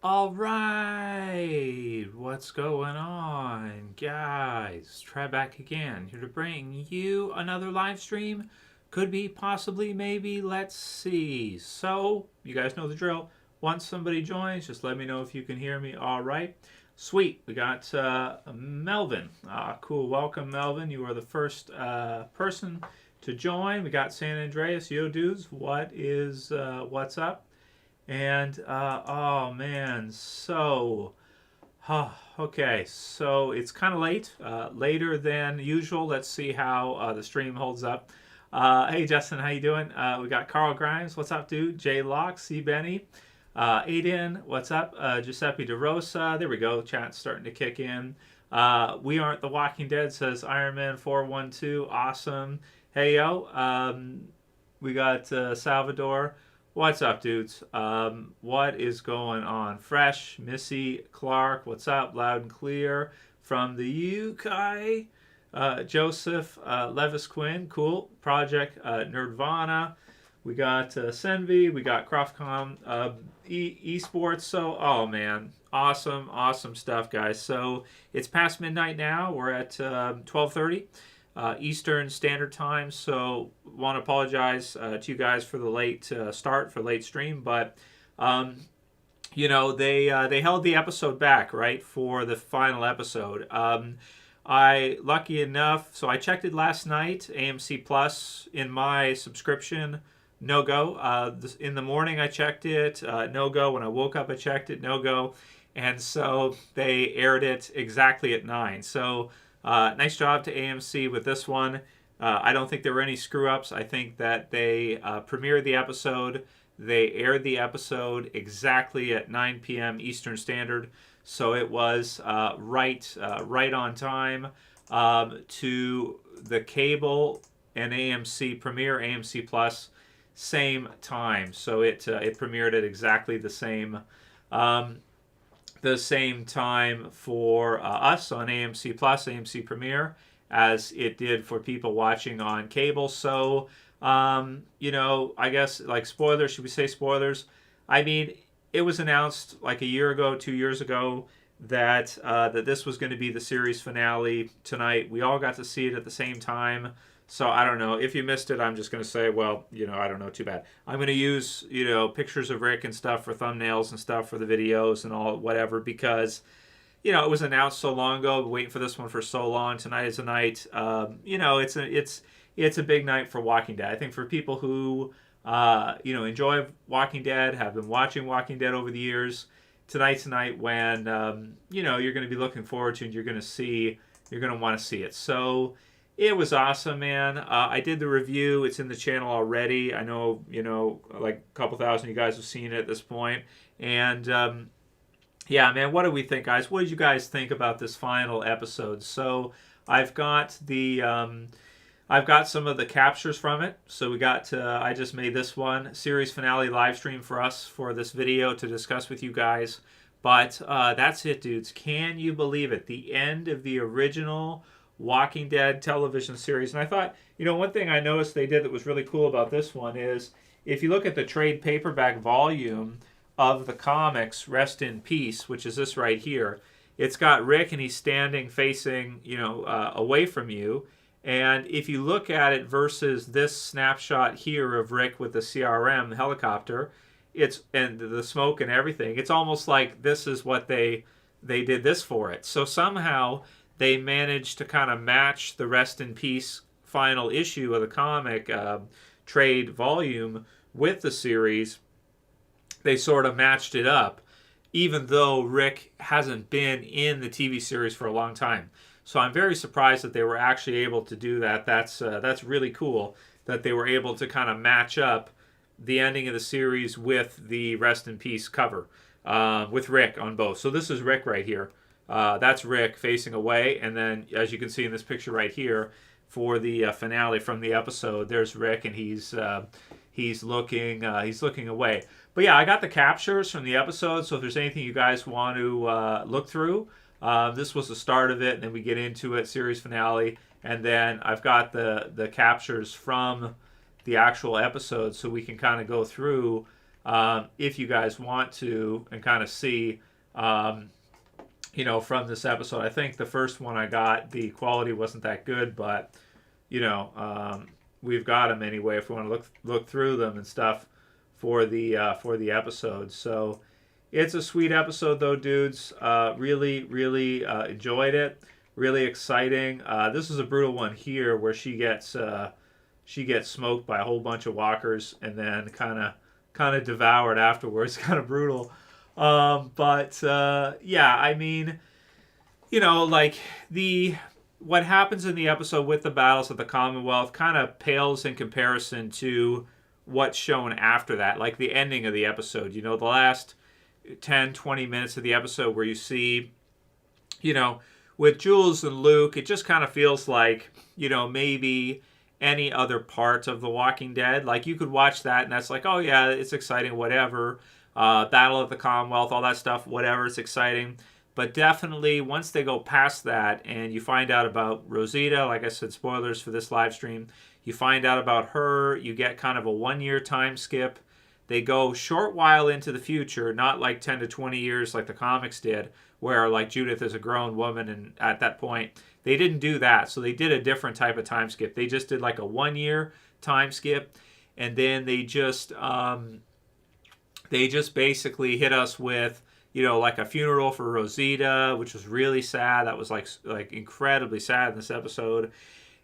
All right, what's going on, guys? Trev back again, here to bring you another live stream. Could be, possibly, maybe. Let's see. So, you guys know the drill. Once somebody joins, just let me know if you can hear me. All right, sweet. We got Melvin. Cool. Welcome, Melvin. You are the first person to join. We got San Andreas. Yo, dudes. What's up? And oh man, okay, so it's kind of late, later than usual. Let's see how the stream holds up. Hey Justin, how you doing? We got Carl Grimes, what's up, dude? Jay Locke, C Benny, Aiden, what's up? Giuseppe DeRosa, there we go. Chat's starting to kick in. We aren't the Walking Dead, says Iron Man 412. Awesome. Hey yo, we got Salvador. What's up, dudes? What is going on? Fresh, Missy, Clark, what's up? Loud and clear from the UK. Joseph, Levis Quinn, cool. Project Nerdvana. We got Senvi, we got Croftcom, esports. So, oh man, awesome stuff, guys. So it's past midnight now. We're at 12:30. Eastern Standard Time. So want to apologize to you guys for the late start, for late stream, but they held the episode back, right, for the final episode. Lucky enough, so I checked it last night. AMC Plus in my subscription, no go. In the morning I checked it, no go. When I woke up I checked it, no go. And so they aired it exactly at 9. So nice job to AMC with this one. I don't think there were any screw-ups. I think that they premiered the episode. They aired the episode exactly at 9 p.m. Eastern Standard. So it was right on time to the cable and AMC premiere, AMC Plus, same time. So it premiered at exactly the same time for us on AMC Plus, AMC Premiere, as it did for people watching on cable. So, I guess, like, spoilers, should we say spoilers? I mean, it was announced like a year ago, 2 years ago, that this was going to be the series finale tonight. We all got to see it at the same time. So I don't know. If you missed it, I'm just going to say, well, I don't know, too bad. I'm going to use, pictures of Rick and stuff for thumbnails and stuff for the videos and all, whatever, because, it was announced so long ago, waiting for this one for so long. Tonight is a night. It's a big night for Walking Dead. I think for people who, enjoy Walking Dead, have been watching Walking Dead over the years, tonight's a night when, you're going to be looking forward to and you're going to want to see it. So it was awesome, man. I did the review. It's in the channel already. I know, like a couple thousand of you guys have seen it at this point. And, yeah, man, what do we think, guys? What did you guys think about this final episode? So I've got some of the captures from it. So I just made this one series finale live stream for us for this video to discuss with you guys. But that's it, dudes. Can you believe it? The end of the original Walking Dead television series. And I thought, one thing I noticed they did that was really cool about this one is if you look at the trade paperback volume of the comics, Rest in Peace, which is this right here, it's got Rick and he's standing facing, away from you. And if you look at it versus this snapshot here of Rick with the CRM, the helicopter, and the smoke and everything, it's almost like this is what they did this for it. So somehow they managed to kind of match the Rest in Peace final issue of the comic trade volume with the series. They sort of matched it up, even though Rick hasn't been in the TV series for a long time. So I'm very surprised that they were actually able to do that. That's really cool that they were able to kind of match up the ending of the series with the Rest in Peace cover with Rick on both. So this is Rick right here. That's Rick facing away, and then as you can see in this picture right here, for the finale from the episode, there's Rick, and he's looking away. But yeah, I got the captures from the episode, so if there's anything you guys want to look through, this was the start of it, and then we get into it, series finale, and then I've got the captures from the actual episode, so we can kind of go through if you guys want to and kind of see, from this episode. I think the first one I got, the quality wasn't that good, but we've got them anyway if we want to look through them and stuff for the episode. So it's a sweet episode though, dudes. Really enjoyed it. Really exciting. This is a brutal one here where she gets smoked by a whole bunch of walkers and then kind of devoured afterwards. Kind of brutal. But yeah, I mean, like what happens in the episode with the battles of the Commonwealth kind of pales in comparison to what's shown after that, like the ending of the episode. The last 10-20 minutes of the episode where you see, with Jules and Luke, it just kind of feels like, maybe any other part of The Walking Dead. Like you could watch that and that's like, oh yeah, it's exciting, whatever. Battle of the Commonwealth, all that stuff, whatever, it's exciting. But definitely, once they go past that and you find out about Rosita, like I said, spoilers for this live stream, you find out about her, you get kind of a 1-year time skip. They go short while into the future, not like 10 to 20 years like the comics did, where like Judith is a grown woman and at that point, they didn't do that. So they did a different type of time skip. They just did like a 1-year time skip, and then they just basically hit us with, like a funeral for Rosita, which was really sad. That was like incredibly sad in this episode.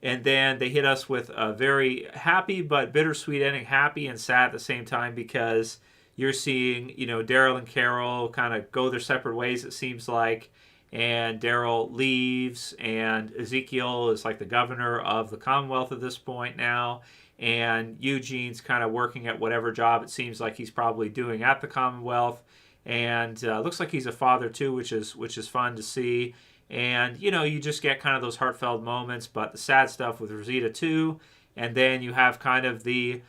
And then they hit us with a very happy but bittersweet ending, happy and sad at the same time, because you're seeing, Daryl and Carol kind of go their separate ways, it seems like. And Daryl leaves, and Ezekiel is like the governor of the Commonwealth at this point now. And Eugene's kind of working at whatever job it seems like he's probably doing at the Commonwealth. And looks like he's a father too, which is fun to see. And you just get kind of those heartfelt moments, but the sad stuff with Rosita too. And then you have kind of the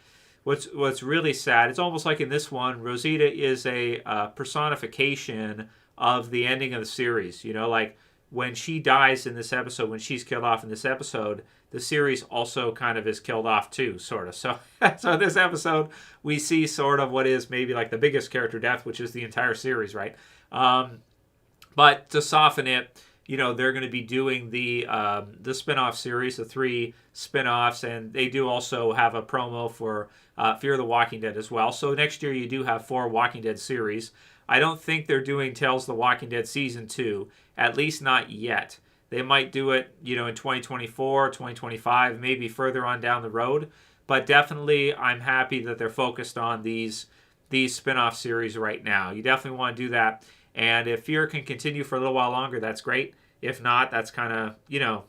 what's really sad. It's almost like in this one, Rosita is a personification of the ending of the series. Like when she dies in this episode, when she's killed off in this episode, the series also kind of is killed off too, sort of. So this episode, we see sort of what is maybe like the biggest character death, which is the entire series, right? But to soften it, they're going to be doing the spinoff series, the 3 spinoffs, and they do also have a promo for Fear the Walking Dead as well. So next year you do have 4 Walking Dead series. I don't think they're doing Tales of the Walking Dead Season 2, at least not yet. They might do it, in 2024, 2025, maybe further on down the road. But definitely, I'm happy that they're focused on these spin-off series right now. You definitely want to do that. And if Fear can continue for a little while longer, that's great. If not, that's kind of,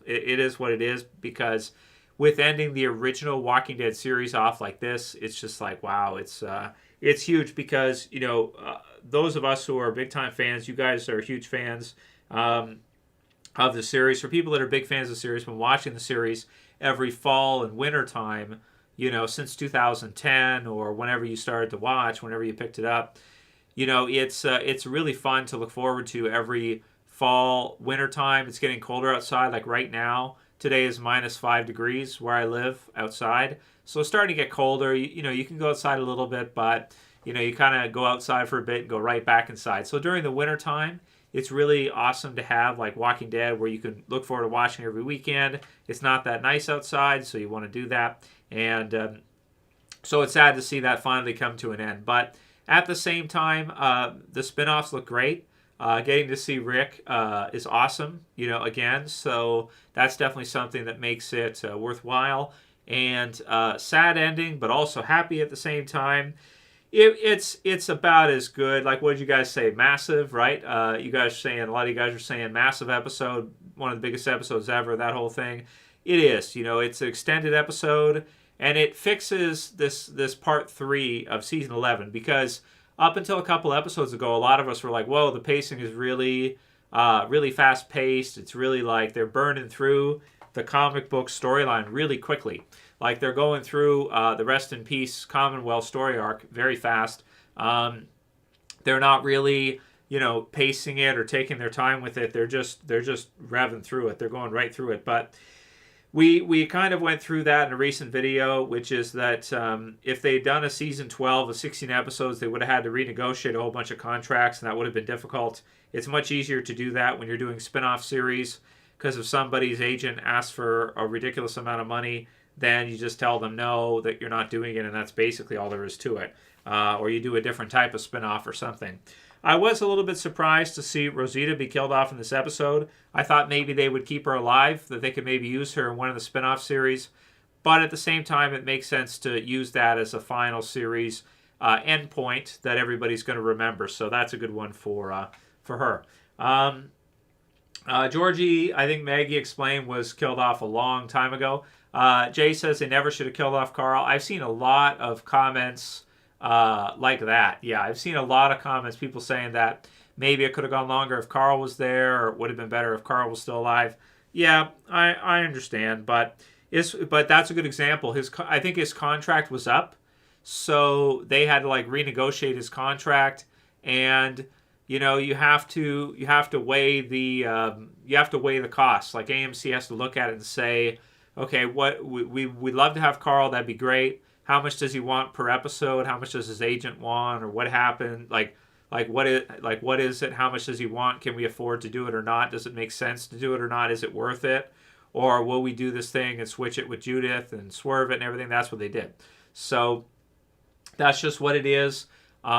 it is what it is. Because with ending the original Walking Dead series off like this, it's just like, wow, it's huge. Because, those of us who are big-time fans, you guys are huge fans of the series. For people that are big fans of the series, been watching the series every fall and winter time, since 2010 or whenever you started to watch, whenever you picked it up, it's really fun to look forward to every fall, winter time. It's getting colder outside. Like right now, today is -5 degrees where I live outside. So it's starting to get colder. You can go outside a little bit, but you kind of go outside for a bit and go right back inside. So during the winter time, it's really awesome to have like Walking Dead where you can look forward to watching every weekend. It's not that nice outside, so you want to do that. And so it's sad to see that finally come to an end. But at the same time, the spinoffs look great. Getting to see Rick is awesome, again. So that's definitely something that makes it worthwhile. And sad ending, but also happy at the same time. It's about as good. Like, what did you guys say? Massive, right? A lot of you guys are saying massive episode, one of the biggest episodes ever, that whole thing. It is. It's an extended episode, and it fixes this part 3 of season 11, because up until a couple episodes ago, a lot of us were like, whoa, the pacing is really fast paced. It's really like they're burning through the comic book storyline really quickly. Like they're going through the Rest in Peace Commonwealth story arc very fast. They're not really, pacing it or taking their time with it. They're just revving through it. They're going right through it. But we kind of went through that in a recent video, which is that if they'd done a season 12 of 16 episodes, they would have had to renegotiate a whole bunch of contracts, and that would have been difficult. It's much easier to do that when you're doing spin-off series, because if somebody's agent asks for a ridiculous amount of money, then you just tell them no, that you're not doing it, and that's basically all there is to it. Or you do a different type of spin-off or something. I was a little bit surprised to see Rosita be killed off in this episode. I thought maybe they would keep her alive, that they could maybe use her in one of the spin-off series. But at the same time, it makes sense to use that as a final series endpoint that everybody's going to remember. So that's a good one for her. Georgie, I think Maggie explained, was killed off a long time ago. Jay says they never should have killed off Carl. I've seen a lot of comments like that. Yeah, I've seen a lot of comments, people saying that maybe it could have gone longer if Carl was there, or it would have been better if Carl was still alive. Yeah, I understand, but that's a good example. I think his contract was up, so they had to like renegotiate his contract, and you have to weigh the costs. Like AMC has to look at it and say, okay, what we'd love to have Carl, that'd be great. How much does he want per episode? How much does his agent want, or what happened? Like what is it? How much does he want? Can we afford to do it or not? Does it make sense to do it or not? Is it worth it? Or will we do this thing and switch it with Judith and swerve it and everything? That's what they did. So that's just what it is. They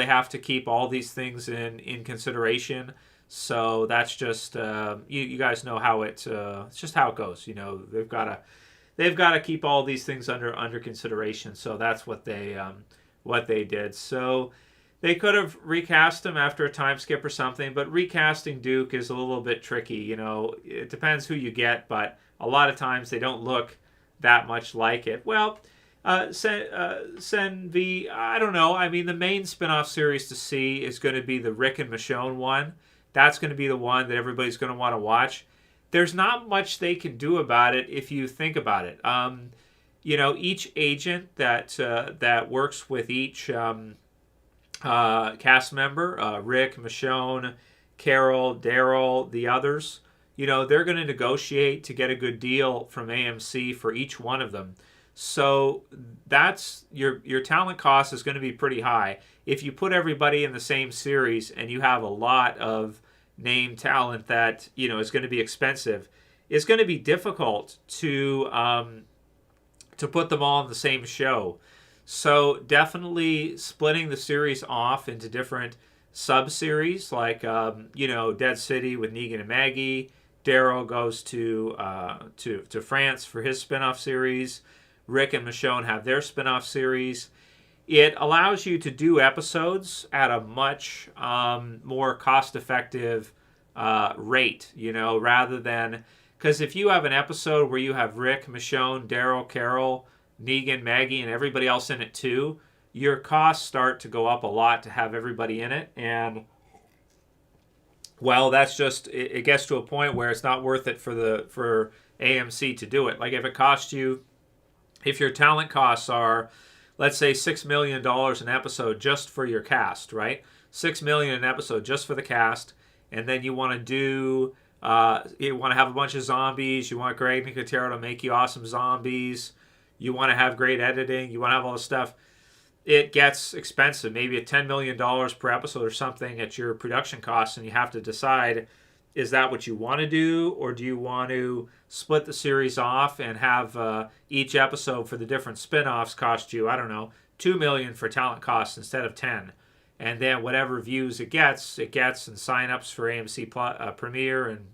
have to keep all these things in consideration. So that's just you guys know how it's just how it goes. They've got to keep all these things under consideration. So that's what they did. So they could have recast him after a time skip or something, but recasting Duke is a little bit tricky. It depends who you get, but a lot of times they don't look that much like it. Well, Sen V, I don't know. I mean, the main spinoff series to see is going to be the Rick and Michonne one. That's going to be the one that everybody's going to want to watch. There's not much they can do about it if you think about it. Each agent that works with each cast member, Rick, Michonne, Carol, Daryl, the others, they're going to negotiate to get a good deal from AMC for each one of them. So that's your talent cost is going to be pretty high. If you put everybody in the same series and you have a lot of name talent that is going to be expensive, it's going to be difficult to put them all in the same show. So definitely splitting the series off into different sub-series, like Dead City with Negan and Maggie. Daryl goes to France for his spin-off series. Rick and Michonne have their spin-off series. It allows you to do episodes at a much more cost-effective rate, rather than... Because if you have an episode where you have Rick, Michonne, Daryl, Carol, Negan, Maggie, and everybody else in it too, your costs start to go up a lot to have everybody in it. And, well, that's just... It gets to a point where it's not worth it for AMC to do it. Like, if it costs you... If your talent costs are, let's say, $6 million an episode just for your cast, right? $6 million an episode just for the cast, and then you want to do, you want to have a bunch of zombies, you want Greg Nicotero to make you awesome zombies, you want to have great editing, you want to have all this stuff. It gets expensive, maybe at $10 million per episode or something at your production costs, and you have to decide, is that what you want to do, or do you want to split the series off and have each episode for the different spin-offs cost you, I don't know, $2 million for talent costs instead of 10, and then whatever views it gets, and sign-ups for AMC Premiere, and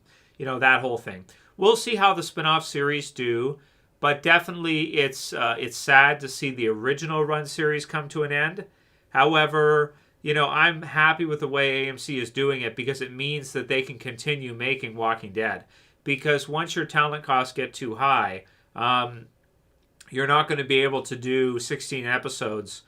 that whole thing. We'll see how the spin-off series do, but definitely it's sad to see the original run series come to an end. However, I'm happy with the way AMC is doing it, because it means that they can continue making Walking Dead. Because once your talent costs get too high, you're not going to be able to do 16 episodes.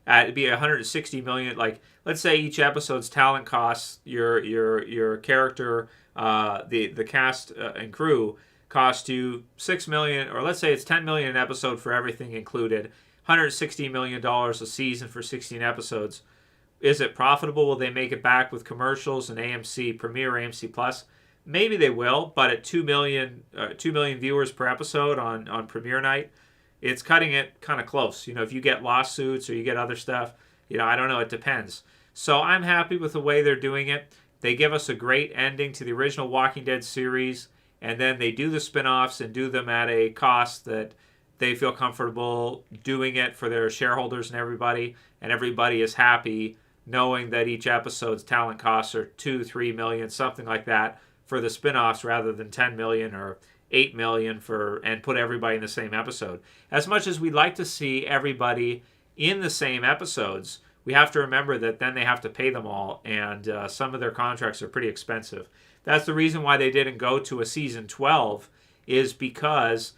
It'd be $160 million. Like, let's say each episode's talent costs, your character, the cast and crew cost you $6 million, or let's say it's $10 million an episode for everything included, $160 million a season for 16 episodes. Is it profitable? Will they make it back with commercials and AMC Premiere, AMC Plus? maybe they will, but at 2 million viewers per episode on premiere night, it's cutting it kind of close. If you get lawsuits or you get other stuff, I don't know. It depends. So I'm happy with the way they're doing it. They give us a great ending to the original Walking Dead series, and then they do the spin-offs and do them at a cost that they feel comfortable doing it for their shareholders and everybody is happy knowing that each episode's talent costs are 2-3 million, something like that, for the spin-offs rather than 10 million or 8 million and put everybody in the same episode. As much as we'd like to see everybody in the same episodes, we have to remember that then they have to pay them all, and some of their contracts are pretty expensive. That's the reason why they didn't go to a season 12, is because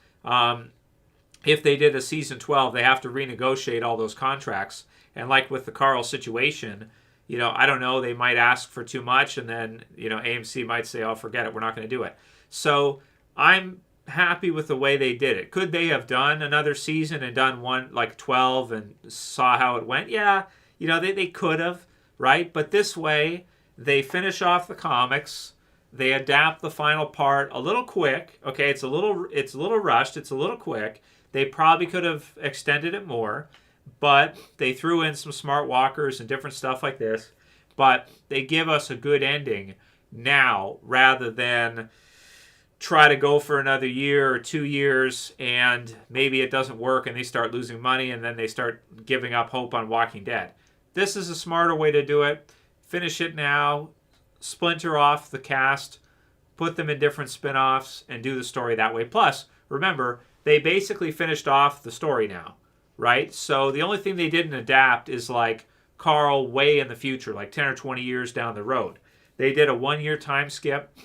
if they did a season 12, they have to renegotiate all those contracts. And like with the Carl situation, I don't know, they might ask for too much, and then, AMC might say, oh, forget it, we're not going to do it. So I'm happy with the way they did it. Could they have done another season and done one like 12 and saw how it went? Yeah, they could have, right? But this way, they finish off the comics. They adapt the final part a little quick. Okay, it's a little rushed. It's a little quick. They probably could have extended it more, but they threw in some smart walkers and different stuff like this. But they give us a good ending now rather than try to go for another year or 2 years and maybe it doesn't work and they start losing money and then they start giving up hope on Walking Dead. This is a smarter way to do it. Finish it now, splinter off the cast, put them in different spin-offs, and do the story that way. Plus, remember, they basically finished off the story now, right? So the only thing they didn't adapt is like Carl way in the future, like 10 or 20 years down the road. They did a 1-year time skip.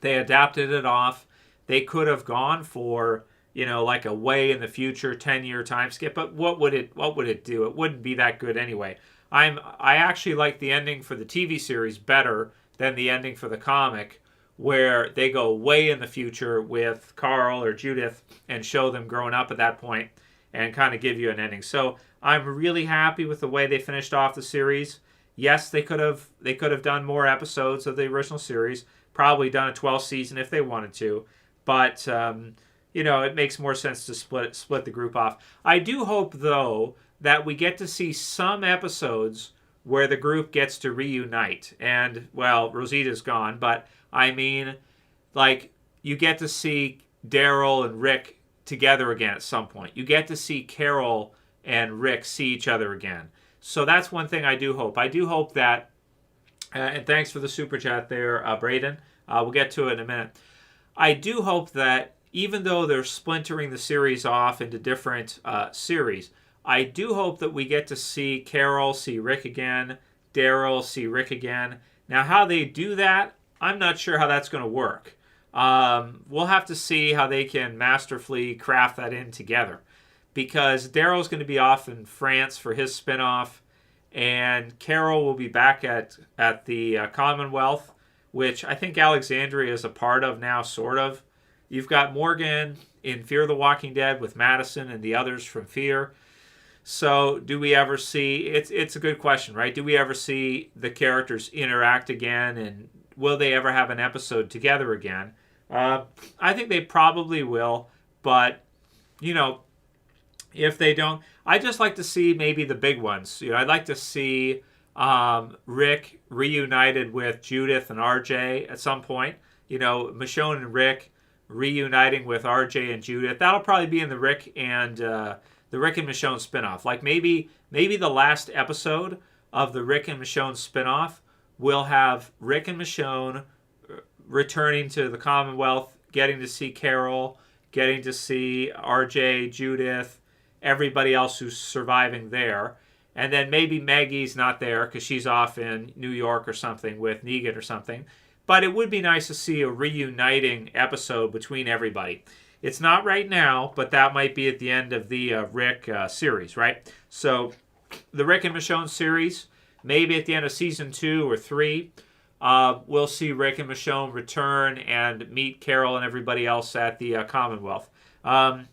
They adapted it off. They could have gone for, like a way in the future 10-year time skip, but what would it do? It wouldn't be that good anyway. I actually like the ending for the TV series better than the ending for the comic, where they go way in the future with Carl or Judith and show them growing up at that point and kind of give you an ending. So I'm really happy with the way they finished off the series. Yes, they could have done more episodes of the original series, probably done a 12th season if they wanted to, but it makes more sense to split the group off. I do hope, though, that we get to see some episodes where the group gets to reunite. And, well, Rosita's gone, but I mean, like, you get to see Daryl and Rick together again at some point. You get to see Carol and Rick see each other again. So that's one thing I do hope. I do hope that, and thanks for the super chat there, Braden. We'll get to it in a minute. I do hope that even though they're splintering the series off into different series, I do hope that we get to see Carol see Rick again, Daryl see Rick again. Now, how they do that, I'm not sure how that's going to work. We'll have to see how they can masterfully craft that in together, because Daryl's going to be off in France for his spinoff, and Carol will be back at the Commonwealth, which I think Alexandria is a part of now, sort of. You've got Morgan in Fear the Walking Dead with Madison and the others from Fear. So do we ever see, it's a good question, right? Do we ever see the characters interact again, and will they ever have an episode together again? I think they probably will, but, if they don't, I just like to see maybe the big ones. I'd like to see Rick reunited with Judith and RJ at some point. Michonne and Rick reuniting with RJ and Judith. That'll probably be in the Rick and Michonne spinoff. Like maybe the last episode of the Rick and Michonne spinoff will have Rick and Michonne returning to the Commonwealth, getting to see Carol, getting to see RJ, Judith, everybody else who's surviving there. And then maybe Maggie's not there because she's off in New York or something with Negan or something. But it would be nice to see a reuniting episode between everybody. It's not right now, but that might be at the end of the Rick series, right? So the Rick and Michonne series, maybe at the end of season 2 or 3, we'll see Rick and Michonne return and meet Carol and everybody else at the Commonwealth. Now,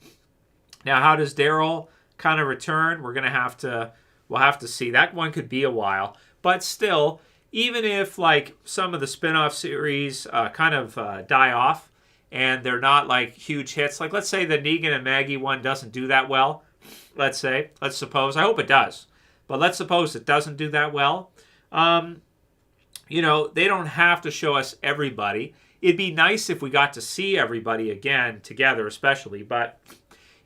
how does Daryl kind of return? We'll have to see. That one could be a while. But still, even if like some of the spin-off series kind of die off and they're not like huge hits, like let's say the Negan and Maggie one doesn't do that well, let's suppose, I hope it does, but let's suppose it doesn't do that well. You know, they don't have to show us everybody. It'd be nice if we got to see everybody again together, especially, but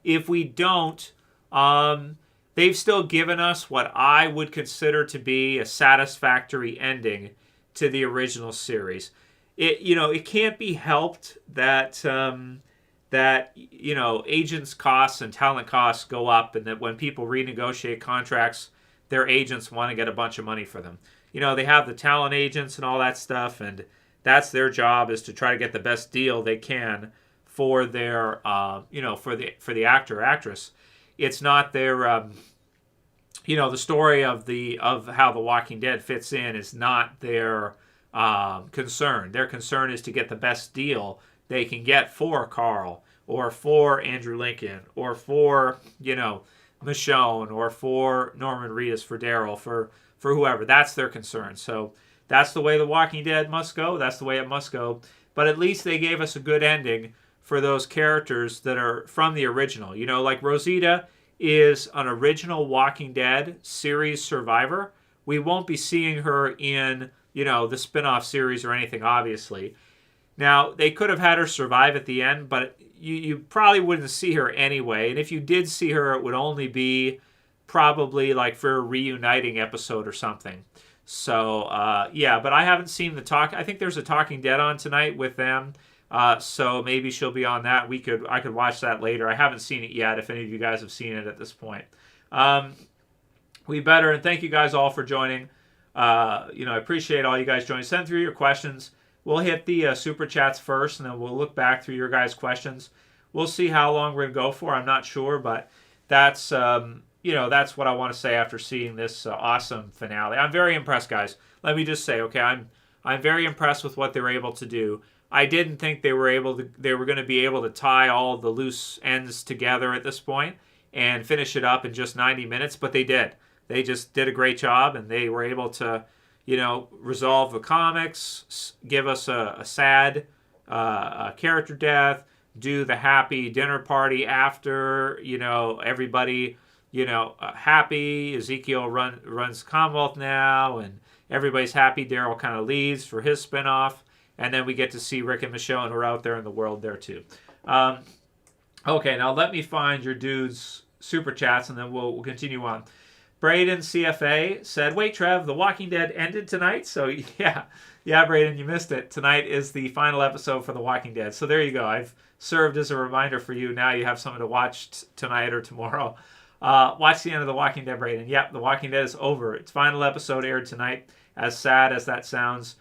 if we don't, they've still given us what I would consider to be a satisfactory ending to the original series. It can't be helped that agents' costs and talent costs go up, and that when people renegotiate contracts, their agents want to get a bunch of money for them. They have the talent agents and all that stuff, and that's their job, is to try to get the best deal they can for their for the actor or actress. It's not their the story of how The Walking Dead fits in is not their concern. Their concern is to get the best deal they can get for Carl, or for Andrew Lincoln, or for Michonne, or for Norman Reedus, for Daryl, for whoever. That's their concern. So that's the way The Walking Dead must go. That's the way it must go. But at least they gave us a good ending for those characters that are from the original. Like Rosita is an original Walking Dead series survivor. We won't be seeing her in, the spin-off series or anything, obviously. Now, they could have had her survive at the end, but you probably wouldn't see her anyway. And if you did see her, it would only be probably like for a reuniting episode or something. So, but I haven't seen I think there's a Talking Dead on tonight with them. So maybe she'll be on that. I could watch that later. I haven't seen it yet, if any of you guys have seen it at this point. And thank you guys all for joining. I appreciate all you guys joining. Send through your questions. We'll hit the super chats first, and then we'll look back through your guys' questions. We'll see how long we're going to go for. I'm not sure, but that's that's what I want to say after seeing this awesome finale. I'm very impressed, guys. Let me just say, okay, I'm very impressed with what they were able to do. I didn't think they were going to be able to tie all the loose ends together at this point and finish it up in just 90 minutes, but they did. They just did a great job, and they were able to, resolve the comics, give us a sad character death, do the happy dinner party after, everybody, happy. Ezekiel runs Commonwealth now, and everybody's happy. Daryl kind of leaves for his spinoff. And then we get to see Rick and Michonne, who are out there in the world there too. Okay, now let me find your dudes' super chats, and then we'll continue on. Braden CFA said, "Wait, Trev, The Walking Dead ended tonight?" So yeah, Braden, you missed it. Tonight is the final episode for The Walking Dead. So there you go. I've served as a reminder for you. Now you have something to watch tonight or tomorrow. Watch the end of The Walking Dead, Braden. Yep, The Walking Dead is over. Its final episode aired tonight. As sad as that sounds.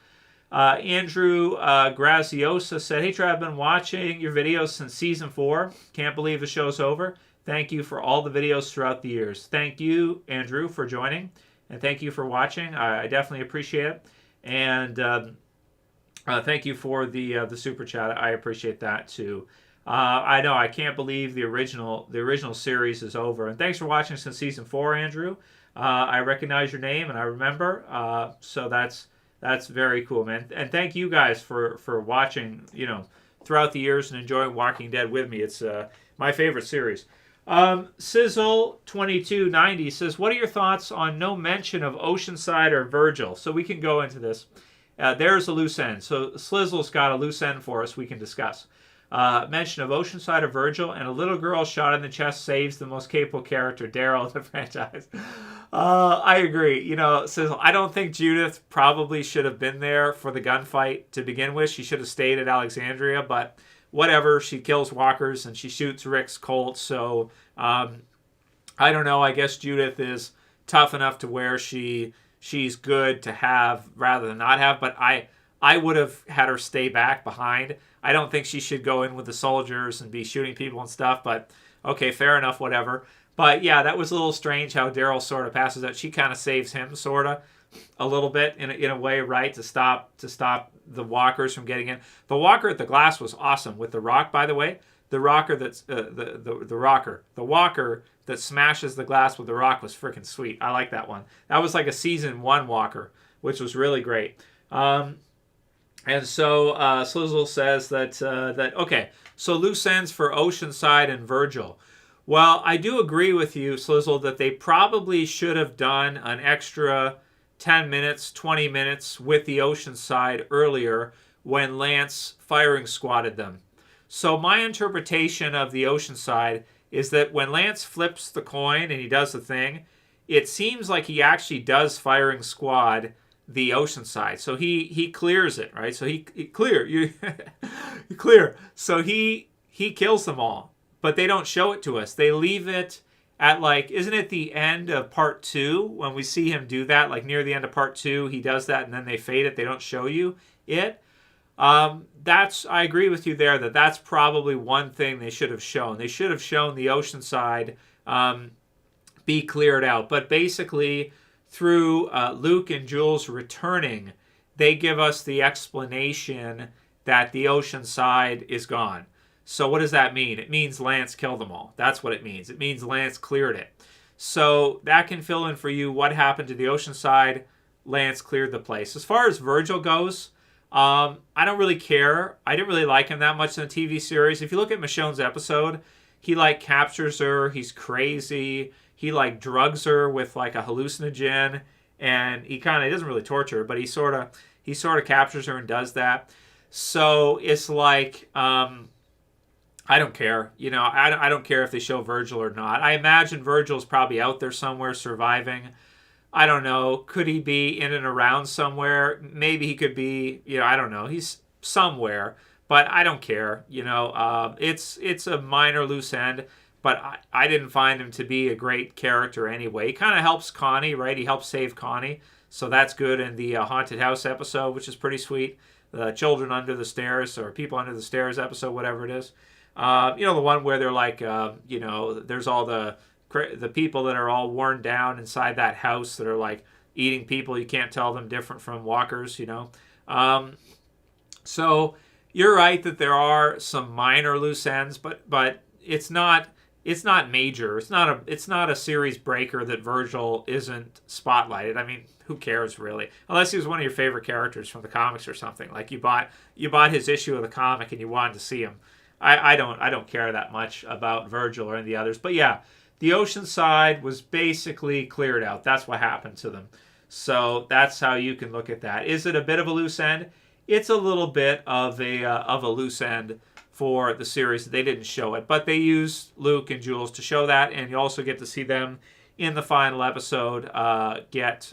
Andrew Graziosa said, "Hey, Trev, I've been watching your videos since season 4. Can't believe the show's over. Thank you for all the videos throughout the years." Thank you, Andrew, for joining, and thank you for watching. I definitely appreciate it. And thank you for the super chat. I appreciate that too. I know, I can't believe the original series is over. And thanks for watching since season 4, Andrew. I recognize your name and I remember. So that's very cool, man. And thank you guys for watching, throughout the years and enjoying Walking Dead with me. It's my favorite series. Sizzle2290 says, "What are your thoughts on no mention of Oceanside or Virgil?" So we can go into this. There's a loose end. So Slizzle's got a loose end for us we can discuss. Mention of Oceanside or Virgil, and a little girl shot in the chest saves the most capable character, Daryl, in the franchise. I agree. Sizzle, I don't think Judith probably should have been there for the gunfight to begin with. She should have stayed at Alexandria, but whatever. She kills walkers and she shoots Rick's Colt. So I don't know. I guess Judith is tough enough to where she's good to have rather than not have. But I would have had her stay back behind. I don't think she should go in with the soldiers and be shooting people and stuff. But okay, fair enough, whatever. But yeah, that was a little strange how Daryl sort of passes out. She kind of saves him sort of a little bit in a way, right, to stop the walkers from getting in. The walker at the glass was awesome with the rock, by the way. The rocker that's the walker that smashes the glass with the rock was freaking sweet. I like that one. That was like a season 1 walker. which was really great. And so Slizzle says that okay, so loose ends for Oceanside and Virgil. Well, I do agree with you, Slizzle, that they probably should have done an extra 10 minutes, 20 minutes with the Oceanside earlier when Lance firing squatted them. So my interpretation of the Oceanside is that when Lance flips the coin and he does the thing, it seems like he actually does firing squad the Oceanside. So he clears it, right? So he clear. You clear. So he kills them all. But they don't show it to us. They leave it at, like, isn't it the end of part 2 when we see him do that? Like near the end of part 2, he does that and then they fade it. They don't show you it. I agree with you there that that's probably one thing they should have shown. They should have shown the Oceanside be cleared out. But basically, through Luke and Jules returning, they give us the explanation that the Oceanside is gone. So what does that mean? It means Lance killed them all. That's what it means. It means Lance cleared it. So that can fill in for you what happened to the Oceanside. Lance cleared the place. As far as Virgil goes, I don't really care. I didn't really like him that much in the TV series. If you look at Michonne's episode, he like captures her. He's crazy. He like drugs her with like a hallucinogen, and he doesn't really torture her, but he sort of captures her and does that. So it's like I don't care. You know, I don't care if they show Virgil or not. I imagine Virgil's probably out there somewhere surviving. I don't know. Could he be in and around somewhere? Maybe he could be, you know, I don't know. He's somewhere, but I don't care. You know, it's a minor loose end, but I didn't find him to be a great character anyway. He kind of helps Connie, right? He helps save Connie, so that's good in the haunted house episode, which is pretty sweet. The children under the stairs or people under the stairs episode, whatever it is. You know, the one where they're like, you know, there's all the people that are all worn down inside that house that are like eating people. You can't tell them different from walkers, you know. So you're right that there are some minor loose ends, but it's not major. It's not a series breaker that Virgil isn't spotlighted. I mean, who cares really? Unless he was one of your favorite characters from the comics or something. Like you bought his issue of the comic and you wanted to see him. I don't care that much about Virgil or any of the others. But yeah, the Oceanside was basically cleared out. That's what happened to them. So that's how you can look at that. Is it a bit of a loose end? It's a little bit of a loose end for the series. They didn't show it, but they used Luke and Jules to show that, and you also get to see them in the final episode get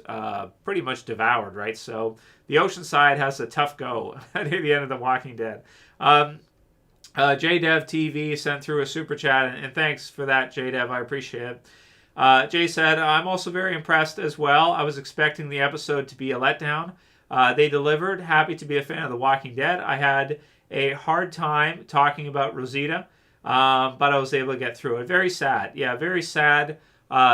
pretty much devoured, right? So the Oceanside has a tough go at the end of The Walking Dead. JDev TV sent through a super chat, and thanks for that, JDev. I appreciate it. Jay said, I'm also very impressed as well. I was expecting the episode to be a letdown. They delivered. Happy to be a fan of The Walking Dead. I had a hard time talking about Rosita, but I was able to get through it. Very sad. Yeah, very sad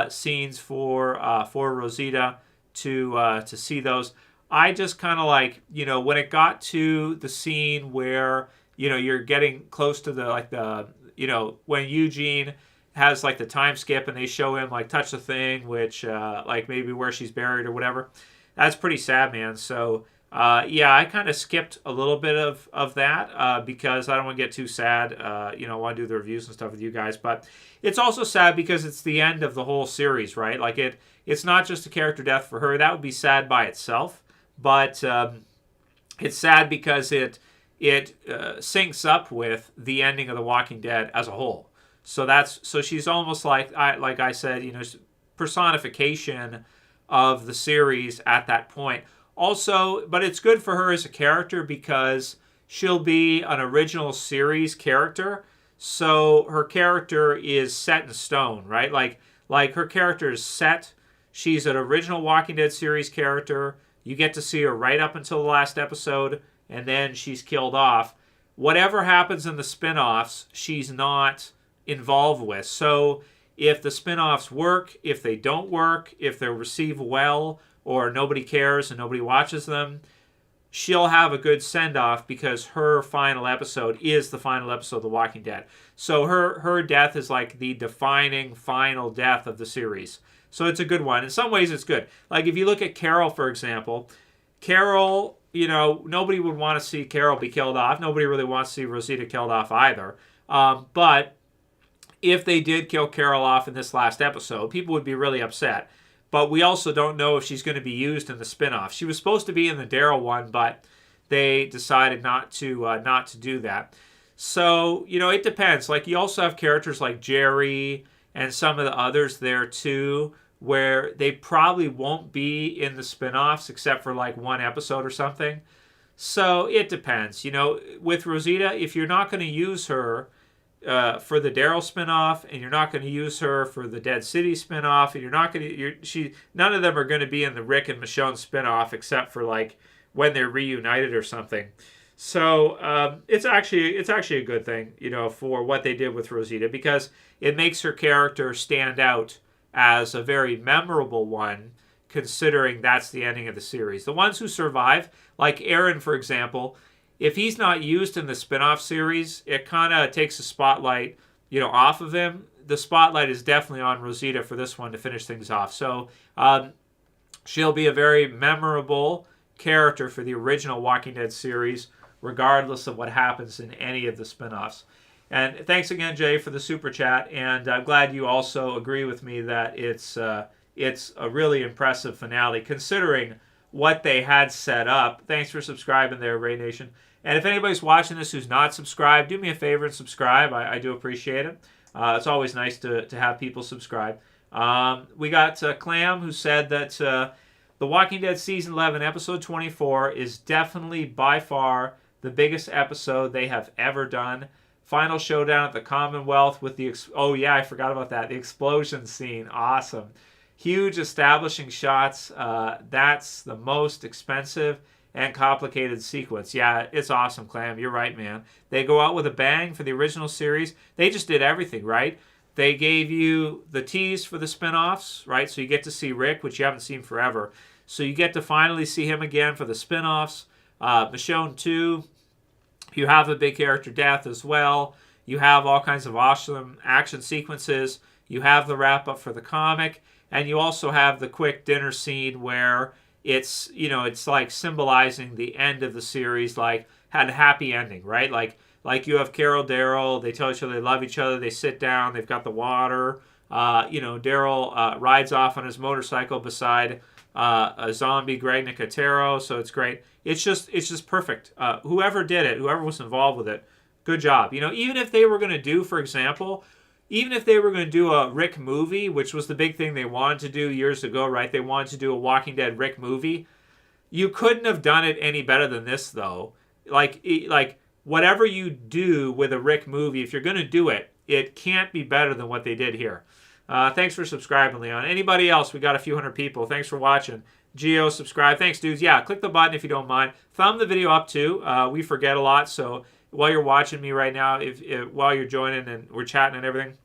scenes for Rosita to see those. I just kind of like, you know, when it got to the scene where, you know, you're getting close to the you know, when Eugene has like the time skip and they show him like touch the thing, which like maybe where she's buried or whatever. That's pretty sad, man. So yeah, I kind of skipped a little bit of that because I don't want to get too sad. You know, I want to do the reviews and stuff with you guys. But it's also sad because it's the end of the whole series, right? Like it's not just a character death for her. That would be sad by itself. But it's sad because it syncs up with the ending of The Walking Dead as a whole. So she's almost like I said, you know, personification of the series at that point. Also, but it's good for her as a character because she'll be an original series character. So her character is set in stone, right? Like her character is set. She's an original Walking Dead series character. You get to see her right up until the last episode, and then she's killed off. Whatever happens in the spin-offs, she's not involved with. So if the spin-offs work, if they don't work, if they're received well, or nobody cares and nobody watches them, she'll have a good send-off because her final episode is the final episode of The Walking Dead. So her death is like the defining final death of the series. So it's a good one. In some ways, it's good. Like if you look at Carol, for example, Carol, nobody would want to see Carol be killed off. Nobody really wants to see Rosita killed off either. But if they did kill Carol off in this last episode, people would be really upset. But we also don't know if she's going to be used in the spinoff. She was supposed to be in the Daryl one, but they decided not to do that. So, it depends. Like, you also have characters like Jerry and some of the others there, too, where they probably won't be in the spinoffs except for, like, one episode or something. So, it depends. With Rosita, if you're not going to use her for the Daryl spinoff, and you're not going to use her for the Dead City spinoff, and you're not going to, none of them are going to be in the Rick and Michonne spinoff except for like when they're reunited or something. So it's actually a good thing, for what they did with Rosita, because it makes her character stand out as a very memorable one, considering that's the ending of the series. The ones who survive, like Aaron, for example, if he's not used in the spin-off series, it kind of takes the spotlight, off of him. The spotlight is definitely on Rosita for this one to finish things off. So she'll be a very memorable character for the original Walking Dead series, regardless of what happens in any of the spin-offs. And thanks again, Jay, for the super chat. And I'm glad you also agree with me that it's a really impressive finale, considering what they had set up. Thanks for subscribing there, Ray Nation. And if anybody's watching this who's not subscribed, do me a favor and subscribe. I do appreciate it. It's always nice to have people subscribe. We got Clam, who said that The Walking Dead Season 11, Episode 24 is definitely by far the biggest episode they have ever done. Final showdown at the Commonwealth with the... oh, yeah, I forgot about that. The explosion scene. Awesome. Huge establishing shots. That's the most expensive and complicated sequence. Yeah, it's awesome, Clam. You're right, man. They go out with a bang for the original series. They just did everything, right? They gave you the tease for the spinoffs, right? So you get to see Rick, which you haven't seen forever. So you get to finally see him again for the spinoffs. Michonne, too. You have a big character death as well. You have all kinds of awesome action sequences. You have the wrap-up for the comic. And you also have the quick dinner scene where it's like symbolizing the end of the series, like had a happy ending, right? Like you have Carol, Daryl, they tell each other they love each other, they sit down, they've got the water. Daryl rides off on his motorcycle beside a zombie, Greg Nicotero, so it's great. It's just perfect. Whoever did it, whoever was involved with it, good job. Even if they were going to do, for example, even if they were going to do a Rick movie, which was the big thing they wanted to do years ago, right? They wanted to do a Walking Dead Rick movie. You couldn't have done it any better than this, though. Like whatever you do with a Rick movie, if you're going to do it, it can't be better than what they did here. Thanks for subscribing, Leon. Anybody else? We got a few hundred people. Thanks for watching. Geo, subscribe. Thanks, dudes. Yeah, click the button if you don't mind. Thumb the video up, too. We forget a lot, so while you're watching me right now, while you're joining and we're chatting and everything,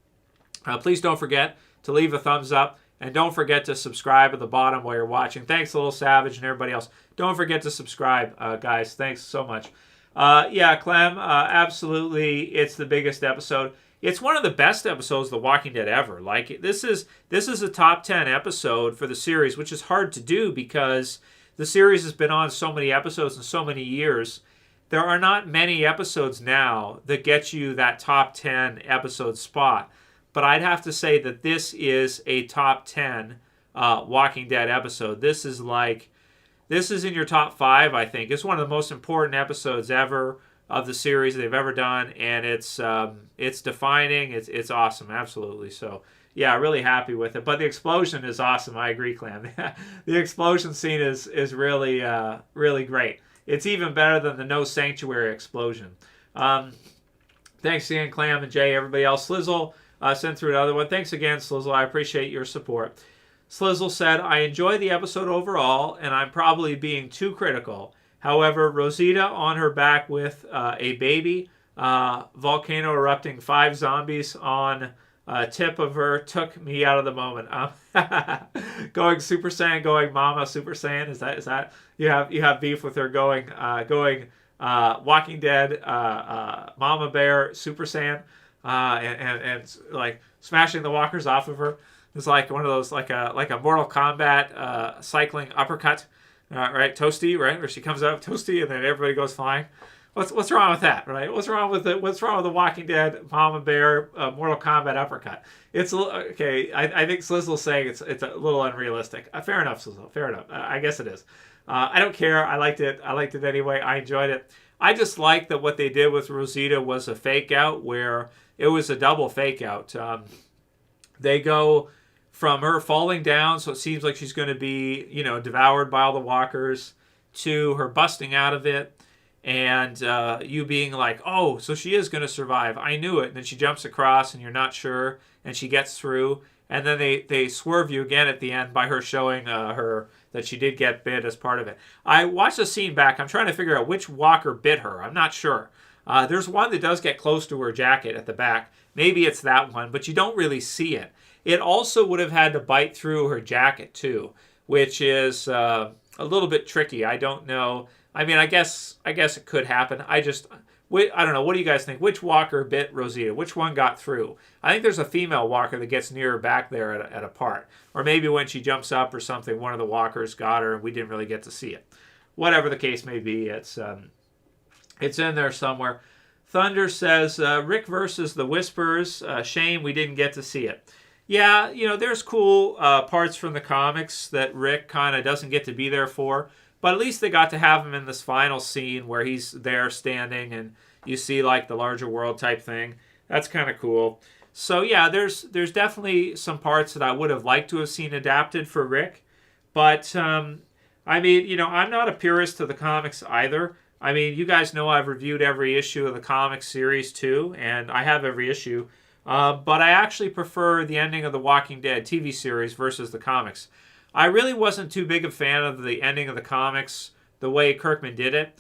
please don't forget to leave a thumbs up, and don't forget to subscribe at the bottom while you're watching. Thanks, Little Savage and everybody else. Don't forget to subscribe, guys. Thanks so much. Yeah, Clem, absolutely, it's the biggest episode. It's one of the best episodes of The Walking Dead ever. Like, this is a top 10 episode for the series, which is hard to do because the series has been on so many episodes in so many years. There are not many episodes now that get you that top 10 episode spot. But I'd have to say that this is a top 10 Walking Dead episode. This is in your top 5, I think. It's one of the most important episodes ever of the series they've ever done, and it's defining. It's awesome, absolutely. So yeah, really happy with it. But the explosion is awesome. I agree, Clam. The explosion scene is really really great. It's even better than the No Sanctuary explosion. Thanks again, Clam and Jay, everybody else. Slizzle sent through another one. Thanks again, Slizzle. I appreciate your support. Slizzle said, I enjoy the episode overall, and I'm probably being too critical. However, Rosita on her back with a baby, volcano erupting 5 zombies on tip of her took me out of the moment. Going Super Saiyan, going Mama Super Saiyan. Is that you have beef with her going Walking Dead Mama Bear Super Saiyan and like smashing the walkers off of her. It's like one of those like a Mortal Kombat cycling uppercut, right? Toasty, right? Where she comes up toasty, and then everybody goes flying. What's wrong with that, right? What's wrong with the Walking Dead Mama Bear Mortal Kombat uppercut? It's okay. I think Slizzle's saying it's a little unrealistic. Fair enough, Slizzle. Fair enough. I guess it is. I don't care. I liked it. I liked it anyway. I enjoyed it. I just like that what they did with Rosita was a fake out, where it was a double fake out. They go from her falling down, so it seems like she's going to be, devoured by all the walkers, to her busting out of it, and you being like, oh, so she is going to survive. I knew it. And then she jumps across, and you're not sure, and she gets through. And then they swerve you again at the end by her showing her that she did get bit as part of it. I watched the scene back. I'm trying to figure out which walker bit her. I'm not sure. There's one that does get close to her jacket at the back. Maybe it's that one, but you don't really see it. It also would have had to bite through her jacket too, which is a little bit tricky. I don't know. I mean, I guess it could happen. I don't know. What do you guys think? Which walker bit Rosita? Which one got through? I think there's a female walker that gets near her back there at a part. Or maybe when she jumps up or something, one of the walkers got her and we didn't really get to see it. Whatever the case may be, it's in there somewhere. Thunder says, Rick versus the Whispers. Shame we didn't get to see it. Yeah, there's cool parts from the comics that Rick kind of doesn't get to be there for. But at least they got to have him in this final scene where he's there standing and you see like the larger world type thing. That's kind of cool. So yeah, there's definitely some parts that I would have liked to have seen adapted for Rick. But, I mean, I'm not a purist to the comics either. I mean, you guys know I've reviewed every issue of the comics series too, and I have every issue. But I actually prefer the ending of the Walking Dead TV series versus the comics. I really wasn't too big a fan of the ending of the comics, the way Kirkman did it.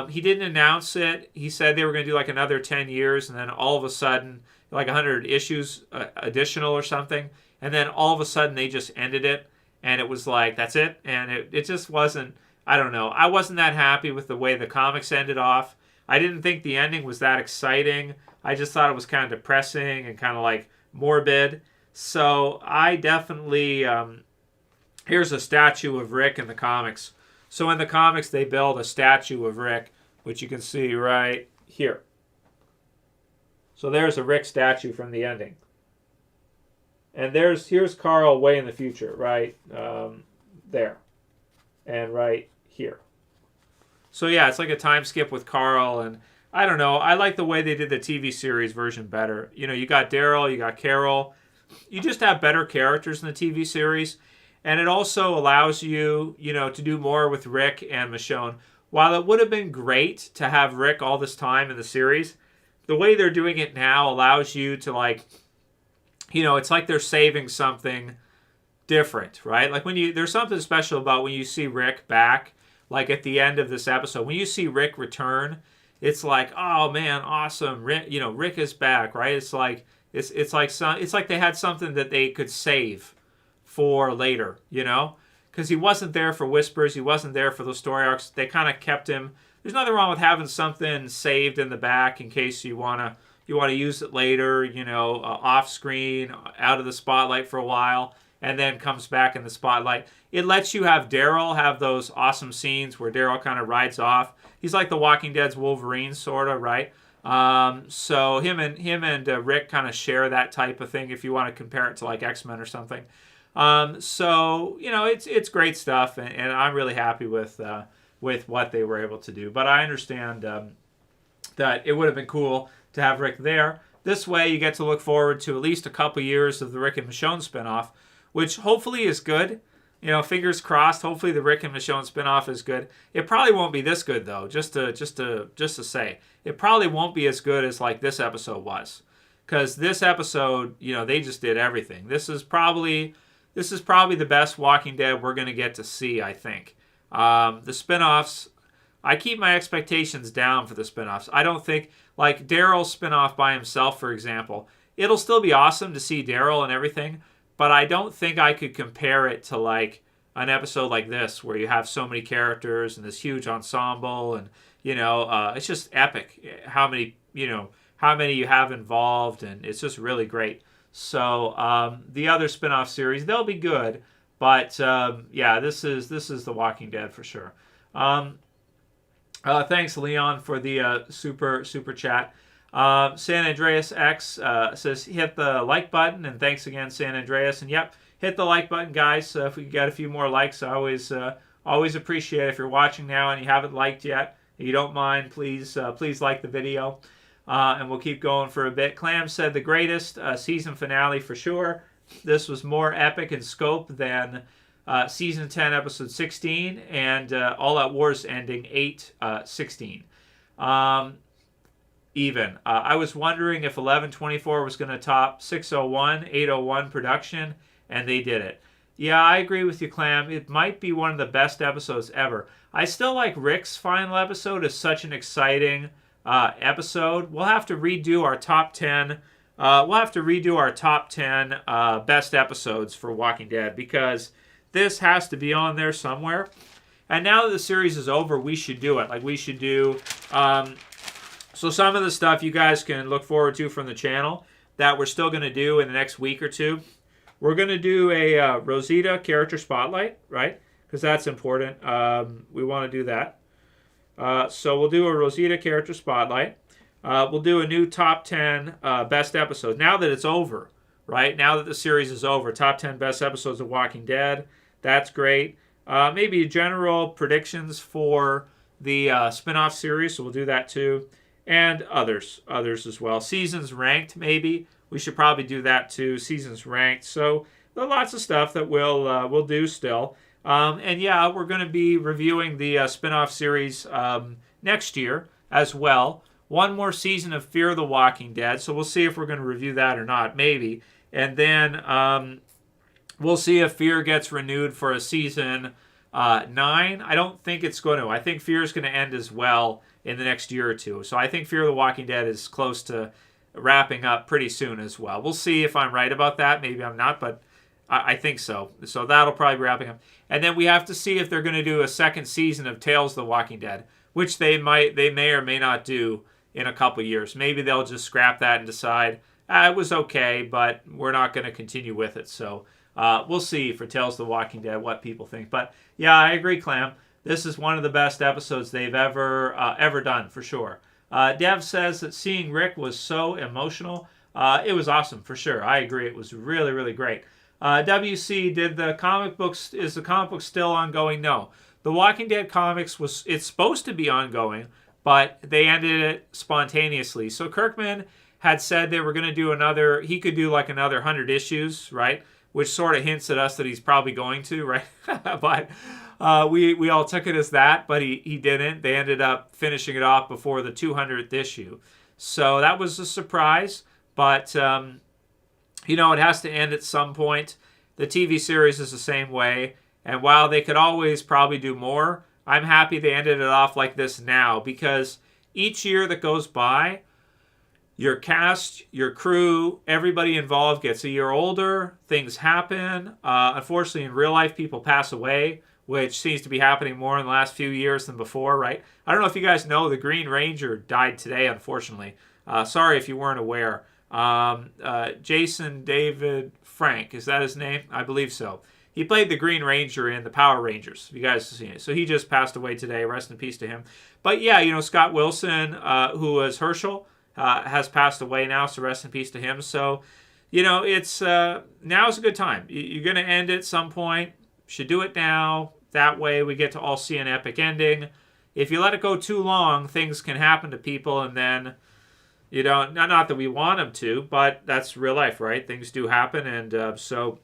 He didn't announce it. He said they were going to do like another 10 years, and then all of a sudden, like 100 issues additional or something, and then all of a sudden they just ended it, and it was like, that's it. And it just wasn't, I don't know. I wasn't that happy with the way the comics ended off. I didn't think the ending was that exciting. I just thought it was kind of depressing and kind of like morbid. So I definitely... here's a statue of Rick in the comics. So in the comics, they build a statue of Rick, which you can see right here. So there's a Rick statue from the ending. And here's Carl way in the future, right there. And right here. So yeah, it's like a time skip with Carl. And I don't know, I like the way they did the TV series version better. You got Daryl, you got Carol. You just have better characters in the TV series. And it also allows you, to do more with Rick and Michonne. While it would have been great to have Rick all this time in the series, the way they're doing it now allows you to it's like they're saving something different, right? Like there's something special about when you see Rick back, like at the end of this episode. When you see Rick return, it's like, oh man, awesome. Rick, Rick is back, right? It's like they had something that they could save for later, because he wasn't there for Whispers, he wasn't there for those story arcs. They kind of kept him. There's nothing wrong with having something saved in the back in case you want to use it later, off screen, out of the spotlight for a while, and then comes back in the spotlight. It lets you have Daryl have those awesome scenes where Daryl kind of rides off. He's like the Walking Dead's Wolverine, sort of, right? So him and Rick kind of share that type of thing if you want to compare it to like X-Men or something. So it's great stuff, and I'm really happy with what they were able to do. But I understand that it would have been cool to have Rick there. This way, you get to look forward to at least a couple years of the Rick and Michonne spinoff, which hopefully is good. Fingers crossed. Hopefully, the Rick and Michonne spinoff is good. It probably won't be this good though. Just to say, it probably won't be as good as like this episode was, because this episode, they just did everything. This is probably the best Walking Dead we're going to get to see, I think. The spinoffs, I keep my expectations down for the spinoffs. I don't think, like Daryl's spinoff by himself, for example, it'll still be awesome to see Daryl and everything, but I don't think I could compare it to like an episode like this where you have so many characters and this huge ensemble, and it's just epic how many you have involved, and it's just really great. So the other spin-off series, they'll be good, but yeah, this is The Walking Dead for sure. Thanks, Leon, for the super chat. San Andreas X says hit the like button, and thanks again, San Andreas. And yep, hit the like button, guys. If we can get a few more likes, I always appreciate it. If you're watching now and you haven't liked yet, if you don't mind, please like the video, and we'll keep going for a bit. Clam said the greatest season finale for sure. This was more epic in scope than season 10, episode 16, and All Out War's ending 8/16. Even. I was wondering if 11/24 was going to top 601, 801 production, and they did it. Yeah, I agree with you, Clam. It might be one of the best episodes ever. I still like Rick's final episode. It's such an exciting episode. We'll have to redo our top 10. Best episodes for Walking Dead, because this has to be on there somewhere. And now that the series is over, we should do it. Like, we should do... so some of the stuff you guys can look forward to from the channel that we're still going to do in the next week or two. We're going to do a Rosita character spotlight, right? Because that's important. We want to do that. So we'll do a Rosita character spotlight. We'll do a new top 10 best episodes. Now that it's over, right? Now that the series is over, top 10 best episodes of Walking Dead. That's great. Maybe general predictions for the spin-off series, so we'll do that too. And others as well. Seasons ranked, maybe. We should probably do that too. Seasons ranked. So there are lots of stuff that we'll do still. And yeah, we're going to be reviewing the spin-off series next year as well. One more season of Fear the Walking Dead. So we'll see if we're going to review that or not, maybe. And then we'll see if Fear gets renewed for a season 9. I don't think it's going to. I think Fear is going to end as well in the next year or two. So I think Fear the Walking Dead is close to wrapping up pretty soon as well. We'll see if I'm right about that. Maybe I'm not, but I think so. So that'll probably be wrapping up. And then we have to see if they're going to do a second season of Tales of the Walking Dead, which they may or may not do in a couple years. Maybe they'll just scrap that and decide, it was okay, but we're not going to continue with it. So we'll see for Tales of the Walking Dead what people think. But yeah, I agree, Clam. This is one of the best episodes they've ever done, for sure. Dev says that seeing Rick was so emotional. It was awesome, for sure. I agree. It was really, really great. WC, is the comic book still ongoing? No. The Walking Dead comics, it's supposed to be ongoing, but they ended it spontaneously. So Kirkman had said they were going to do he could do like another 100 issues, right? Which sort of hints at us that he's probably going to, right? But we all took it as that, but he didn't. They ended up finishing it off before the 200th issue. So that was a surprise, but it has to end at some point. The TV series is the same way, and while they could always probably do more, I'm happy they ended it off like this now, because each year that goes by, your cast, your crew, everybody involved gets a year older. Things happen. Unfortunately, in real life, people pass away, which seems to be happening more in the last few years than before, right? I don't know if you guys know, the Green Ranger died today, unfortunately. Sorry if you weren't aware. Jason David Frank, is that his name? I believe so. He played the Green Ranger in the Power Rangers. You guys have seen it. So he just passed away today. Rest in peace to him. But yeah, Scott Wilson, who was Herschel, has passed away now, so rest in peace to him. So, it's now's a good time. You're going to end at some point. Should do it now. That way we get to all see an epic ending. If you let it go too long, things can happen to people, and then, not that we want them to, but that's real life, right? Things do happen, and so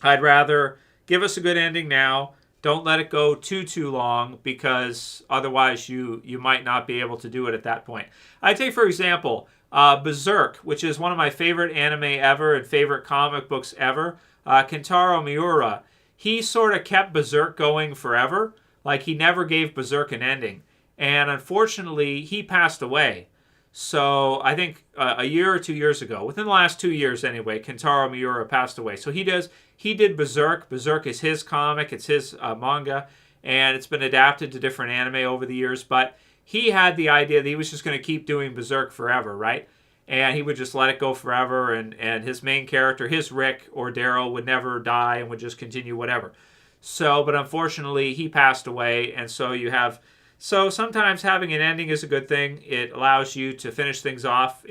I'd rather give us a good ending now. Don't let it go too long, because otherwise you might not be able to do it at that point. I take, for example, Berserk, which is one of my favorite anime ever and favorite comic books ever. Kentaro Miura, he sort of kept Berserk going forever. Like, he never gave Berserk an ending. And unfortunately, he passed away. So I think a year or 2 years ago, within the last 2 years anyway, Kentaro Miura passed away. So he did Berserk. Berserk is his comic. It's his manga. And it's been adapted to different anime over the years. But he had the idea that he was just going to keep doing Berserk forever, right? and he would just let it go forever, and his main character, his Rick or Daryl, would never die and would just continue whatever. So, but unfortunately, he passed away, and so you have... So sometimes having an ending is a good thing. It allows you to finish things off,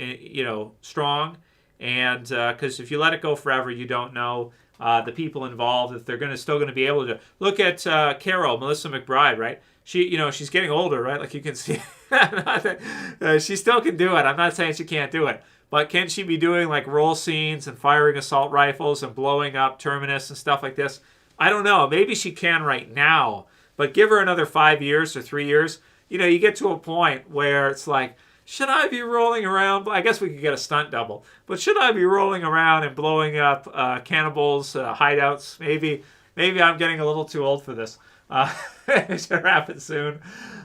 strong. And because if you let it go forever, you don't know the people involved, if they're still going to be able to. Look at Carol, Melissa McBride, right? She's getting older, right? Like you can see, she still can do it. I'm not saying she can't do it. But can she be doing like roll scenes and firing assault rifles and blowing up Terminus and stuff like this? I don't know. Maybe she can right now. But give her another 5 years or 3 years, you get to a point where it's like, should I be rolling around? I guess we could get a stunt double. But should I be rolling around and blowing up cannibals' hideouts? Maybe I'm getting a little too old for this. It should happen soon.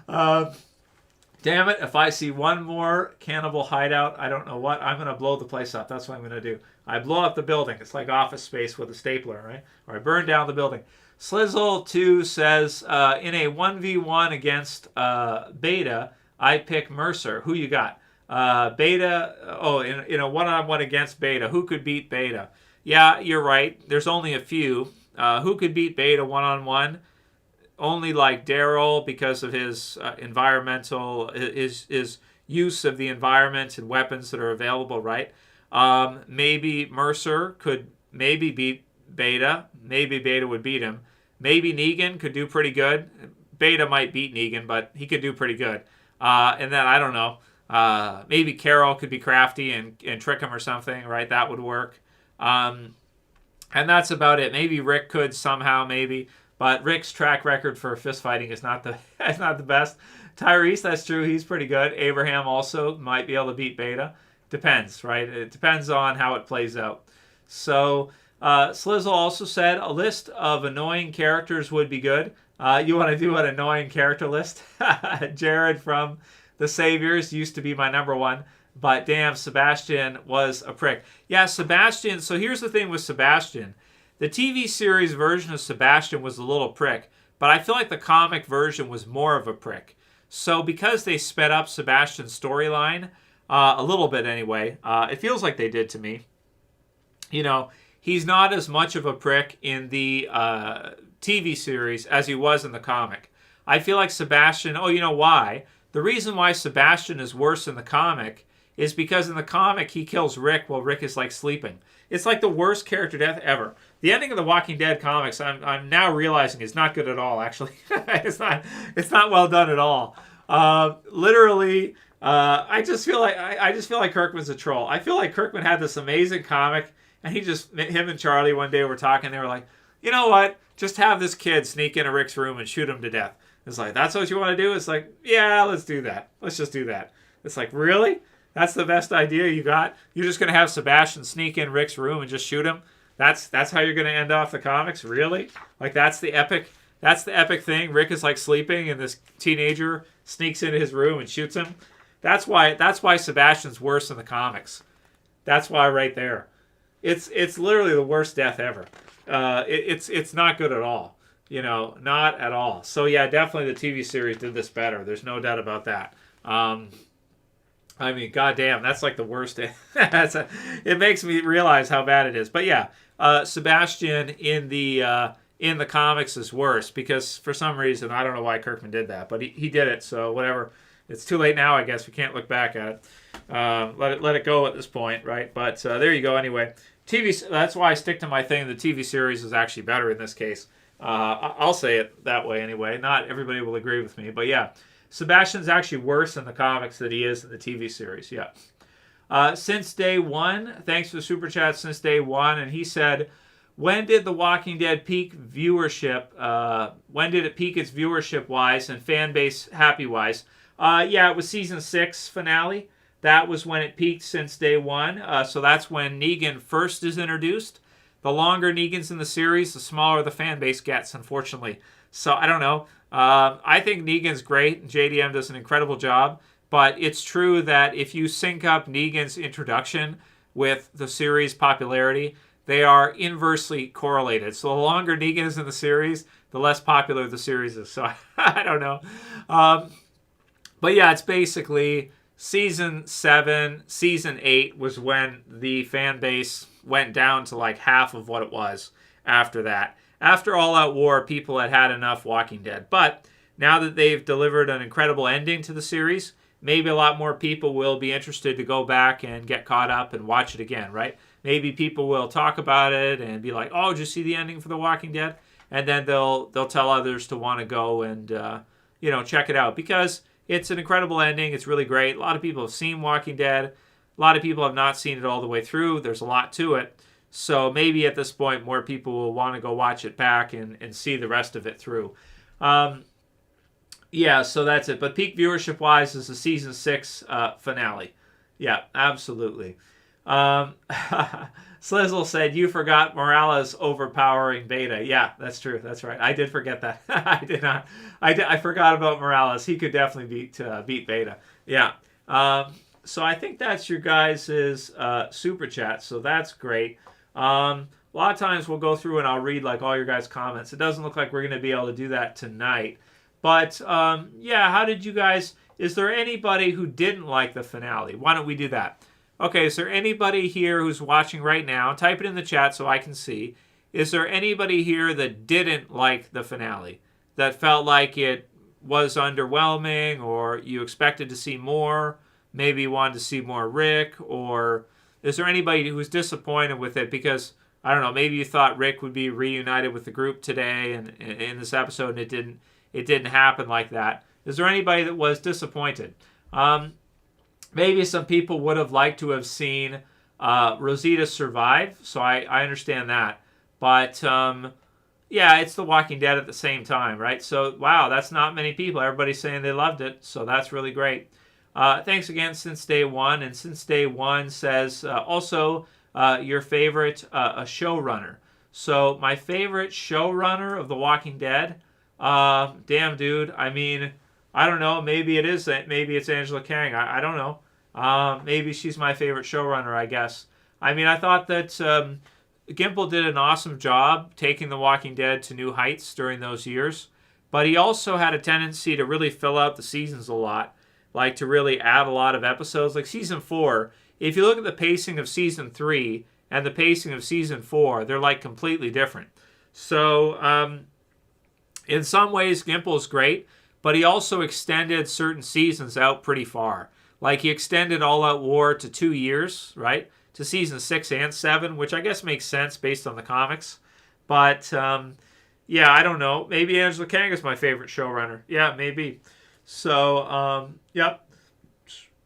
Damn it, if I see one more cannibal hideout, I don't know what, I'm going to blow the place up. That's what I'm going to do. I blow up the building. It's like Office Space with a stapler, right? Or I burn down the building. Slizzle2 says, in a 1v1 against Beta, I pick Mercer. Who you got? Beta, in a one-on-one against Beta. Who could beat Beta? Yeah, you're right. There's only a few. Who could beat Beta one-on-one? Only like Daryl, because of his his use of the environment and weapons that are available, right? Maybe Mercer could maybe beat Beta. Maybe Beta would beat him. Maybe Negan could do pretty good. Beta might beat Negan, but he could do pretty good. And then, I don't know, maybe Carol could be crafty and trick him or something, right? That would work. And that's about it. Maybe Rick could somehow, maybe. But Rick's track record for fist fighting is not the best. Tyrese, that's true. He's pretty good. Abraham also might be able to beat Beta. Depends, right? It depends on how it plays out. So... Slizzle also said a list of annoying characters would be good. You want to do an annoying character list? Jared from The Saviors used to be my number one, but damn, Sebastian was a prick. Yeah, Sebastian, so here's the thing with Sebastian. The TV series version of Sebastian was a little prick, but I feel like the comic version was more of a prick. So because they sped up Sebastian's storyline, a little bit anyway, it feels like they did to me. He's not as much of a prick in the TV series as he was in the comic. I feel like Sebastian, you know why? The reason why Sebastian is worse in the comic is because in the comic he kills Rick while Rick is like sleeping. It's like the worst character death ever. The ending of the Walking Dead comics, I'm now realizing, is not good at all, actually. It's not well done at all. Literally, I just feel like Kirkman's a troll. I feel like Kirkman had this amazing comic. And him and Charlie one day were talking. They were like, you know what? Just have this kid sneak into Rick's room and shoot him to death. It's like, that's what you want to do? It's like, yeah, let's do that. Let's just do that. It's like, really? That's the best idea you got? You're just going to have Sebastian sneak in Rick's room and just shoot him? That's how you're going to end off the comics? Really? Like, that's the epic thing? Rick is like sleeping and this teenager sneaks into his room and shoots him? That's why Sebastian's worse in the comics. That's why right there. It's literally the worst death ever. It's not good at all. Not at all. So yeah, definitely the TV series did this better. There's no doubt about that. I mean, goddamn, that's like the worst. It makes me realize how bad it is. But yeah, Sebastian in the comics is worse because for some reason, I don't know why Kirkman did that, but he did it. So whatever. It's too late now, I guess. We can't look back at it. Let it go at this point, right? But there you go. Anyway, that's why I stick to my thing. The TV series is actually better in this case. I'll say it that way anyway. Not everybody will agree with me, but yeah, Sebastian's actually worse in the comics than he is in the TV series. Yeah. Since day one, thanks for the super chat. Since day one, and he said, when did The Walking Dead peak viewership? When did it peak its viewership wise and fan base happy wise? Yeah, it was season 6 finale. That was when it peaked since day one. So that's when Negan first is introduced. The longer Negan's in the series, the smaller the fan base gets, unfortunately. So I don't know. I think Negan's great. JDM does an incredible job. But it's true that if you sync up Negan's introduction with the series' popularity, they are inversely correlated. So the longer Negan is in the series, the less popular the series is. So I don't know. But yeah, it's basically season 7, season 8 was when the fan base went down to like half of what it was after that. After All Out War, people had had enough Walking Dead. But now that they've delivered an incredible ending to the series, maybe a lot more people will be interested to go back and get caught up and watch it again, right? Maybe people will talk about it and be like, oh, did you see the ending for The Walking Dead? And then they'll tell others to want to go and, check it out. Because it's an incredible ending. It's really great. A lot of people have seen Walking Dead. A lot of people have not seen it all the way through. There's a lot to it. So maybe at this point, more people will want to go watch it back and see the rest of it through. Yeah, so that's it. But peak viewership-wise is the season 6 finale. Yeah, absolutely. Slizzle said, you forgot Morales overpowering Beta. Yeah, that's true. That's right. I did forget that. I did not. I forgot about Morales. He could definitely beat Beta. Yeah. So I think that's your guys' super chat. So that's great. A lot of times we'll go through and I'll read like all your guys' comments. It doesn't look like we're going to be able to do that tonight. But yeah, how did you guys... Is there anybody who didn't like the finale? Why don't we do that? Okay, is there anybody here who's watching right now? Type it in the chat so I can see. Is there anybody here that didn't like the finale? That felt like it was underwhelming, or you expected to see more? Maybe you wanted to see more Rick? Or is there anybody who was disappointed with it because, I don't know, maybe you thought Rick would be reunited with the group today and in this episode and it didn't happen like that? Is there anybody that was disappointed? Maybe some people would have liked to have seen Rosita survive, so I understand that. But, yeah, it's The Walking Dead at the same time, right? So, wow, that's not many people. Everybody's saying they loved it, so that's really great. Thanks again, Since Day One. And Since Day One says, also, your favorite showrunner. So, my favorite showrunner of The Walking Dead, damn, dude, I mean... I don't know. Maybe it is. Maybe it's Angela Kang. I don't know. Maybe she's my favorite showrunner, I guess. I mean, I thought that Gimple did an awesome job taking The Walking Dead to new heights during those years. But he also had a tendency to really fill out the seasons a lot. Like to really add a lot of episodes. Like season 4. If you look at the pacing of season 3 and the pacing of season 4, they're like completely different. So, in some ways, Gimple is great. But he also extended certain seasons out pretty far. Like he extended All Out War to 2 years, right? To season 6 and 7, which I guess makes sense based on the comics. But, yeah, I don't know. Maybe Angela Kang is my favorite showrunner. Yeah, maybe. So, yep.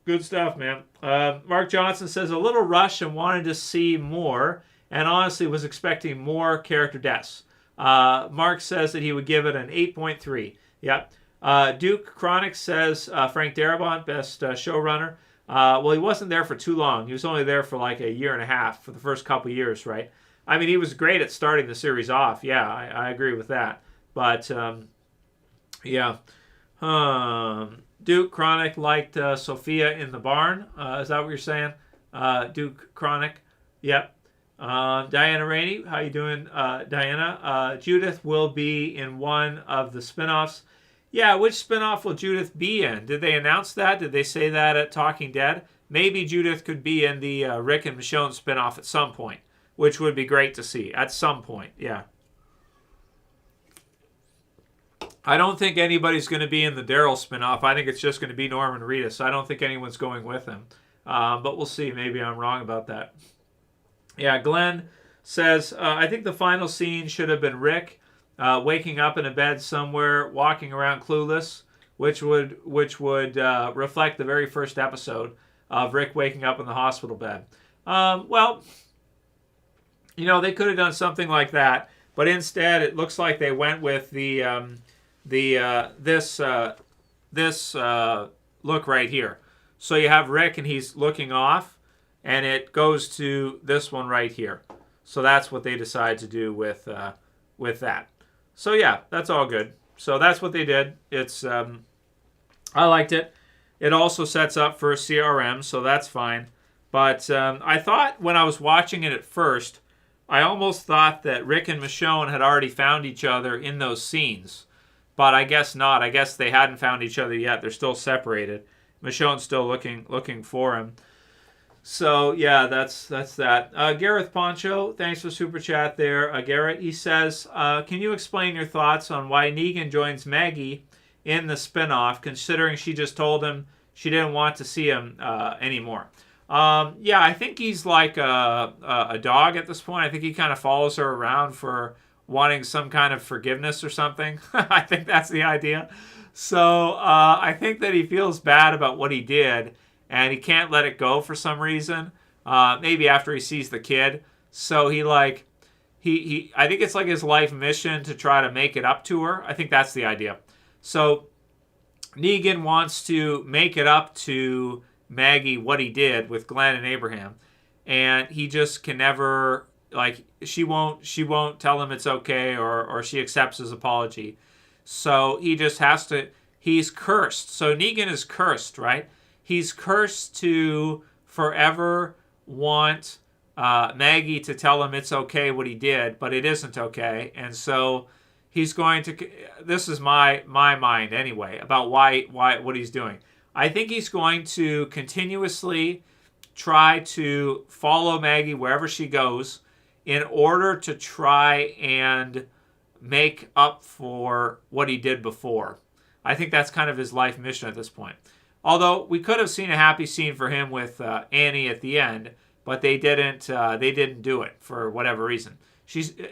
Good stuff, man. Mark Johnson says, a little rush and wanted to see more. And honestly was expecting more character deaths. Mark says that he would give it an 8.3. Yep. Duke Chronic says Frank Darabont, best showrunner. Well, he wasn't there for too long. He was only there for like a year and a half for the first couple years, right? I mean, he was great at starting the series off. Yeah, I agree with that. But, yeah. Duke Chronic liked Sophia in the barn. Is that what you're saying? Duke Chronic. Yep. Diana Rainey, how you doing, Diana? Judith will be in one of the spinoffs. Yeah, which spinoff will Judith be in? Did they announce that? Did they say that at Talking Dead? Maybe Judith could be in the Rick and Michonne spinoff at some point, which would be great to see at some point, yeah. I don't think anybody's going to be in the Daryl spinoff. I think it's just going to be Norman Reedus. I don't think anyone's going with him. But we'll see. Maybe I'm wrong about that. Yeah, Glenn says, I think the final scene should have been Rick waking up in a bed somewhere, walking around clueless, which would reflect the very first episode of Rick waking up in the hospital bed. Well, they could have done something like that, but instead it looks like they went with this look right here. So you have Rick and he's looking off, and it goes to this one right here. So that's what they decide to do with that. So yeah, that's all good. So that's what they did. It's I liked it. It also sets up for a CRM, so that's fine. But I thought when I was watching it at first, I almost thought that Rick and Michonne had already found each other in those scenes. But I guess not. I guess they hadn't found each other yet. They're still separated. Michonne's still looking for him. So yeah, that's that. Gareth Poncho, thanks for super chat there. Garrett, he says, can you explain your thoughts on why Negan joins Maggie in the spinoff, considering she just told him she didn't want to see him anymore? Yeah, I think he's like a dog at this point. I think he kind of follows her around for wanting some kind of forgiveness or something. I think that's the idea. So I think that he feels bad about what he did, and he can't let it go for some reason. Maybe after he sees the kid. So he I think it's like his life mission to try to make it up to her. I think that's the idea. So Negan wants to make it up to Maggie what he did with Glenn and Abraham, and he just can never, like, she won't tell him it's okay, or she accepts his apology. So he just has to, he's cursed. So Negan is cursed, right? He's cursed to forever want Maggie to tell him it's okay what he did, but it isn't okay. And so he's going to, this is my mind anyway, about why what he's doing. I think he's going to continuously try to follow Maggie wherever she goes in order to try and make up for what he did before. I think that's kind of his life mission at this point. Although we could have seen a happy scene for him with Annie at the end, but they didn't. They didn't do it for whatever reason.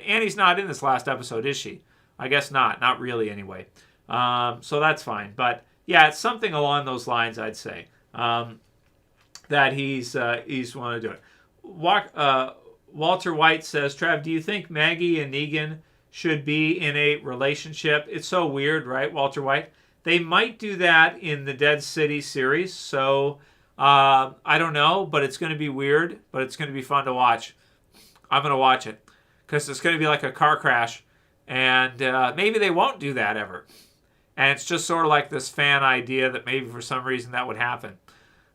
Annie's not in this last episode, is she? I guess not. Not really, anyway. So that's fine. But yeah, it's something along those lines, I'd say, that he's want to do it. Walter White says, Trev, do you think Maggie and Negan should be in a relationship? It's so weird, right, Walter White? They might do that in the Dead City series, so I don't know, but it's going to be weird, but it's going to be fun to watch. I'm going to watch it, because it's going to be like a car crash, and maybe they won't do that ever. And it's just sort of like this fan idea that maybe for some reason that would happen.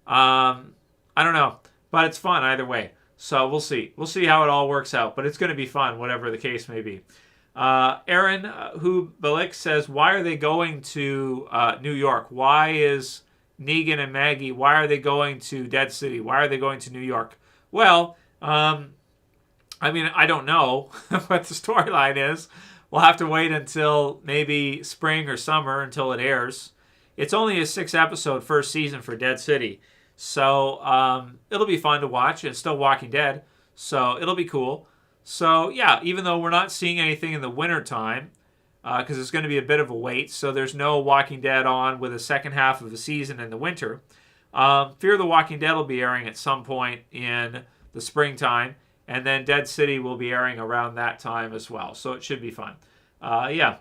I don't know, but it's fun either way. So we'll see. We'll see how it all works out, but it's going to be fun, whatever the case may be. Aaron Hubalik says, why are they going to New York? Why is Negan and Maggie, why are they going to Dead City? Why are they going to New York? Well, I mean, I don't know what the storyline is. We'll have to wait until maybe spring or summer until it airs. It's only a 6-episode first season for Dead City. So it'll be fun to watch. It's still Walking Dead, so it'll be cool. So, yeah, even though we're not seeing anything in the winter time, because it's going to be a bit of a wait, so there's no Walking Dead on with the second half of the season in the winter. Fear the Walking Dead will be airing at some point in the springtime, and then Dead City will be airing around that time as well, so it should be fun. Yeah.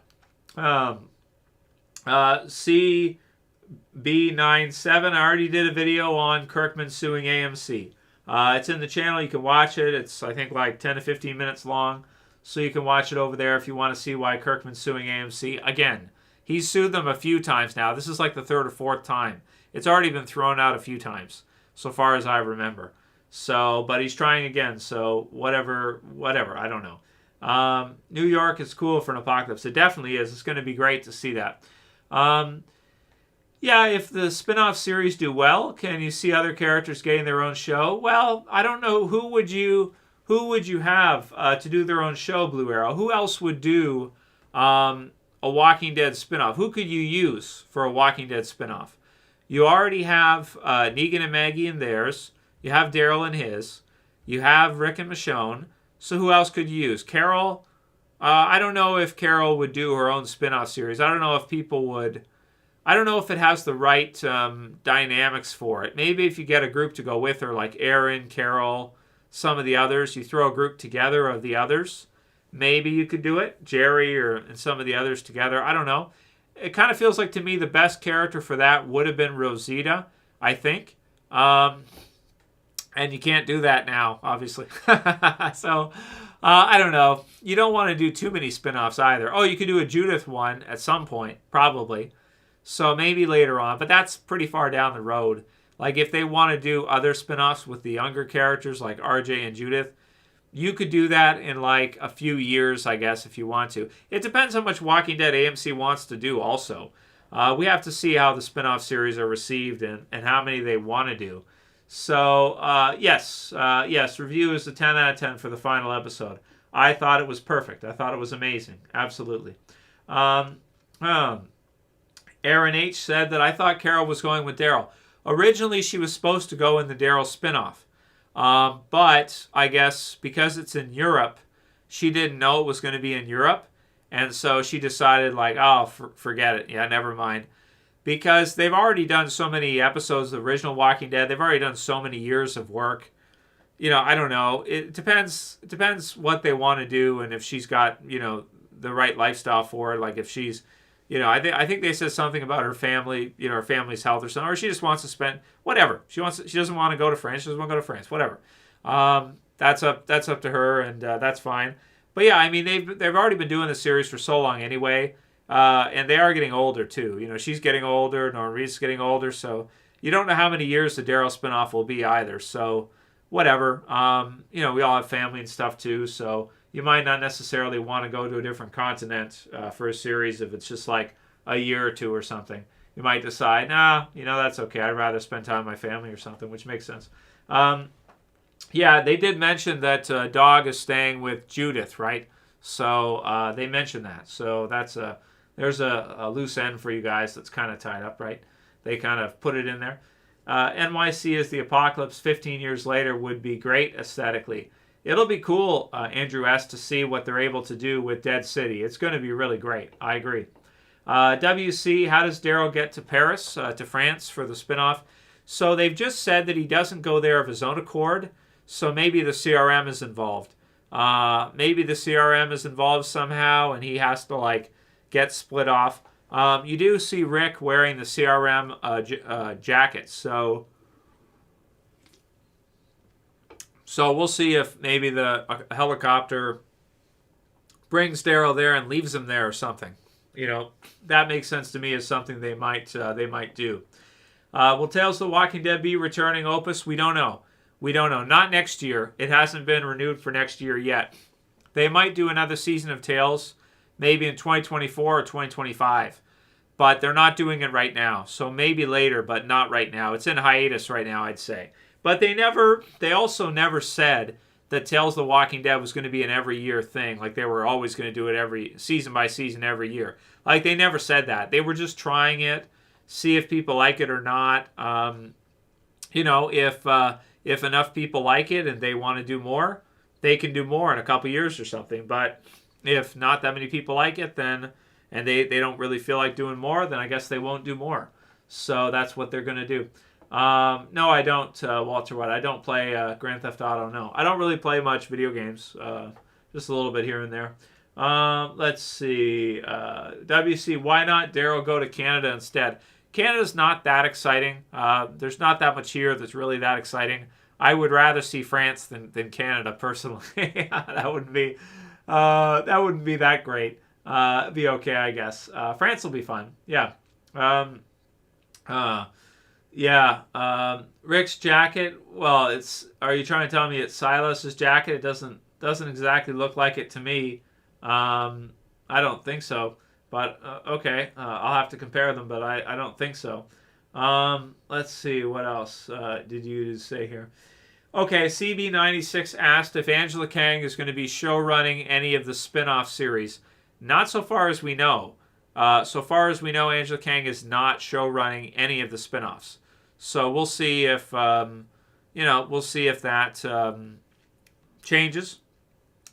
CB97, I already did a video on Kirkman suing AMC. It's in the channel. You can watch it. It's, I think, like 10 to 15 minutes long. So you can watch it over there if you want to see why Kirkman's suing AMC. Again, he's sued them a few times now. This is like the third or fourth time. It's already been thrown out a few times, so far as I remember. So, but he's trying again. So whatever. I don't know. New York is cool for an apocalypse. It definitely is. It's going to be great to see that. Yeah, if the spin-off series do well, can you see other characters getting their own show? Well, I don't know. Who would you have to do their own show, Blue Arrow? Who else would do a Walking Dead spin-off? Who could you use for a Walking Dead spin-off? You already have Negan and Maggie in theirs. You have Daryl in his. You have Rick and Michonne. So who else could you use? Carol? I don't know if Carol would do her own spin-off series. I don't know if people would... I don't know if it has the right dynamics for it. Maybe if you get a group to go with her, like Aaron, Carol, some of the others, you throw a group together of the others, maybe you could do it. Jerry and some of the others together. I don't know. It kind of feels like to me the best character for that would have been Rosita, I think. And you can't do that now, obviously. So, I don't know. You don't want to do too many spin-offs either. Oh, you could do a Judith one at some point, probably. So maybe later on, but that's pretty far down the road. Like if they want to do other spin-offs with the younger characters like RJ and Judith, you could do that in like a few years, I guess, if you want to. It depends how much Walking Dead AMC wants to do also. We have to see how the spin-off series are received and how many they want to do. So, yes, review is a 10 out of 10 for the final episode. I thought it was perfect. I thought it was amazing. Absolutely. Um, Aaron H. said that I thought Carol was going with Daryl. Originally, she was supposed to go in the Daryl spinoff. But I guess because it's in Europe, she didn't know it was going to be in Europe. And so she decided, like, oh, forget it. Yeah, never mind. Because they've already done so many episodes of the original Walking Dead. They've already done so many years of work. I don't know. It depends what they want to do and if she's got, the right lifestyle for it. Like if she's, I think they said something about her family, her family's health or something, or she just wants to spend whatever. She doesn't want to go to France. She doesn't want to go to France. Whatever. That's up to her, and that's fine. But yeah, I mean they've already been doing this series for so long anyway, and they are getting older too. She's getting older, Norman Reedus is getting older, so you don't know how many years the Daryl spinoff will be either. So whatever. We all have family and stuff too, so you might not necessarily want to go to a different continent for a series if it's just like a year or two or something. You might decide, nah, that's okay. I'd rather spend time with my family or something, which makes sense. Yeah, they did mention that Dog is staying with Judith, right? So they mentioned that. So there's a loose end for you guys that's kind of tied up, right? They kind of put it in there. NYC is the Apocalypse 15 years later would be great aesthetically. It'll be cool, Andrew S., to see what they're able to do with Dead City. It's going to be really great. I agree. WC, how does Daryl get to Paris, to France, for the spinoff? So they've just said that he doesn't go there of his own accord, so maybe the CRM is involved. Maybe the CRM is involved somehow, and he has to, get split off. You do see Rick wearing the CRM jacket, so we'll see if maybe the helicopter brings Daryl there and leaves him there or something. That makes sense to me as something they might do. Will Tales of the Walking Dead be returning Opus? We don't know. Not next year. It hasn't been renewed for next year yet. They might do another season of Tales, maybe in 2024 or 2025. But they're not doing it right now. So maybe later, but not right now. It's in hiatus right now, I'd say. But they also never said that Tales of the Walking Dead was going to be an every year thing. Like they were always going to do it every season by season every year. Like they never said that. They were just trying it, see if people like it or not. If enough people like it and they want to do more, they can do more in a couple years or something. But if not that many people like it, then and they don't really feel like doing more, then I guess they won't do more. So that's what they're going to do. No, I don't, Walter White. I don't play Grand Theft Auto, no. I don't really play much video games, just a little bit here and there. Let's see. WC, why not Daryl go to Canada instead? Canada's not that exciting. There's not that much here that's really that exciting. I would rather see France than Canada, personally. That wouldn't be that great. Be okay, I guess. France will be fun. Yeah. Rick's jacket. Well, are you trying to tell me it's Silas's jacket? It doesn't exactly look like it to me. I don't think so. But okay, I'll have to compare them. But I don't think so. Let's see what else did you say here. Okay, CB96 asked if Angela Kang is going to be show running any of the spin-off series. Not so far as we know. So far as we know, Angela Kang is not show running any of the spin-offs. So we'll see if that changes.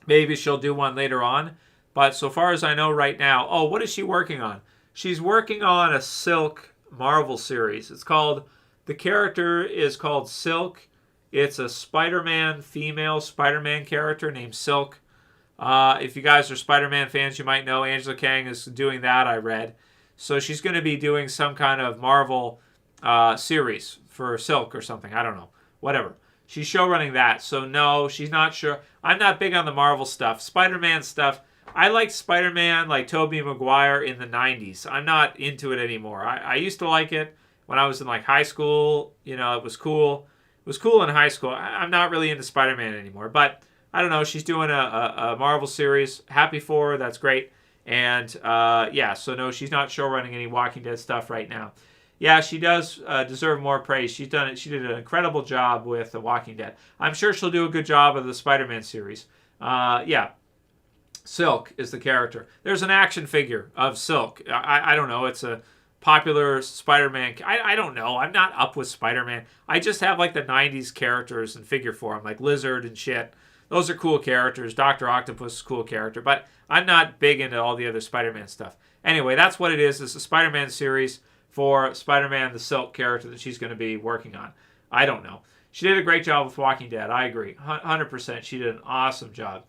Maybe she'll do one later on. But so far as I know right now, what is she working on? She's working on a Silk Marvel series. The character is called Silk. It's a Spider-Man, female Spider-Man character named Silk. If you guys are Spider-Man fans, you might know Angela Kang is doing that, I read. So she's going to be doing some kind of Marvel series for Silk or something. I don't know. Whatever. She's showrunning that. So no, she's not sure. I'm not big on the Marvel stuff. Spider-Man stuff. I liked Spider-Man like Tobey Maguire in the 90s. I'm not into it anymore. I used to like it when I was in high school. It was cool. It was cool in high school. I'm not really into Spider-Man anymore. But I don't know. She's doing a Marvel series. Happy for her. That's great. And yeah, so no, she's not showrunning any Walking Dead stuff right now. Yeah, she does deserve more praise. She's done it. She did an incredible job with The Walking Dead. I'm sure she'll do a good job of the Spider-Man series. Yeah, Silk is the character. There's an action figure of Silk. I don't know. It's a popular Spider-Man. I don't know. I'm not up with Spider-Man. I just have like the 90s characters in figure form, like Lizard and shit. Those are cool characters. Dr. Octopus is a cool character, but I'm not big into all the other Spider-Man stuff. Anyway, that's what it is. It's a Spider-Man series for Spider-Man, the Silk character that she's going to be working on. I don't know. She did a great job with Walking Dead. I agree. 100%. She did an awesome job.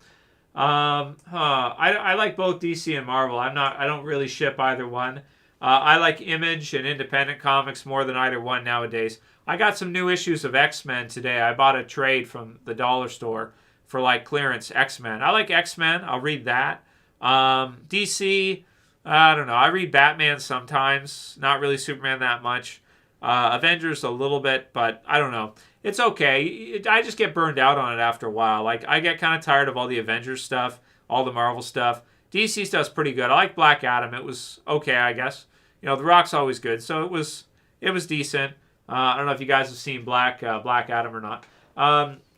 I like both DC and Marvel. I don't really ship either one. I like Image and independent comics more than either one nowadays. I got some new issues of X-Men today. I bought a trade from the dollar store for like clearance X-Men. I like X-Men. I'll read that. DC, I don't know. I read Batman sometimes. Not really Superman that much. Avengers a little bit, but I don't know. It's okay. I just get burned out on it after a while. Like, I get kind of tired of all the Avengers stuff, all the Marvel stuff. DC stuff's pretty good. I like Black Adam. It was okay, I guess. You know, The Rock's always good, so it was decent. I don't know if you guys have seen Black Adam or not.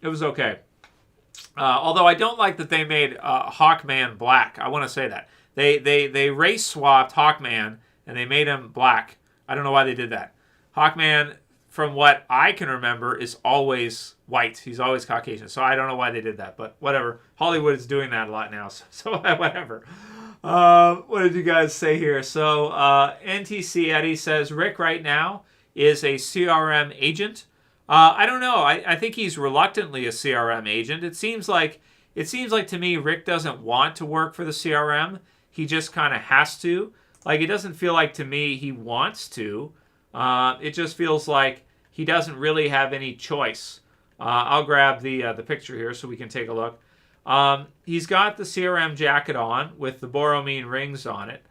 It was okay. Although I don't like that they made Hawkman black. I want to say that. They race swapped Hawkman and they made him black. I don't know why they did that. Hawkman, from what I can remember, is always white. He's always Caucasian. So I don't know why they did that, but whatever. Hollywood is doing that a lot now, so whatever. What did you guys say here? So NTC Eddie says Rick right now is a CRM agent. I don't know. I think he's reluctantly a CRM agent. It seems like to me Rick doesn't want to work for the CRM. He just kind of has to. Like, it doesn't feel like to me he wants to. It just feels like he doesn't really have any choice. I'll grab the picture here so we can take a look. He's got the CRM jacket on with the Boromine rings on it.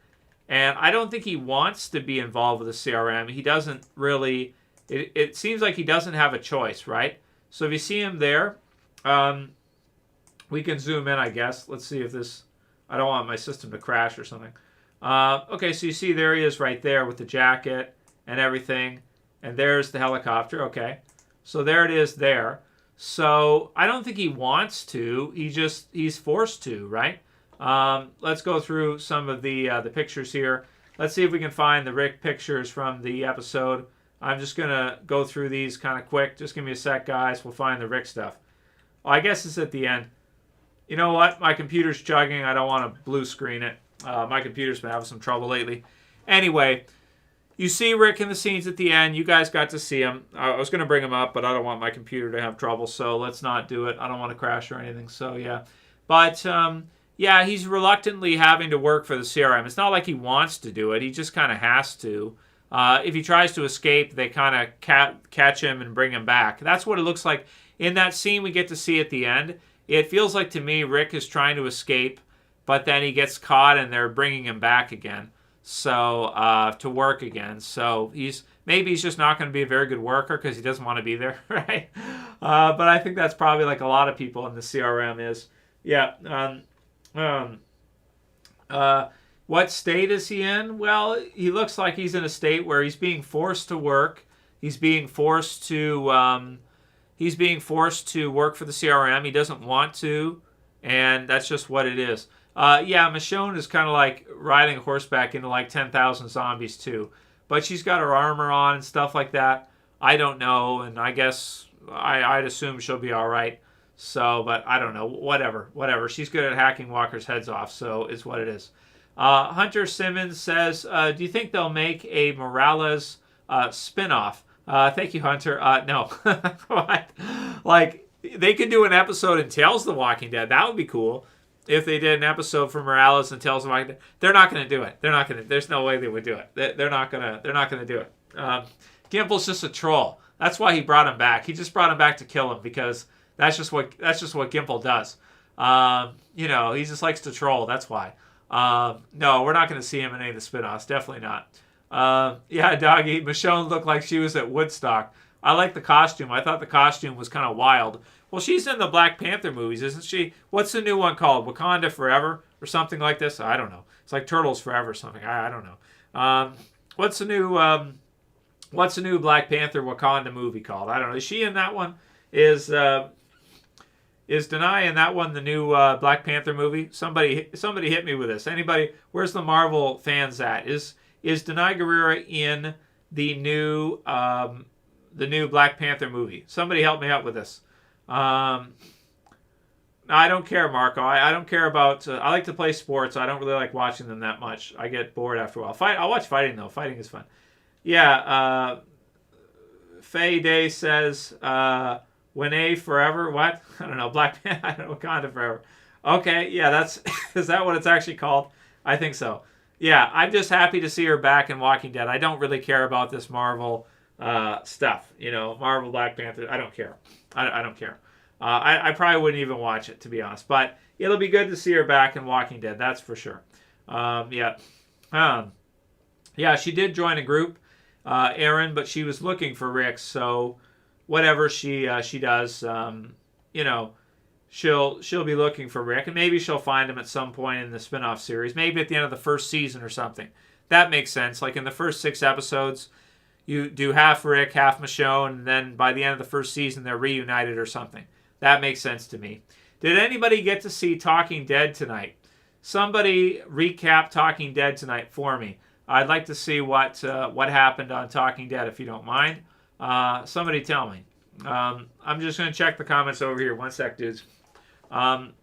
And I don't think he wants to be involved with the CRM. He doesn't really... It seems like he doesn't have a choice, right? So if you see him there, we can zoom in, I guess. Let's see if this... I don't want my system to crash or something. Okay, so you see there he is right there with the jacket and everything. And there's the helicopter, okay. So there it is there. So I don't think he wants to. He's forced to, right? Let's go through some of the pictures here. Let's see if we can find the Rick pictures from the episode. I'm just going to go through these kind of quick. Just give me a sec, guys. We'll find the Rick stuff. Oh, I guess it's at the end. You know what? My computer's chugging. I don't want to blue screen it. My computer's been having some trouble lately. Anyway, you see Rick in the scenes at the end. You guys got to see him. I was going to bring him up, but I don't want my computer to have trouble, so let's not do it. I don't want to crash or anything, so yeah. But, yeah, he's reluctantly having to work for the CRM. It's not like he wants to do it. He just kind of has to. If he tries to escape, they kind of catch him and bring him back. That's what it looks like. In that scene we get to see at the end, it feels like to me Rick is trying to escape, but then he gets caught and they're bringing him back again. So, to work again. So, maybe he's just not going to be a very good worker because he doesn't want to be there, right? But I think that's probably like a lot of people in the CRM is. Yeah. What state is he in? Well, he looks like he's in a state where he's being forced to work. He's being forced to work for the CRM. He doesn't want to, and that's just what it is. Yeah, Michonne is kind of like riding a horseback into like 10,000 zombies too. But she's got her armor on and stuff like that. I don't know, and I guess I'd assume she'll be all right. So, but I don't know. Whatever. She's good at hacking walkers' heads off, so it's what it is. Hunter Simmons says, do you think they'll make a Morales spin-off? Thank you, Hunter. No. What? Like, they could do an episode in Tales of the Walking Dead. That would be cool. If they did an episode for Morales and Tales of the Walking Dead. They're not going to do it. There's no way they would do it. They're not going to do it. Gimple's just a troll. That's why he brought him back. He just brought him back to kill him because that's just what Gimple does. He just likes to troll. That's why. No, we're not going to see him in any of the spin-offs. Definitely not. Yeah, Doggy. Michonne looked like she was at Woodstock. I like the costume. I thought the costume was kind of wild. Well, she's in the Black Panther movies, isn't she? What's the new one called? Wakanda Forever or something like this? I don't know. It's like Turtles Forever or something. I don't know. What's the new Black Panther Wakanda movie called? I don't know. Is she in that one? Is Denai in that one the new Black Panther movie? Somebody hit me with this. Anybody? Where's the Marvel fans at? Is Denai Guerrera in the new Black Panther movie? Somebody help me out with this. I don't care, Marco. I don't care about. I like to play sports. I don't really like watching them that much. I get bored after a while. I'll watch fighting though. Fighting is fun. Yeah. Faye Day says, "Winnie forever." What? I don't know. Black Panther. I don't know. Wakanda forever. Okay. Yeah. That's. Is that what it's actually called? I think so. Yeah. I'm just happy to see her back in Walking Dead. I don't really care about this Marvel stuff. Marvel Black Panther. I don't care. I don't care. I probably wouldn't even watch it, to be honest. But it'll be good to see her back in Walking Dead. That's for sure. Yeah. Yeah, she did join a group, Erin, but she was looking for Rick. So whatever she does, she'll be looking for Rick. And maybe she'll find him at some point in the spinoff series. Maybe at the end of the first season or something. That makes sense. Like in the first 6 episodes, you do half Rick, half Michonne, and then by the end of the first season, they're reunited or something. That makes sense to me. Did anybody get to see Talking Dead tonight? Somebody recap Talking Dead tonight for me. I'd like to see what happened on Talking Dead, if you don't mind. Somebody tell me. I'm just going to check the comments over here. One sec, dudes. What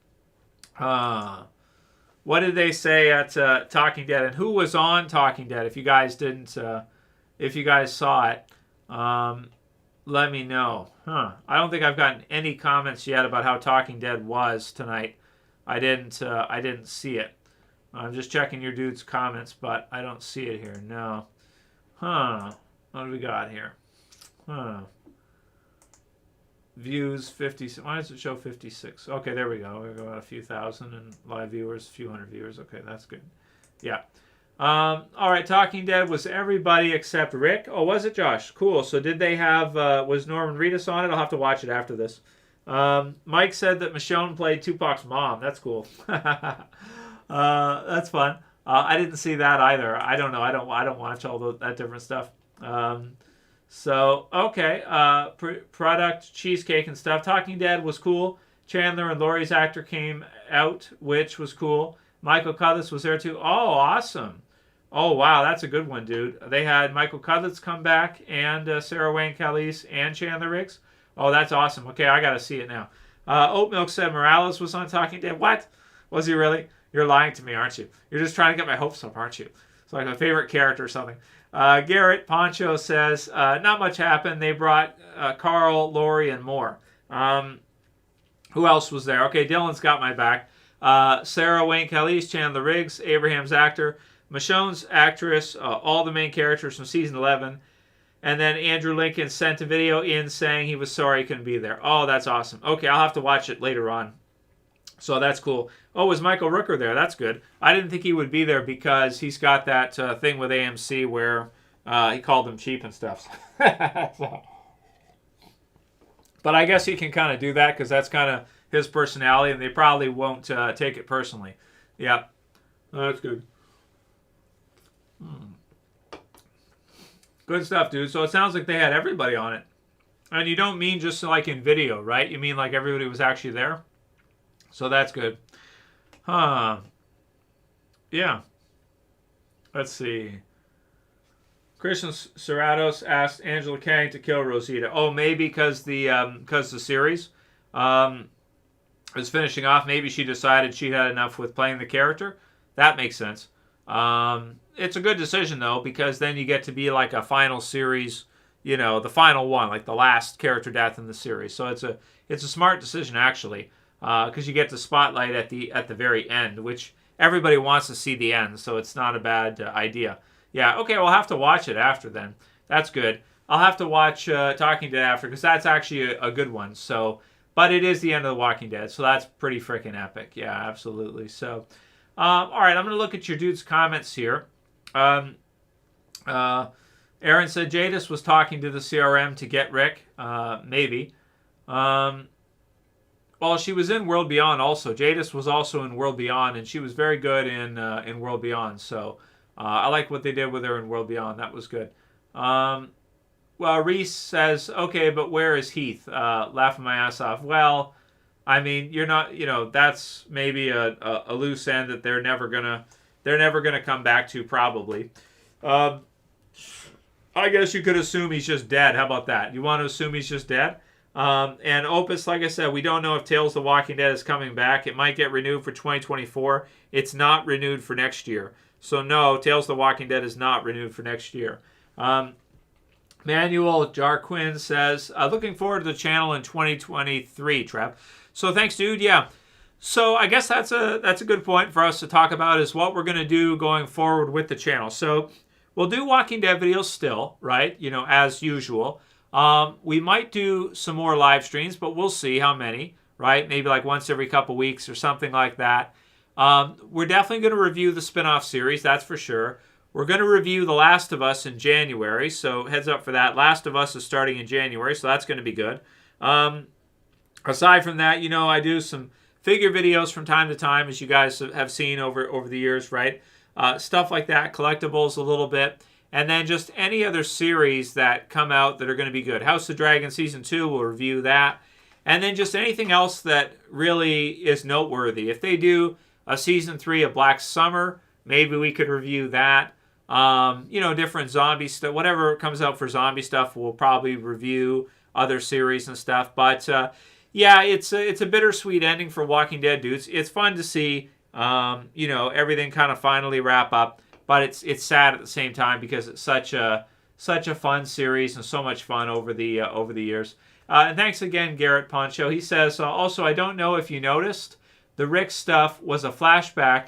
did they say at Talking Dead? And who was on Talking Dead? If you guys didn't, if you guys saw it, let me know. I don't think I've gotten any comments yet about how Talking Dead was tonight. I didn't see it. I'm just checking your dude's comments, but I don't see it here. No. What do we got here? Views 50. Why does it show 56? Okay, there we go. We got a few thousand and live viewers, a few hundred viewers. Okay, that's good. Yeah. All right, Talking Dead was everybody except Rick. Oh, was it, Josh? Cool. So did they have, was Norman Reedus on it? I'll have to watch it after this. Mike said that Michonne played Tupac's mom. That's cool. That's fun. I didn't see that either. I don't know. I don't watch all that different stuff. So, okay. Product, cheesecake and stuff. Talking Dead was cool. Chandler and Laurie's actor came out, which was cool. Michael Cudlitz was there too. Oh, awesome. Oh, wow, that's a good one, dude. They had Michael Cudlitz come back and Sarah Wayne Callies and Chandler Riggs. Oh, that's awesome. Okay, I got to see it now. Oat Milk said Morales was on Talking Dead. What? Was he really? You're lying to me, aren't you? You're just trying to get my hopes up, aren't you? It's like my favorite character or something. Garrett Poncho says, not much happened. They brought Carl, Laurie, and more. Who else was there? Okay, Dylan's got my back. Sarah Wayne Callies, Chandler Riggs, Abraham's actor, Michonne's actress, all the main characters from season 11. And then Andrew Lincoln sent a video in saying he was sorry he couldn't be there. Oh, that's awesome. Okay, I'll have to watch it later on. So that's cool. Oh, was Michael Rooker there? That's good. I didn't think he would be there because he's got that thing with AMC where he called them cheap and stuff. So. But I guess he can kind of do that because that's kind of his personality, and they probably won't take it personally. Yeah, that's good. Good stuff, dude. So it sounds like they had everybody on it. And you don't mean just like in video, right? You mean like everybody was actually there? So that's good. Yeah. Let's see. Christian Serratos asked Angela Kang to kill Rosita. Oh, maybe because the series is finishing off. Maybe she decided she had enough with playing the character. That makes sense. It's a good decision though, because then you get to be like a final series, the final one, like the last character death in the series. So it's a smart decision actually, because you get the spotlight at the very end, which everybody wants to see the end. So it's not a bad idea. Yeah. Okay. We'll have to watch it after then. That's good. I'll have to watch Talking Dead after because that's actually a good one. So, but it is the end of The Walking Dead, so that's pretty freaking epic. Yeah, absolutely. So. All right, I'm going to look at your dude's comments here. Aaron said Jadis was talking to the CRM to get Rick. Maybe. Well, she was in World Beyond also. Jadis was also in World Beyond, and she was very good in World Beyond. So I like what they did with her in World Beyond. That was good. Well, Reese says, okay, but where is Heath? Laughing my ass off. Well, I mean, you're not, that's maybe a loose end that they're never gonna come back to, probably. I guess you could assume he's just dead. How about that? You want to assume he's just dead? And Opus, like I said, we don't know if Tales of the Walking Dead is coming back. It might get renewed for 2024. It's not renewed for next year. So no, Tales of the Walking Dead is not renewed for next year. Manuel Jarquin says, looking forward to the channel in 2023, Trev. So thanks, dude. Yeah. So I guess that's a good point for us to talk about, is what we're going to do going forward with the channel. So we'll do Walking Dead videos still, right? As usual. We might do some more live streams, but we'll see how many, right? Maybe like once every couple weeks or something like that. We're definitely going to review the spin-off series, that's for sure. We're going to review The Last of Us in January, so heads up for that. Last of Us is starting in January, so that's going to be good. Aside from that, I do some figure videos from time to time, as you guys have seen over the years, right? Stuff like that, collectibles a little bit. And then just any other series that come out that are going to be good. House of Dragon Season 2, we'll review that. And then just anything else that really is noteworthy. If they do a Season 3 of Black Summer, maybe we could review that. Different zombie stuff. Whatever comes out for zombie stuff, we'll probably review other series and stuff. But, yeah, it's a bittersweet ending for Walking Dead, dudes. It's fun to see, everything kind of finally wrap up. But it's sad at the same time because it's such a fun series and so much fun over the years. And thanks again, Garrett Poncho. He says, also, I don't know if you noticed, the Rick stuff was a flashback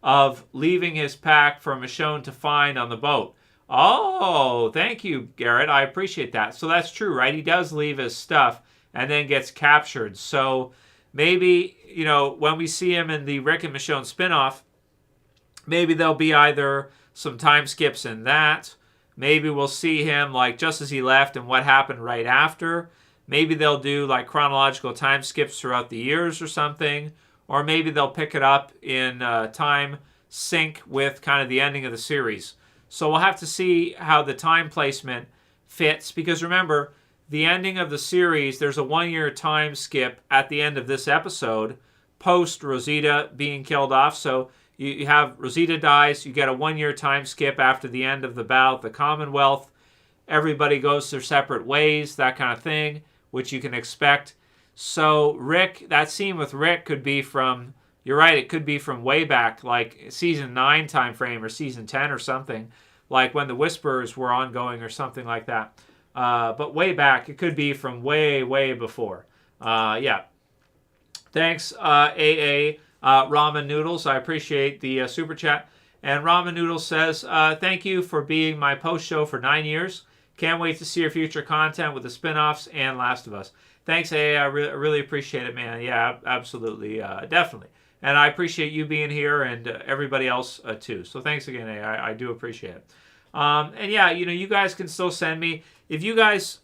of leaving his pack for Michonne to find on the boat. Oh, thank you, Garrett. I appreciate that. So that's true, right? He does leave his stuff and then gets captured. So maybe, when we see him in the Rick and Michonne spinoff, maybe there'll be either some time skips in that. Maybe we'll see him like just as he left and what happened right after. Maybe they'll do like chronological time skips throughout the years or something. Or maybe they'll pick it up in time sync with kind of the ending of the series. So we'll have to see how the time placement fits. Because remember, the ending of the series, there's a 1-year time skip at the end of this episode, post Rosita being killed off. So you have Rosita dies, you get a 1-year time skip after the end of the battle at the Commonwealth. Everybody goes their separate ways, that kind of thing, which you can expect. So Rick, that scene with Rick could be from, you're right, it could be from way back, like season 9 time frame or season 10 or something, like when the Whisperers were ongoing or something like that. But way back, it could be from way, way before. Yeah. Thanks, AA. Ramen Noodles, I appreciate the super chat. And Ramen Noodles says, thank you for being my post show for 9 years. Can't wait to see your future content with the spinoffs and Last of Us. Thanks, AA. I really appreciate it, man. Yeah, absolutely. Definitely. And I appreciate you being here and everybody else too. So thanks again, AA. I do appreciate it. And yeah, you guys can still send me. If you guys,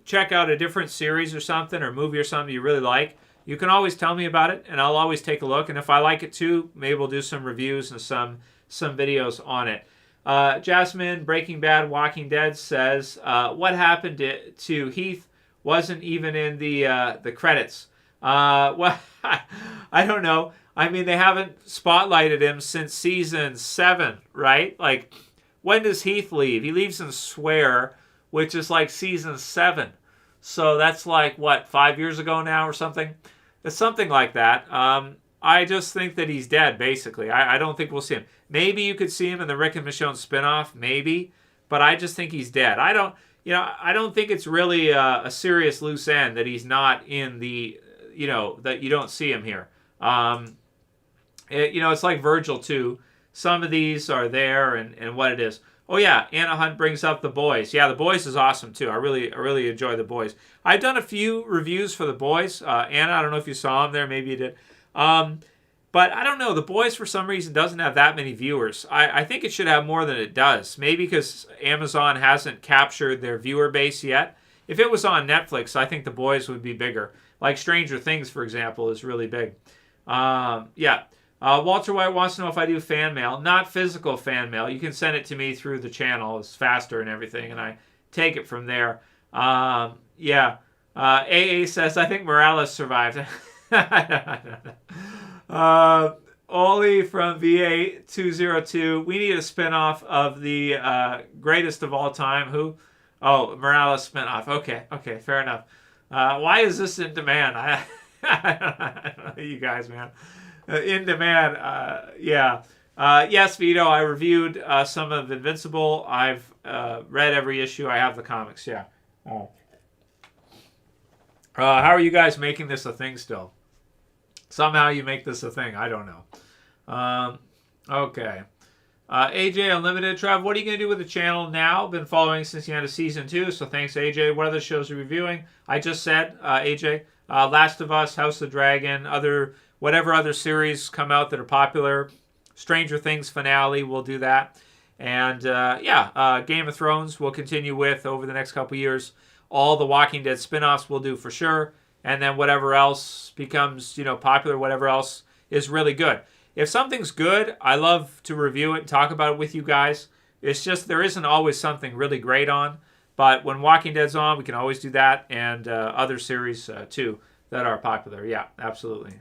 check out a different series or something or movie or something you really like, you can always tell me about it, and I'll always take a look. And if I like it too, maybe we'll do some reviews and some videos on it. Jasmine, Breaking Bad, Walking Dead says, what happened to Heath wasn't even in the credits. Well, I don't know. I mean, they haven't spotlighted him since season 7, right? Like, when does Heath leave? He leaves in Swear, which is like season 7. So that's like, what, 5 years ago now or something? It's something like that. I just think that he's dead, basically. I don't think we'll see him. Maybe you could see him in the Rick and Michonne spinoff, maybe. But I just think he's dead. I don't think it's really a serious loose end that he's not in the, that you don't see him here. It's like Virgil, too. Some of these are there and what it is. Oh, yeah, Anna Hunt brings up The Boys. Yeah, The Boys is awesome, too. I really enjoy The Boys. I've done a few reviews for The Boys. Anna, I don't know if you saw them there. Maybe you did. But I don't know. The Boys, for some reason, doesn't have that many viewers. I think it should have more than it does. Maybe because Amazon hasn't captured their viewer base yet. If it was on Netflix, I think The Boys would be bigger. Like Stranger Things, for example, is really big. Yeah. Walter White wants to know if I do fan mail. Not physical fan mail. You can send it to me through the channel. It's faster and everything, and I take it from there. Yeah. AA says, I think Morales survived. Oli from VA202. We need a spinoff of the greatest of all time. Who? Oh, Morales spinoff. Okay, fair enough. Why is this in demand? I don't know, you guys, man. In demand, yeah. Yes, Vito, I reviewed some of Invincible. I've read every issue. I have the comics, yeah. How are you guys making this a thing still? Somehow you make this a thing. I don't know. Okay. AJ Unlimited. Trev, what are you going to do with the channel now? Been following since the end of Season 2, so thanks, AJ. What other shows are you reviewing? I just said, AJ, Last of Us, House of the Dragon, whatever other series come out that are popular. Stranger Things finale, we'll do that. And, Game of Thrones we'll continue with over the next couple years. All the Walking Dead spin-offs we'll do for sure. And then whatever else becomes, popular, whatever else is really good. If something's good, I love to review it and talk about it with you guys. It's just there isn't always something really great on. But when Walking Dead's on, we can always do that. And other series, too, that are popular. Yeah, absolutely.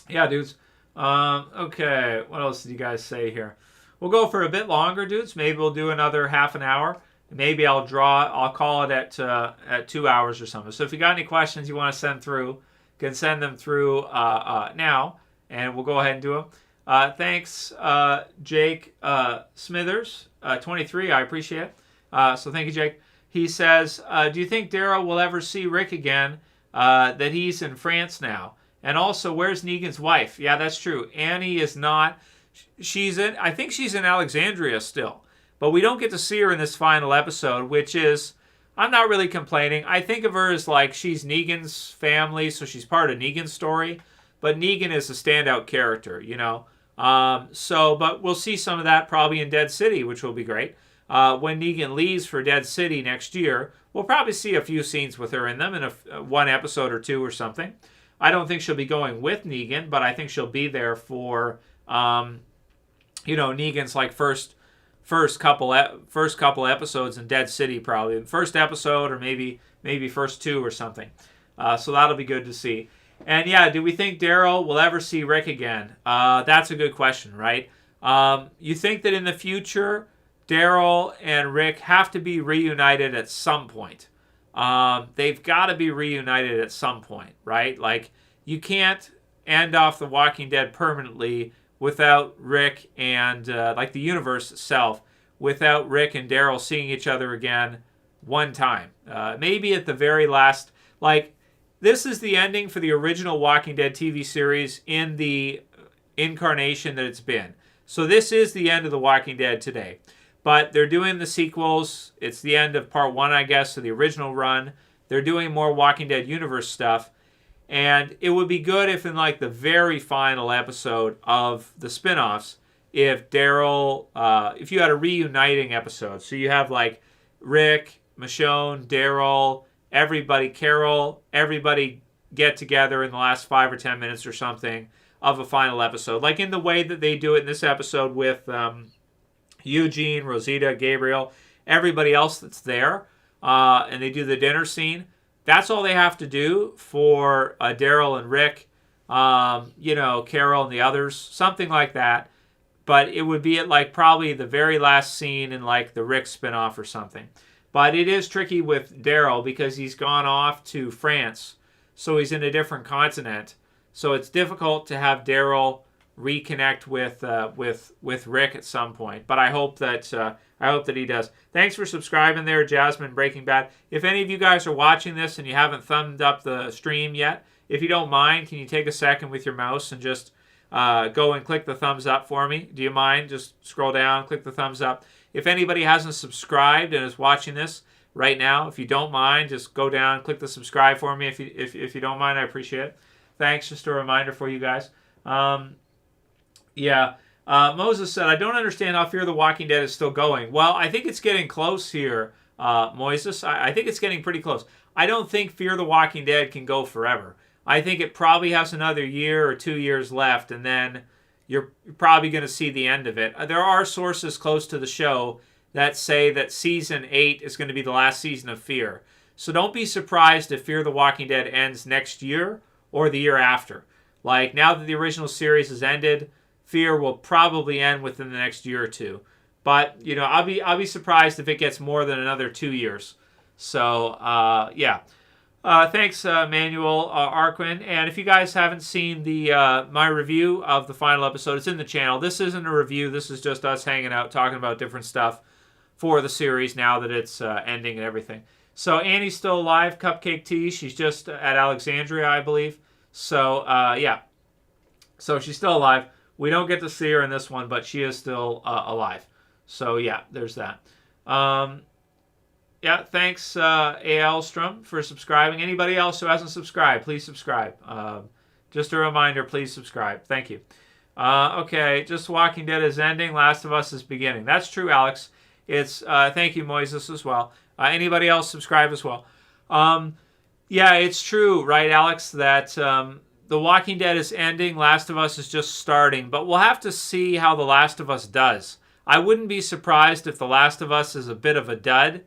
Yeah, dudes. Okay, what else did you guys say here? We'll go for a bit longer, dudes. Maybe we'll do another half an hour. Maybe I'll call it at 2 hours or something. So if you got any questions you want to send through, you can send them through now, and we'll go ahead and do them. Thanks, Jake Smithers, 23. I appreciate it. So thank you, Jake. He says, do you think Daryl will ever see Rick again, that he's in France now? And also, where's Negan's wife? Yeah, that's true. Annie is not. I think she's in Alexandria still. But we don't get to see her in this final episode, which is, I'm not really complaining. I think of her as like she's Negan's family, so she's part of Negan's story. But Negan is a standout character, but we'll see some of that probably in Dead City, which will be great. When Negan leaves for Dead City next year, we'll probably see a few scenes with her in them in one episode or two or something. I don't think she'll be going with Negan, but I think she'll be there for, Negan's like first couple episodes in Dead City, probably first episode or maybe first two or something. So that'll be good to see. And yeah, do we think Daryl will ever see Rick again? That's a good question, right? You think that in the future, Daryl and Rick have to be reunited at some point. They've got to be reunited at some point, right? Like, you can't end off The Walking Dead permanently without Rick and, the universe itself, without Rick and Daryl seeing each other again one time. Maybe at the very last, this is the ending for the original Walking Dead TV series in the incarnation that it's been. So this is the end of The Walking Dead today. But they're doing the sequels. It's the end of part 1, I guess, of the original run. They're doing more Walking Dead universe stuff. And it would be good if in the very final episode of the spinoffs, if Daryl, if you had a reuniting episode. So you have Rick, Michonne, Daryl, everybody, Carol, everybody get together in the last 5 or 10 minutes or something of a final episode. Like in the way that they do it in this episode with Eugene, Rosita, Gabriel, everybody else that's there, and they do the dinner scene. That's all they have to do for Daryl and Rick, Carol and the others, something like that. But it would be at probably the very last scene in the Rick spinoff or something. But it is tricky with Daryl because he's gone off to France, so he's in a different continent. So it's difficult to have Daryl reconnect with Rick at some point. But I hope that he does. Thanks for subscribing there, Jasmine Breaking Bad. If any of you guys are watching this and you haven't thumbed up the stream yet, if you don't mind, can you take a second with your mouse and just go and click the thumbs up for me? Do you mind? Just scroll down, click the thumbs up. If anybody hasn't subscribed and is watching this right now, if you don't mind, just go down, click the subscribe for me. If you don't mind, I appreciate it. Thanks. Just a reminder for you guys. Moses said, I don't understand how Fear the Walking Dead is still going. Well, I think it's getting close here, Moises. I think it's getting pretty close. I don't think Fear the Walking Dead can go forever. I think it probably has another year or 2 years left, and then you're probably going to see the end of it. There are sources close to the show that say that season 8 is going to be the last season of Fear. So don't be surprised if Fear the Walking Dead ends next year or the year after. Like, now that the original series has ended, Fear will probably end within the next year or two. But, you know, I'll be surprised if it gets more than another 2 years. So, yeah. Thanks, Manuel Arquin. And if you guys haven't seen the my review of the final episode, it's in the channel. This isn't a review. This is just us hanging out, talking about different stuff for the series now that it's ending and everything. So Annie's still alive, Cupcake Tea. She's just at Alexandria, I believe. So, yeah. So she's still alive. We don't get to see her in this one, but she is still alive. So, yeah, there's that. Yeah, thanks, A.L.Strom, for subscribing. Anybody else who hasn't subscribed, please subscribe. Just a reminder, please subscribe. Thank you. Okay, Just Walking Dead is ending. Last of Us is beginning. That's true, Alex. It's thank you, Moises, as well. Anybody else subscribe as well? Yeah, it's true, right, Alex, that The Walking Dead is ending. Last of Us is just starting. But we'll have to see how The Last of Us does. I wouldn't be surprised if The Last of Us is a bit of a dud,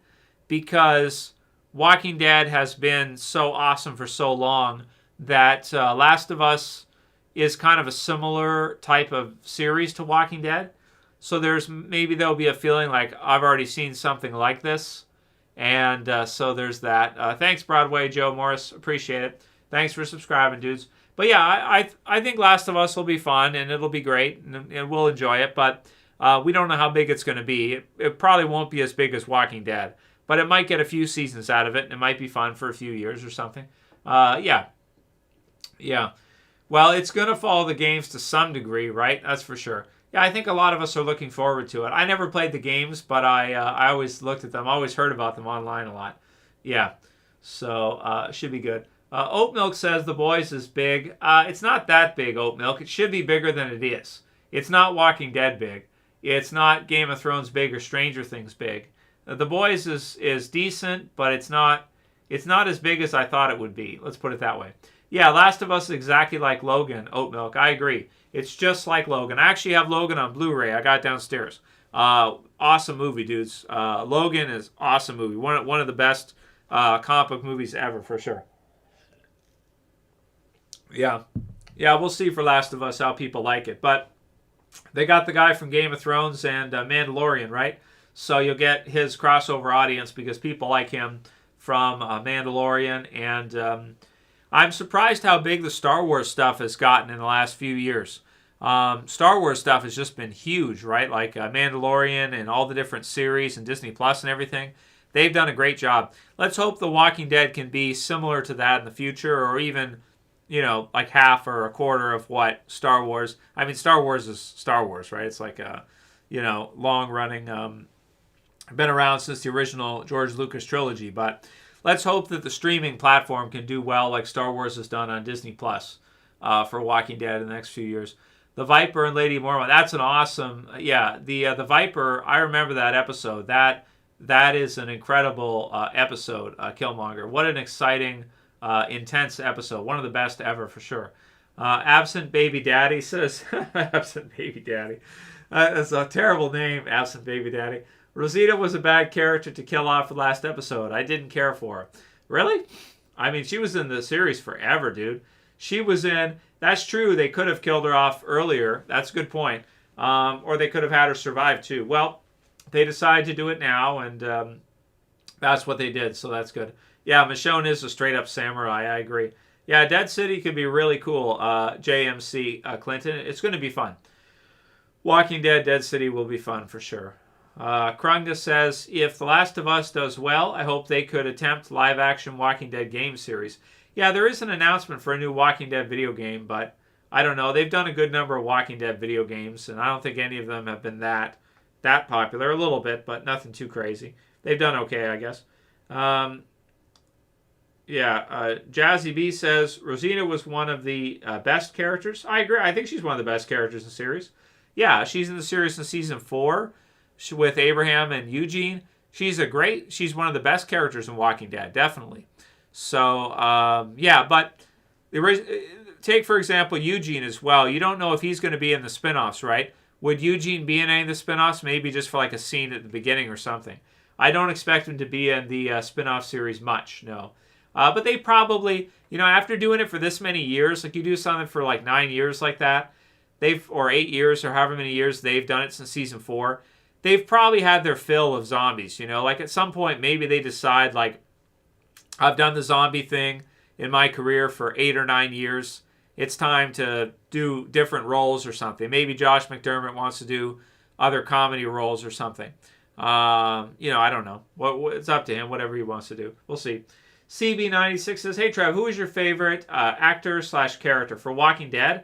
because Walking Dead has been so awesome for so long that Last of Us is kind of a similar type of series to Walking Dead. So maybe there'll be a feeling like I've already seen something like this. And so there's that. Thanks, Broadway Joe Morris. Appreciate it. Thanks for subscribing, dudes. But yeah, I think Last of Us will be fun, and it'll be great, and we'll enjoy it. But we don't know how big it's going to be. It probably won't be as big as Walking Dead. But it might get a few seasons out of it, and it might be fun for a few years or something. Yeah. Yeah. Well, it's going to follow the games to some degree, right? That's for sure. Yeah, I think a lot of us are looking forward to it. I never played the games, but I always looked at them. I always heard about them online a lot. Yeah. So, it should be good. Oat Milk says The Boys is big. It's not that big, Oat Milk. It should be bigger than it is. It's not Walking Dead big. It's not Game of Thrones big or Stranger Things big. The Boys is decent, but it's not as big as I thought it would be. Let's put it that way. Yeah, Last of Us is exactly like Logan, Oat Milk. I agree. It's just like Logan. I actually have Logan on Blu-ray. I got it downstairs. Awesome movie, dudes. Logan is awesome movie. One of the best comic book movies ever, for sure. Yeah. Yeah, we'll see for Last of Us how people like it. But they got the guy from Game of Thrones and Mandalorian, right? So you'll get his crossover audience because people like him from Mandalorian. And I'm surprised how big the Star Wars stuff has gotten in the last few years. Star Wars stuff has just been huge, right? Like Mandalorian and all the different series and Disney Plus and everything. They've done a great job. Let's hope The Walking Dead can be similar to that in the future, or even, you know, like half or a quarter of what Star Wars. I mean, Star Wars is Star Wars, right? It's like a, you know, long-running, been around since the original George Lucas trilogy. But let's hope that the streaming platform can do well like Star Wars has done on Disney Plus for Walking Dead in the next few years. The Viper and Lady Mormon, that's an awesome, yeah. The Viper, I remember that episode. That is an incredible episode, Killmonger. What an exciting, intense episode. One of the best ever, for sure. Absent Baby Daddy says, Absent Baby Daddy. That's a terrible name, Absent Baby Daddy. Rosita was a bad character to kill off the last episode. I didn't care for her. Really? I mean, she was in the series forever, dude. She was in... That's true. They could have killed her off earlier. That's a good point. Or they could have had her survive, too. Well, they decided to do it now, and that's what they did, so that's good. Yeah, Michonne is a straight-up samurai. I agree. Yeah, Dead City could be really cool, JMC Clinton. It's going to be fun. Walking Dead, Dead City will be fun, for sure. Krunga says, if The Last of Us does well, I hope they could attempt live-action Walking Dead game series. Yeah, there is an announcement for a new Walking Dead video game, but I don't know. They've done a good number of Walking Dead video games, and I don't think any of them have been that popular. A little bit, but nothing too crazy. They've done okay, I guess. Jazzy B says, Rosina was one of the best characters. I agree. I think she's one of the best characters in the series. Yeah, she's in the series in season 4 with Abraham and Eugene. She's one of the best characters in Walking Dead, definitely. So, yeah, but take, for example, Eugene as well. You don't know if he's going to be in the spinoffs, right? Would Eugene be in any of the spinoffs? Maybe just for like a scene at the beginning or something. I don't expect him to be in the spinoff series much, no. But they probably, after doing it for this many years, like you do something for like 9 years like that, or 8 years or however many years they've done it since season 4, they've probably had their fill of zombies, Like at some point, maybe they decide, like, I've done the zombie thing in my career for 8 or 9 years. It's time to do different roles or something. Maybe Josh McDermott wants to do other comedy roles or something. I don't know. It's up to him, whatever he wants to do. We'll see. CB96 says, hey, Trev, who is your favorite actor/character for Walking Dead?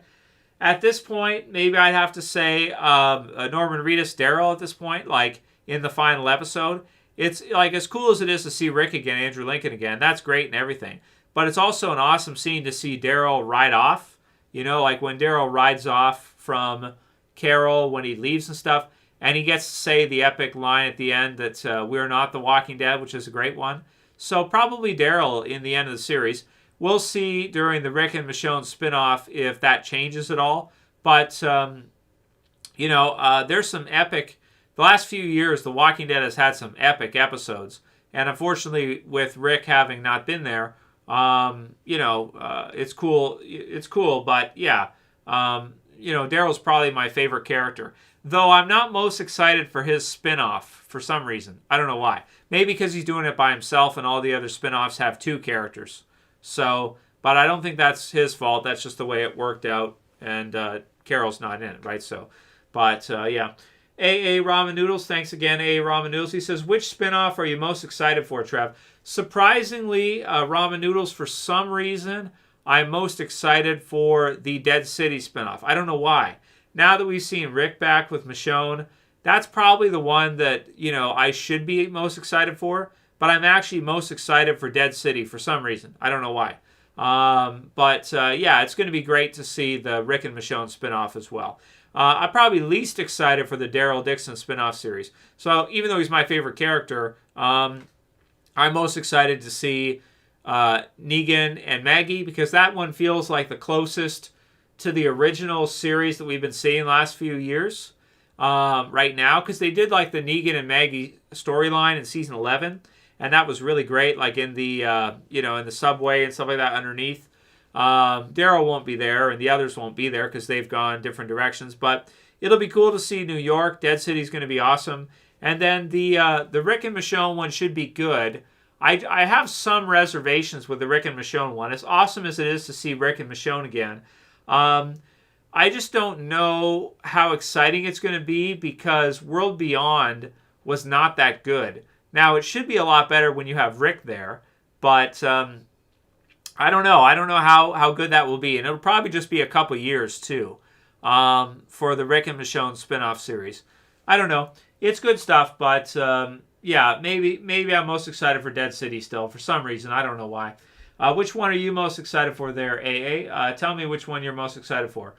At this point, maybe I'd have to say Norman Reedus Daryl at this point, like in the final episode. It's like as cool as it is to see Rick again, Andrew Lincoln again. That's great and everything. But it's also an awesome scene to see Daryl ride off. Like when Daryl rides off from Carol when he leaves and stuff. And he gets to say the epic line at the end that we're not the Walking Dead, which is a great one. So probably Daryl in the end of the series. We'll see during the Rick and Michonne spinoff if that changes at all. But, there's some epic... The last few years, The Walking Dead has had some epic episodes. And unfortunately, with Rick having not been there, it's cool. It's cool, but yeah. Daryl's probably my favorite character. Though I'm not most excited for his spinoff for some reason. I don't know why. Maybe because he's doing it by himself and all the other spinoffs have 2 characters. So, but I don't think that's his fault. That's just the way it worked out. And Carol's not in it, right? So, but yeah. AA Ramen Noodles, thanks again, AA Ramen Noodles. He says, which spinoff are you most excited for, Trev? Surprisingly, Ramen Noodles, for some reason, I'm most excited for the Dead City spinoff. I don't know why. Now that we've seen Rick back with Michonne, that's probably the one that, I should be most excited for. But I'm actually most excited for Dead City for some reason. I don't know why. Yeah, it's going to be great to see the Rick and Michonne spinoff as well. I'm probably least excited for the Daryl Dixon spinoff series. So even though he's my favorite character, I'm most excited to see Negan and Maggie because that one feels like the closest to the original series that we've been seeing the last few years right now. Because they did like the Negan and Maggie storyline in season 11. And that was really great, like in the, in the subway and stuff like that underneath. Daryl won't be there, and the others won't be there because they've gone different directions. But it'll be cool to see New York. Dead City's going to be awesome. And then the Rick and Michonne one should be good. I have some reservations with the Rick and Michonne one. As awesome as it is to see Rick and Michonne again, I just don't know how exciting it's going to be because World Beyond was not that good. Now, it should be a lot better when you have Rick there, but I don't know. I don't know how good that will be, and it'll probably just be a couple years, too, for the Rick and Michonne spinoff series. I don't know. It's good stuff, but yeah, maybe I'm most excited for Dead City still for some reason. I don't know why. Which one are you most excited for there, AA? Tell me which one you're most excited for.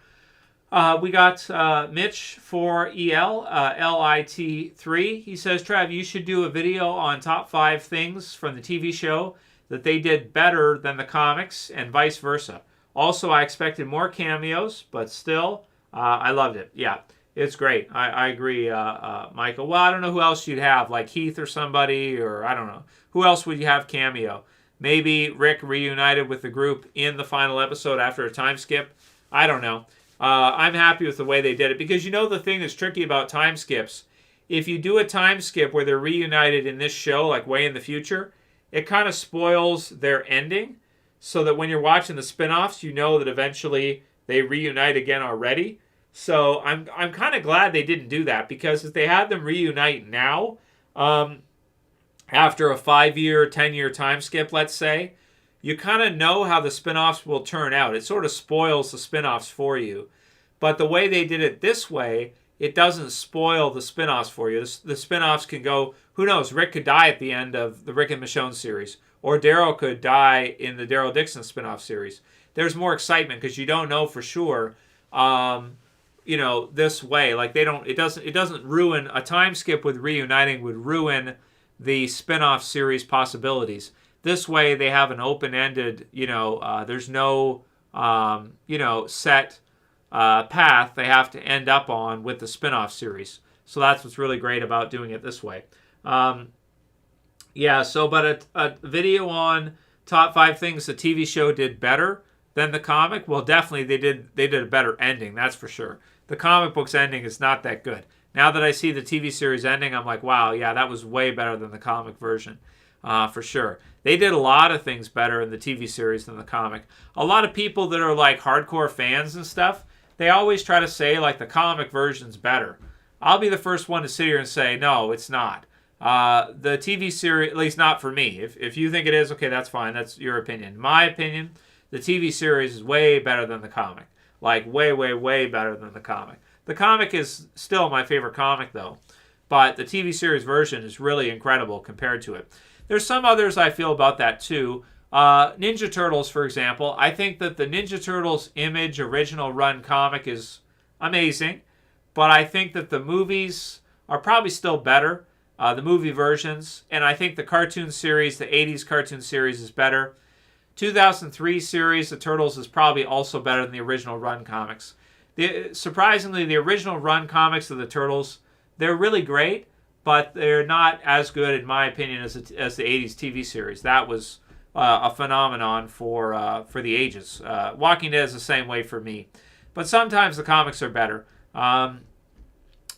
We got Mitch for EL, LIT3. He says, Trev, you should do a video on top 5 things from the TV show that they did better than the comics and vice versa. Also, I expected more cameos, but still, I loved it. Yeah, it's great. I agree, Michael. Well, I don't know who else you'd have, like Heath or somebody, or I don't know. Who else would you have cameo? Maybe Rick reunited with the group in the final episode after a time skip. I don't know. I'm happy with the way they did it because the thing that's tricky about time skips, if you do a time skip where they're reunited in this show, like way in the future, it kind of spoils their ending so that when you're watching the spinoffs, you know that eventually they reunite again already. So I'm kind of glad they didn't do that because if they had them reunite now, after a 5-year, 10-year time skip, let's say, you kind of know how the spinoffs will turn out. It sort of spoils the spinoffs for you. But the way they did it this way, it doesn't spoil the spinoffs for you. The spinoffs can go, who knows, Rick could die at the end of the Rick and Michonne series. Or Daryl could die in the Daryl Dixon spinoff series. There's more excitement because you don't know for sure, this way. Like it doesn't ruin, a time skip with reuniting would ruin the spinoff series possibilities. This way, they have an open-ended, there's no, set path they have to end up on with the spin-off series. So that's what's really great about doing it this way. But a video on top 5 things the TV show did better than the comic, well, definitely they did a better ending, that's for sure. The comic book's ending is not that good. Now that I see the TV series ending, I'm like, wow, yeah, that was way better than the comic version, for sure. They did a lot of things better in the TV series than the comic. A lot of people that are like hardcore fans and stuff, they always try to say like the comic version's better. I'll be the first one to sit here and say, no, it's not. The TV series, at least not for me. If you think it is, okay, that's fine. That's your opinion. In my opinion, the TV series is way better than the comic. Like way, way, way better than the comic. The comic is still my favorite comic, though. But the TV series version is really incredible compared to it. There's some others I feel about that, too. Ninja Turtles, for example. I think that the Ninja Turtles Image original run comic is amazing. But I think that the movies are probably still better. The movie versions. And I think the cartoon series, the 80s cartoon series, is better. 2003 series, the Turtles, is probably also better than the original run comics. Surprisingly, the original run comics of the Turtles, they're really great, but they're not as good, in my opinion, as the 80s TV series. That was a phenomenon for the ages. Walking Dead is the same way for me. But sometimes the comics are better. I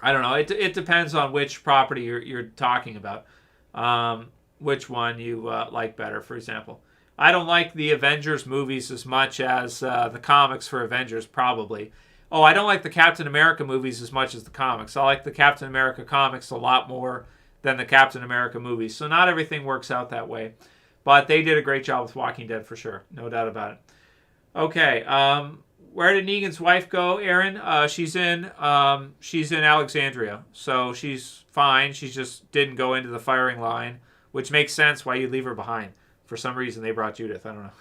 don't know. It depends on which property you're talking about. Which one you like better, for example. I don't like the Avengers movies as much as the comics for Avengers, probably. Oh, I don't like the Captain America movies as much as the comics. I like the Captain America comics a lot more than the Captain America movies. So not everything works out that way. But they did a great job with Walking Dead for sure. No doubt about it. Okay, where did Negan's wife go, Aaron? She's in Alexandria. So she's fine. She just didn't go into the firing line, which makes sense why you'd leave her behind. For some reason, they brought Judith. I don't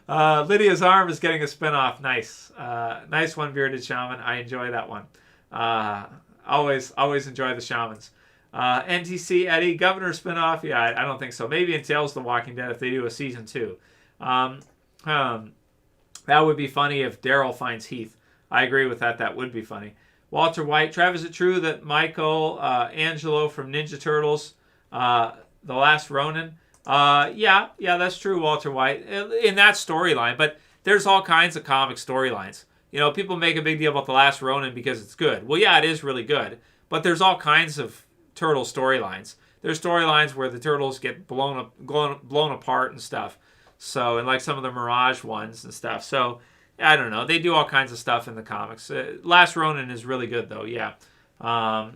know. Lydia's Arm is getting a spinoff. Nice. Nice one, Bearded Shaman. I enjoy that one. Always enjoy the Shamans. NTC Eddie, Governor spinoff. Yeah, I don't think so. Maybe in Tales of the Walking Dead if they do a season 2. That would be funny if Daryl finds Heath. I agree with that. That would be funny. Walter White. Trev, is it true that Michael Angelo from Ninja Turtles, The Last Ronin, yeah, that's true, Walter White, in that storyline, but there's all kinds of comic storylines. People make a big deal about The Last Ronin because it's good. Well, yeah, it is really good, but there's all kinds of turtle storylines. There's storylines where the turtles get blown apart and stuff. So, and like some of the Mirage ones and stuff. So, I don't know. They do all kinds of stuff in the comics. Last Ronin is really good, though, yeah.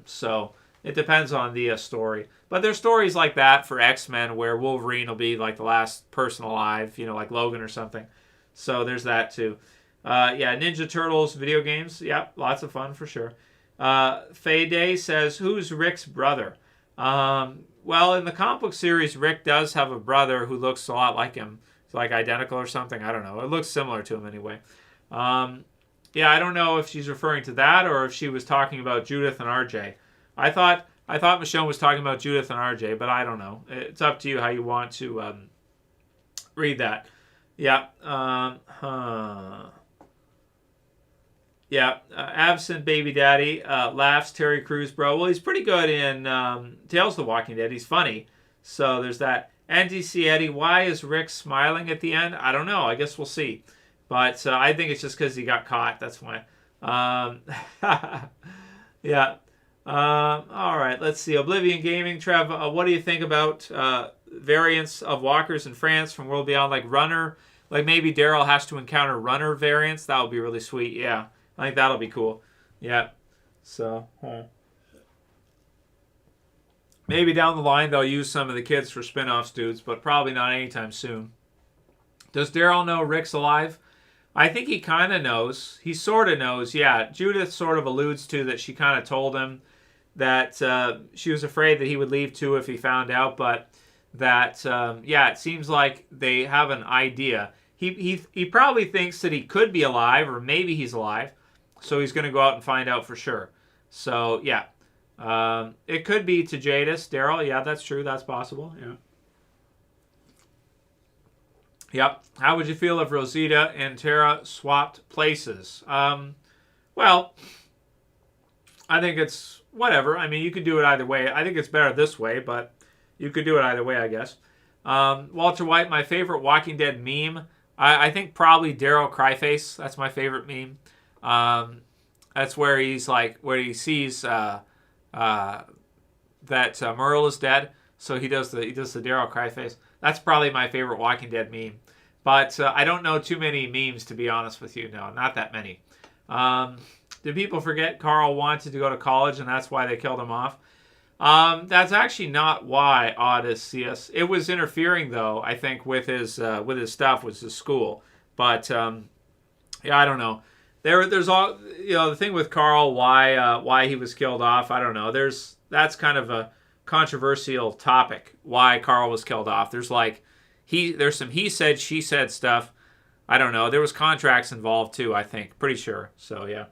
So, it depends on the story. But there's stories like that for X-Men where Wolverine will be like the last person alive, like Logan or something. So there's that too. Ninja Turtles video games. Yeah, lots of fun for sure. Faye Day says, who's Rick's brother? Well, in the comic book series, Rick does have a brother who looks a lot like him. It's like identical or something. I don't know. It looks similar to him anyway. I don't know if she's referring to that or if she was talking about Judith and RJ. I thought Michonne was talking about Judith and RJ, but I don't know. It's up to you how you want to read that. Yeah. Absent Baby Daddy laughs. Terry Crews, bro. Well, he's pretty good in Tales of the Walking Dead. He's funny. So there's that. NDC Eddie, why is Rick smiling at the end? I don't know. I guess we'll see. But I think it's just because he got caught. That's why. Yeah. All right, let's see. Oblivion Gaming, Trev, what do you think about variants of walkers in France from World Beyond, like Runner? Like maybe Daryl has to encounter Runner variants? That would be really sweet, yeah. I think that'll be cool. Yeah. So, maybe down the line they'll use some of the kids for spin-offs, dudes, but probably not anytime soon. Does Daryl know Rick's alive? I think he kind of knows. He sort of knows, yeah. Judith sort of alludes to that she kind of told him that she was afraid that he would leave too if he found out, but that, it seems like they have an idea. He probably thinks that he could be alive, or maybe he's alive, so he's going to go out and find out for sure. So, yeah. It could be to Jadis, Daryl. Yeah, that's true. That's possible, yeah. Yep. How would you feel if Rosita and Tara swapped places? Well, I think it's whatever. I mean, you could do it either way. I think it's better this way, but you could do it either way, I guess. Walter White, my favorite Walking Dead meme. I think probably Daryl Cryface. That's my favorite meme. That's where he's like, where he sees that Merle is dead. So he does the Daryl Cryface. That's probably my favorite Walking Dead meme. But I don't know too many memes, to be honest with you. No, not that many. Did people forget Carl wanted to go to college and that's why they killed him off? That's actually not why Odysseus. It was interfering, though, I think, with his stuff, was his school. But yeah, I don't know. There's all, you know, the thing with Carl, why he was killed off. I don't know. That's kind of a controversial topic. Why Carl was killed off. There's some he said, she said stuff. I don't know. There was contracts involved too, I think. Pretty sure. So yeah.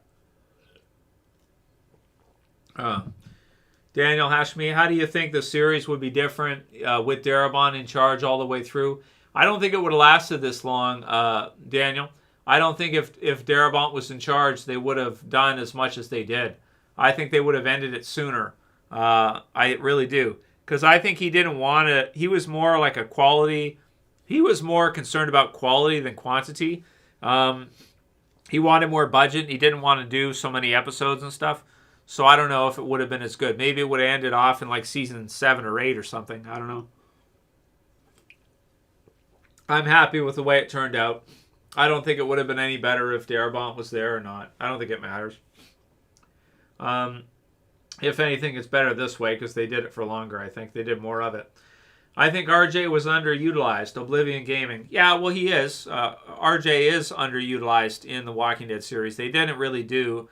Daniel Hashmi, how do you think the series would be different with Darabont in charge all the way through? I don't think it would have lasted this long, Daniel. I don't think if Darabont was in charge, they would have done as much as they did. I think they would have ended it sooner. I really do. Because I think he didn't want to... He was more like a quality... He was more concerned about quality than quantity. He wanted more budget. He didn't want to do so many episodes and stuff. So I don't know if it would have been as good. Maybe it would have ended off in like season 7 or 8 or something. I don't know. I'm happy with the way it turned out. I don't think it would have been any better if Darabont was there or not. I don't think it matters. If anything, it's better this way because they did it for longer, I think. They did more of it. I think RJ was underutilized. Oblivion Gaming. Yeah, well, he is. RJ is underutilized in the Walking Dead series. They didn't really do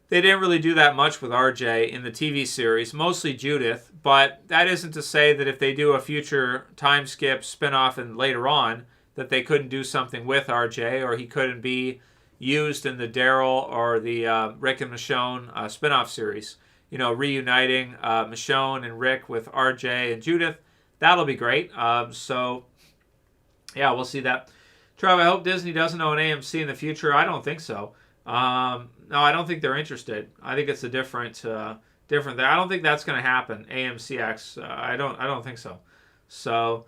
that much with RJ in the TV series, mostly Judith, but that isn't to say that if they do a future time skip spinoff and later on, that they couldn't do something with RJ or he couldn't be used in the Daryl or the Rick and Michonne spinoff series. You know, reuniting Michonne and Rick with RJ and Judith. That'll be great. So, yeah, we'll see that. Trev, I hope Disney doesn't own AMC in the future. I don't think so. No, I don't think they're interested. I think it's a different thing. I don't think that's going to happen. AMCX. I don't think so. So,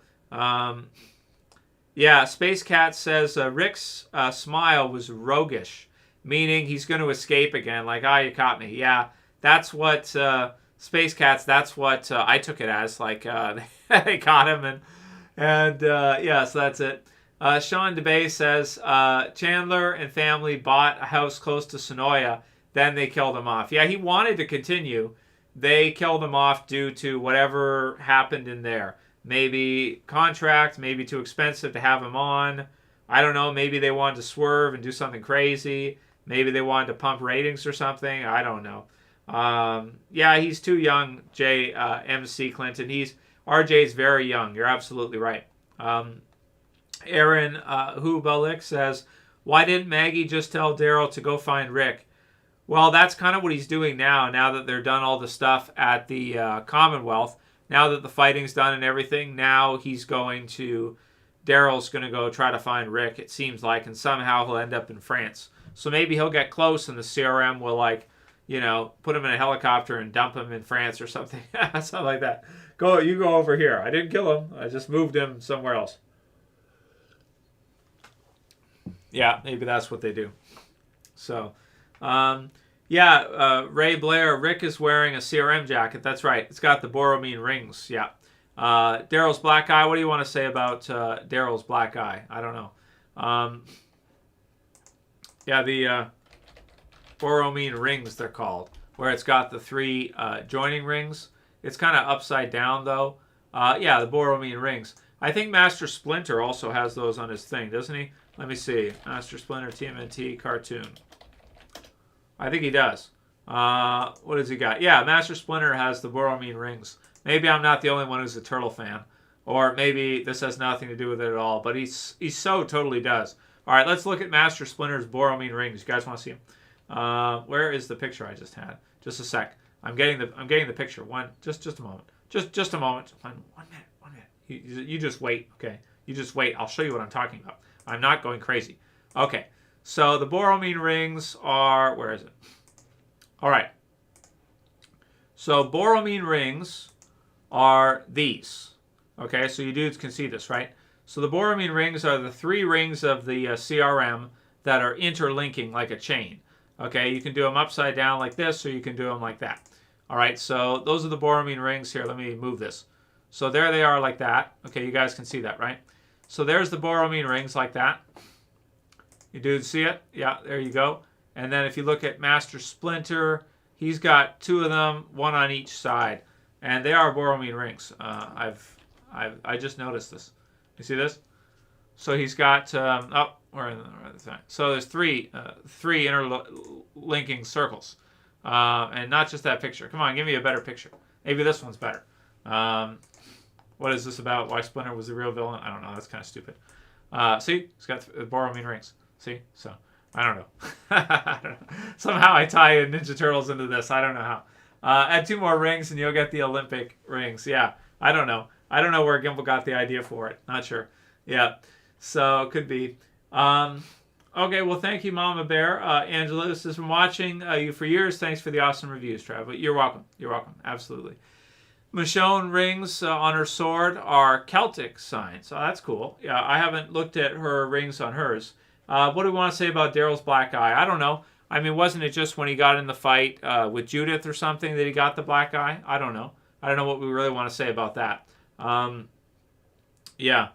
yeah. Space Cat says Rick's smile was roguish, meaning he's going to escape again. Like, you caught me. Yeah, that's what Space Cats. That's what I took it as. Like they caught him, and yeah. So that's it. Sean DeBay says, Chandler and family bought a house close to Sonoya, then they killed him off. Yeah, he wanted to continue. They killed him off due to whatever happened in there. Maybe contract, maybe too expensive to have him on. I don't know, maybe they wanted to swerve and do something crazy. Maybe they wanted to pump ratings or something. I don't know. Yeah, he's too young, MC Clinton. RJ's very young. You're absolutely right. Aaron Hubalik says, why didn't Maggie just tell Daryl to go find Rick? Well, that's kind of what he's doing now that they're done all the stuff at the Commonwealth. Now that the fighting's done and everything, now Daryl's going to go try to find Rick, it seems like, and somehow he'll end up in France. So maybe he'll get close and the CRM will, put him in a helicopter and dump him in France or something. Something like that. You go over here. I didn't kill him. I just moved him somewhere else. Yeah, maybe that's what they do. So, Ray Blair, Rick is wearing a CRM jacket. That's right. It's got the Boromir rings. Yeah. Daryl's black eye. What do you want to say about Daryl's black eye? I don't know. The Boromir rings, they're called, where it's got the 3 joining rings. It's kind of upside down, though. The Boromir rings. I think Master Splinter also has those on his thing, doesn't he? Let me see. Master Splinter, TMNT, cartoon. I think he does. What does he got? Yeah, Master Splinter has the Boromir rings. Maybe I'm not the only one who's a Turtle fan. Or maybe this has nothing to do with it at all. But he so totally does. All right, let's look at Master Splinter's Boromir rings. You guys want to see him? Where is the picture I just had? Just a sec. I'm getting the picture. Just a moment. Just a moment. One minute. You just wait. Okay. You just wait. I'll show you what I'm talking about. I'm not going crazy. Okay. So the Borromine rings are... Where is it? All right. So Borromine rings are these. Okay, so you dudes can see this, right? So the Borromine rings are the 3 rings of the CRM that are interlinking like a chain. Okay, you can do them upside down like this, or you can do them like that. All right, so those are the Borromine rings here. Let me move this. So there they are like that. Okay, you guys can see that, right? So there's the Borromine rings like that. You dudes see it? Yeah, there you go. And then if you look at Master Splinter, he's got 2 of them, 1 on each side. And they are Borromine rings. I just noticed this. You see this? So he's got, so there's 3 interlinking circles. And not just that picture. Come on, give me a better picture. Maybe this one's better. What is this about? Why Splinter was the real villain? I don't know. That's kind of stupid. See? He's got Borromine rings. See? So, I don't know. I don't know. Somehow I tie in Ninja Turtles into this. I don't know how. Add 2 more rings and you'll get the Olympic rings. Yeah. I don't know. I don't know where Gimple got the idea for it. Not sure. Yeah. So, could be. Okay, well, thank you, Mama Bear. Angela, this has been watching you for years. Thanks for the awesome reviews, Trev. You're welcome. You're welcome. Absolutely. Michonne rings on her sword are Celtic signs. So that's cool. Yeah, I haven't looked at her rings on hers. What do we want to say about Daryl's black eye? I don't know. I mean, wasn't it just when he got in the fight with Judith or something that he got the black eye? I don't know. I don't know what we really want to say about that. Yeah.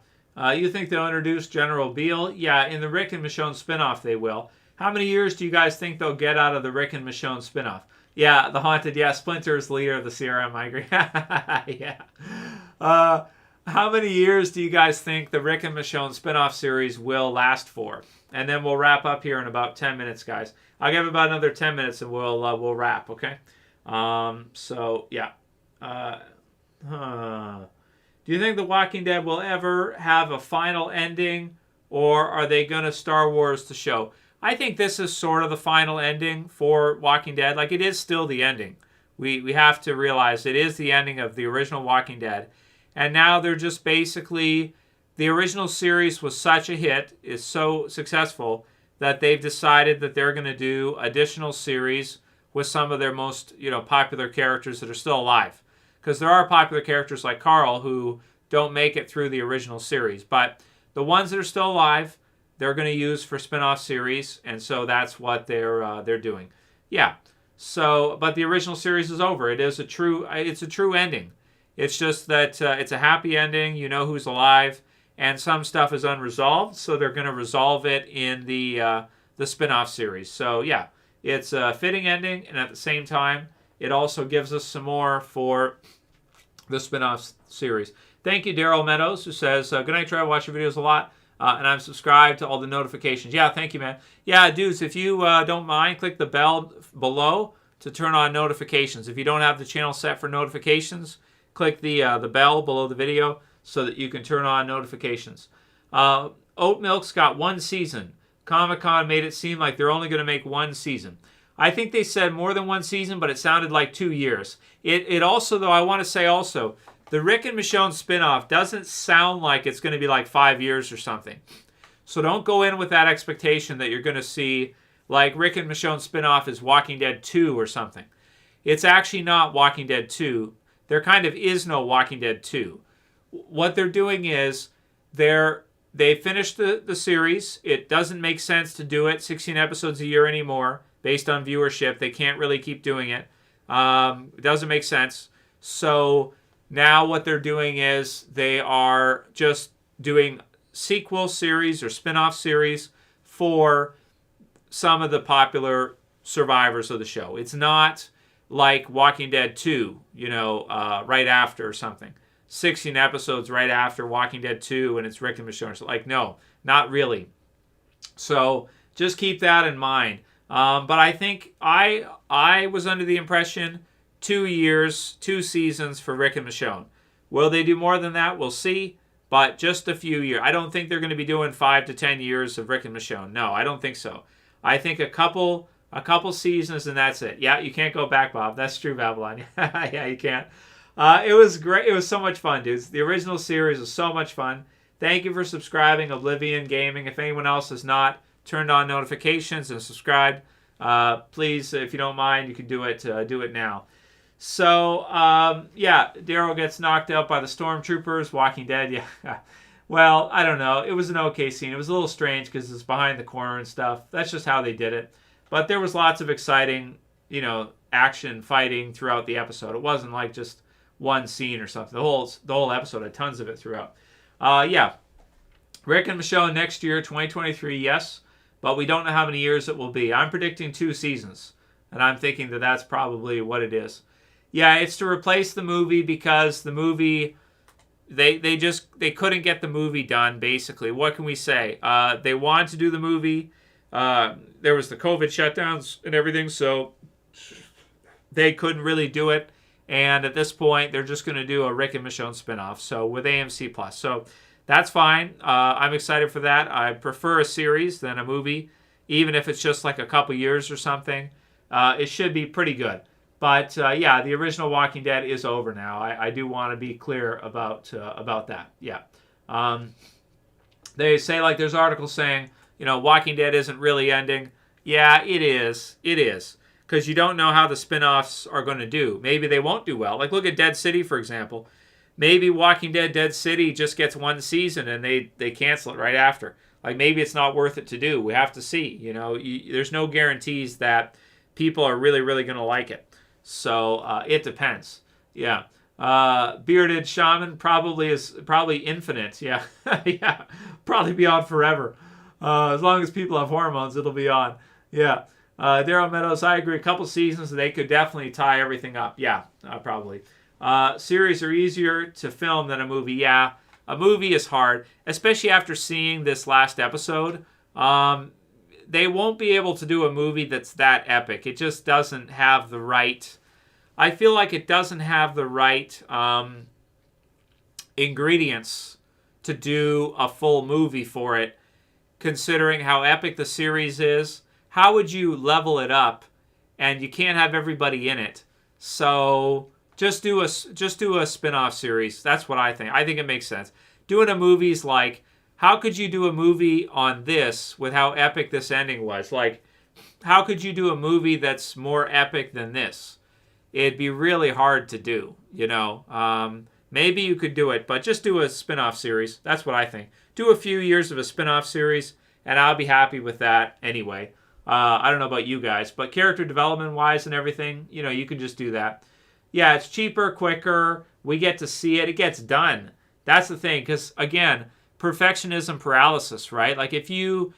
You think they'll introduce General Beale? Yeah, in the Rick and Michonne spinoff they will. How many years do you guys think they'll get out of the Rick and Michonne spinoff? Yeah, the Haunted. Yeah, Splinter is the leader of the CRM. I agree. Yeah. How many years do you guys think the Rick and Michonne spinoff series will last for? And then we'll wrap up here in about 10 minutes, guys. I'll give about another 10 minutes and we'll wrap, okay? So, yeah. Do you think The Walking Dead will ever have a final ending, or are they going to Star Wars the show? I think this is sort of the final ending for Walking Dead. Like, it is still the ending. We have to realize it is the ending of the original Walking Dead. And now they're just basically... The original series was such a hit, is so successful, that they've decided that they're going to do additional series with some of their most, popular characters that are still alive. Because there are popular characters like Carl who don't make it through the original series. But the ones that are still alive, they're going to use for spin-off series. And so that's what they're doing. Yeah. So, but the original series is over. It's a true ending. It's just that it's a happy ending. You know who's alive. And some stuff is unresolved. So they're going to resolve it in the spin-off series. So, yeah. It's a fitting ending. And at the same time, it also gives us some more for the spin-off series. Thank you, Daryl Meadows, who says, good night, Trev. I watch your videos a lot. And I'm subscribed to all the notifications. Yeah, thank you, man. Yeah, dudes, if you don't mind, click the bell below to turn on notifications. If you don't have the channel set for notifications, click the bell below the video so that you can turn on notifications. Oat Milk's got 1 season. Comic-Con made it seem like they're only going to make 1 season. I think they said more than 1 season, but it sounded like 2 years. It also, though, I want to say also, the Rick and Michonne spinoff doesn't sound like it's going to be like 5 years or something. So don't go in with that expectation that you're going to see like Rick and Michonne spinoff is Walking Dead 2 or something. It's actually not Walking Dead 2. There kind of is no Walking Dead 2. What they're doing is they finished the series. It doesn't make sense to do it 16 episodes a year anymore based on viewership. They can't really keep doing it. It doesn't make sense. So now what they're doing is they are just doing sequel series or spin-off series for some of the popular survivors of the show. It's not like Walking Dead 2, right after or something. 16 episodes right after Walking Dead 2 and it's Rick and Michonne. So no, not really. So just keep that in mind. But I think I was under the impression 2 years, 2 seasons for Rick and Michonne. Will they do more than that? We'll see. But just a few years. I don't think they're going to be doing 5 to 10 years of Rick and Michonne. No, I don't think so. I think a couple seasons and that's it. Yeah, you can't go back, Bob. That's true, Babylon. Yeah, you can't. It was great. It was so much fun, dudes. The original series was so much fun. Thank you for subscribing, Oblivion Gaming. If anyone else has not turned on notifications and subscribed, please, if you don't mind, you can do it now. So, yeah, Daryl gets knocked out by the stormtroopers. Walking Dead, yeah. Well, I don't know. It was an okay scene. It was a little strange because it's behind the corner and stuff. That's just how they did it. But there was lots of exciting, action, fighting throughout the episode. It wasn't like just one scene or something. The whole episode had tons of it throughout. Yeah. Rick and Michonne next year, 2023, yes. But we don't know how many years it will be. I'm predicting 2 seasons. And I'm thinking that that's probably what it is. Yeah, it's to replace the movie because the movie... They couldn't get the movie done, basically. What can we say? They wanted to do the movie. There was the COVID shutdowns and everything, so they couldn't really do it. And at this point, they're just going to do a Rick and Michonne spinoff, so with AMC+. So that's fine. I'm excited for that. I prefer a series than a movie, even if it's just like a couple years or something. It should be pretty good. But, yeah, the original Walking Dead is over now. I do want to be clear about that. Yeah. They say, like, there's articles saying, Walking Dead isn't really ending. Yeah, it is. It is. Because you don't know how the spin-offs are going to do. Maybe they won't do well. Like, look at Dead City, for example. Maybe Walking Dead, Dead City just gets 1 season and they cancel it right after. Like, maybe it's not worth it to do. We have to see. There's no guarantees that people are really, really going to like it. So it depends. Yeah. Bearded Shaman probably infinite. Yeah. Yeah. Probably be on forever. As long as people have hormones, it'll be on. Yeah. Daryl Meadows, I agree. A couple seasons, they could definitely tie everything up. Yeah, probably. Series are easier to film than a movie. Yeah. A movie is hard, especially after seeing this last episode. They won't be able to do a movie that's that epic. It just doesn't have the right... I feel like it doesn't have the right ingredients to do a full movie for it, considering how epic the series is. How would you level it up? And you can't have everybody in it. So just do a spin-off series. That's what I think. I think it makes sense. Doing a movie's like... How could you do a movie on this with how epic this ending was? Like, how could you do a movie that's more epic than this? It'd be really hard to do, Maybe you could do it, but just do a spin-off series. That's what I think. Do a few years of a spin-off series, and I'll be happy with that anyway. I don't know about you guys, but character development-wise and everything, you can just do that. Yeah, it's cheaper, quicker. We get to see it. It gets done. That's the thing, because, again... perfectionism paralysis, right? Like if you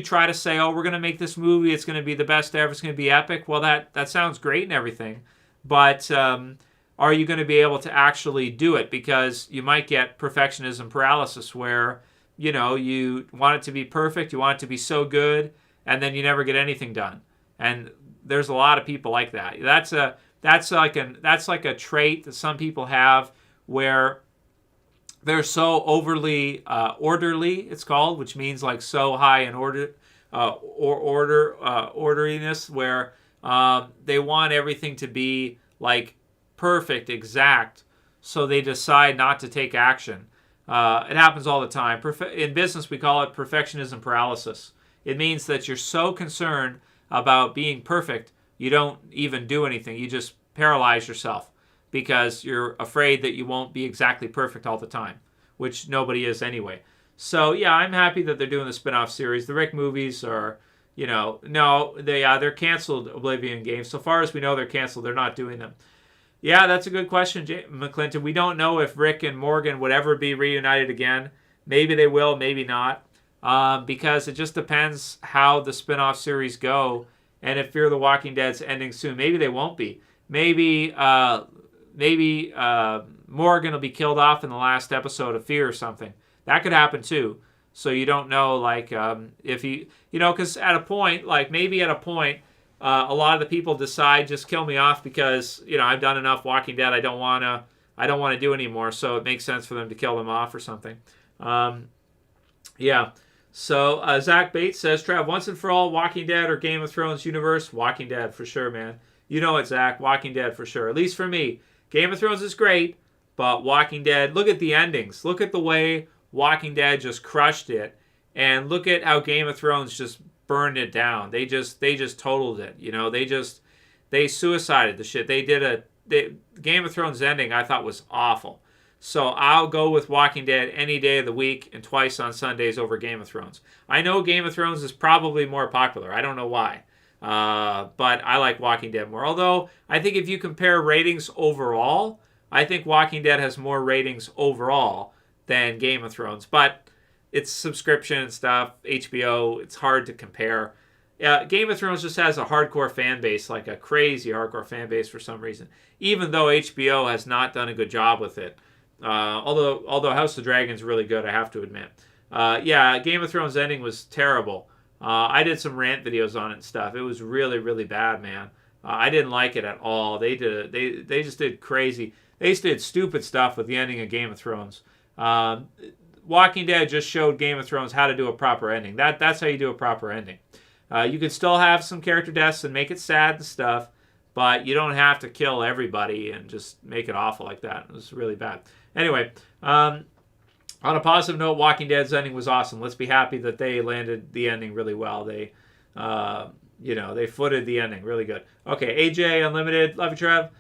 try to say, oh, we're going to make this movie, it's going to be the best ever, it's going to be epic, well, that sounds great and everything, but are you going to be able to actually do it? Because you might get perfectionism paralysis where, you want it to be perfect, you want it to be so good, and then you never get anything done. And there's a lot of people like that. That's like a trait that some people have where they're so overly orderly, it's called, which means like so high in orderliness, where they want everything to be like perfect, exact, so they decide not to take action. It happens all the time. In business, we call it perfectionism paralysis. It means that you're so concerned about being perfect, you don't even do anything. You just paralyze yourself, because you're afraid that you won't be exactly perfect all the time, which nobody is anyway. So, yeah, I'm happy that they're doing the spin-off series. The Rick movies are, they're canceled Oblivion games. So far as we know, they're canceled. They're not doing them. Yeah, that's a good question, McClinton. We don't know if Rick and Morgan would ever be reunited again. Maybe they will, maybe not. Because it just depends how the spin-off series go. And if Fear the Walking Dead's ending soon, maybe they won't be. Maybe Morgan will be killed off in the last episode of Fear or something. That could happen too. So you don't know, like, if he, because at a point, a lot of the people decide just kill me off because, I've done enough Walking Dead. I don't want to do anymore. So it makes sense for them to kill them off or something. Yeah. So Zach Bates says, Trev, once and for all, Walking Dead or Game of Thrones universe? Walking Dead for sure, man. You know it, Zach. Walking Dead for sure. At least for me. Game of Thrones is great, but Walking Dead, look at the endings. Look at the way Walking Dead just crushed it, and look at how Game of Thrones just burned it down. They just totaled it. You know, they suicided the shit. Game of Thrones ending I thought was awful. So I'll go with Walking Dead any day of the week and twice on Sundays over Game of Thrones. I know Game of Thrones is probably more popular. I don't know why. But I like Walking Dead more. Although, I think if you compare ratings overall, I think Walking Dead has more ratings overall than Game of Thrones. But it's subscription and stuff, HBO, it's hard to compare. Game of Thrones just has a hardcore fan base, like a crazy hardcore fan base for some reason. Even though HBO has not done a good job with it. Although House of the Dragon's really good, I have to admit. Game of Thrones ending was terrible. I did some rant videos on it and stuff. It was really, really bad, man. I didn't like it at all. They just did crazy. They just did stupid stuff with the ending of Game of Thrones. Walking Dead just showed Game of Thrones how to do a proper ending. That's how you do a proper ending. You can still have some character deaths and make it sad and stuff, but you don't have to kill everybody and just make it awful like that. It was really bad. Anyway, on a positive note, Walking Dead's ending was awesome. Let's be happy that they landed the ending really well. They footed the ending really good. Okay, AJ Unlimited, love you, Trev.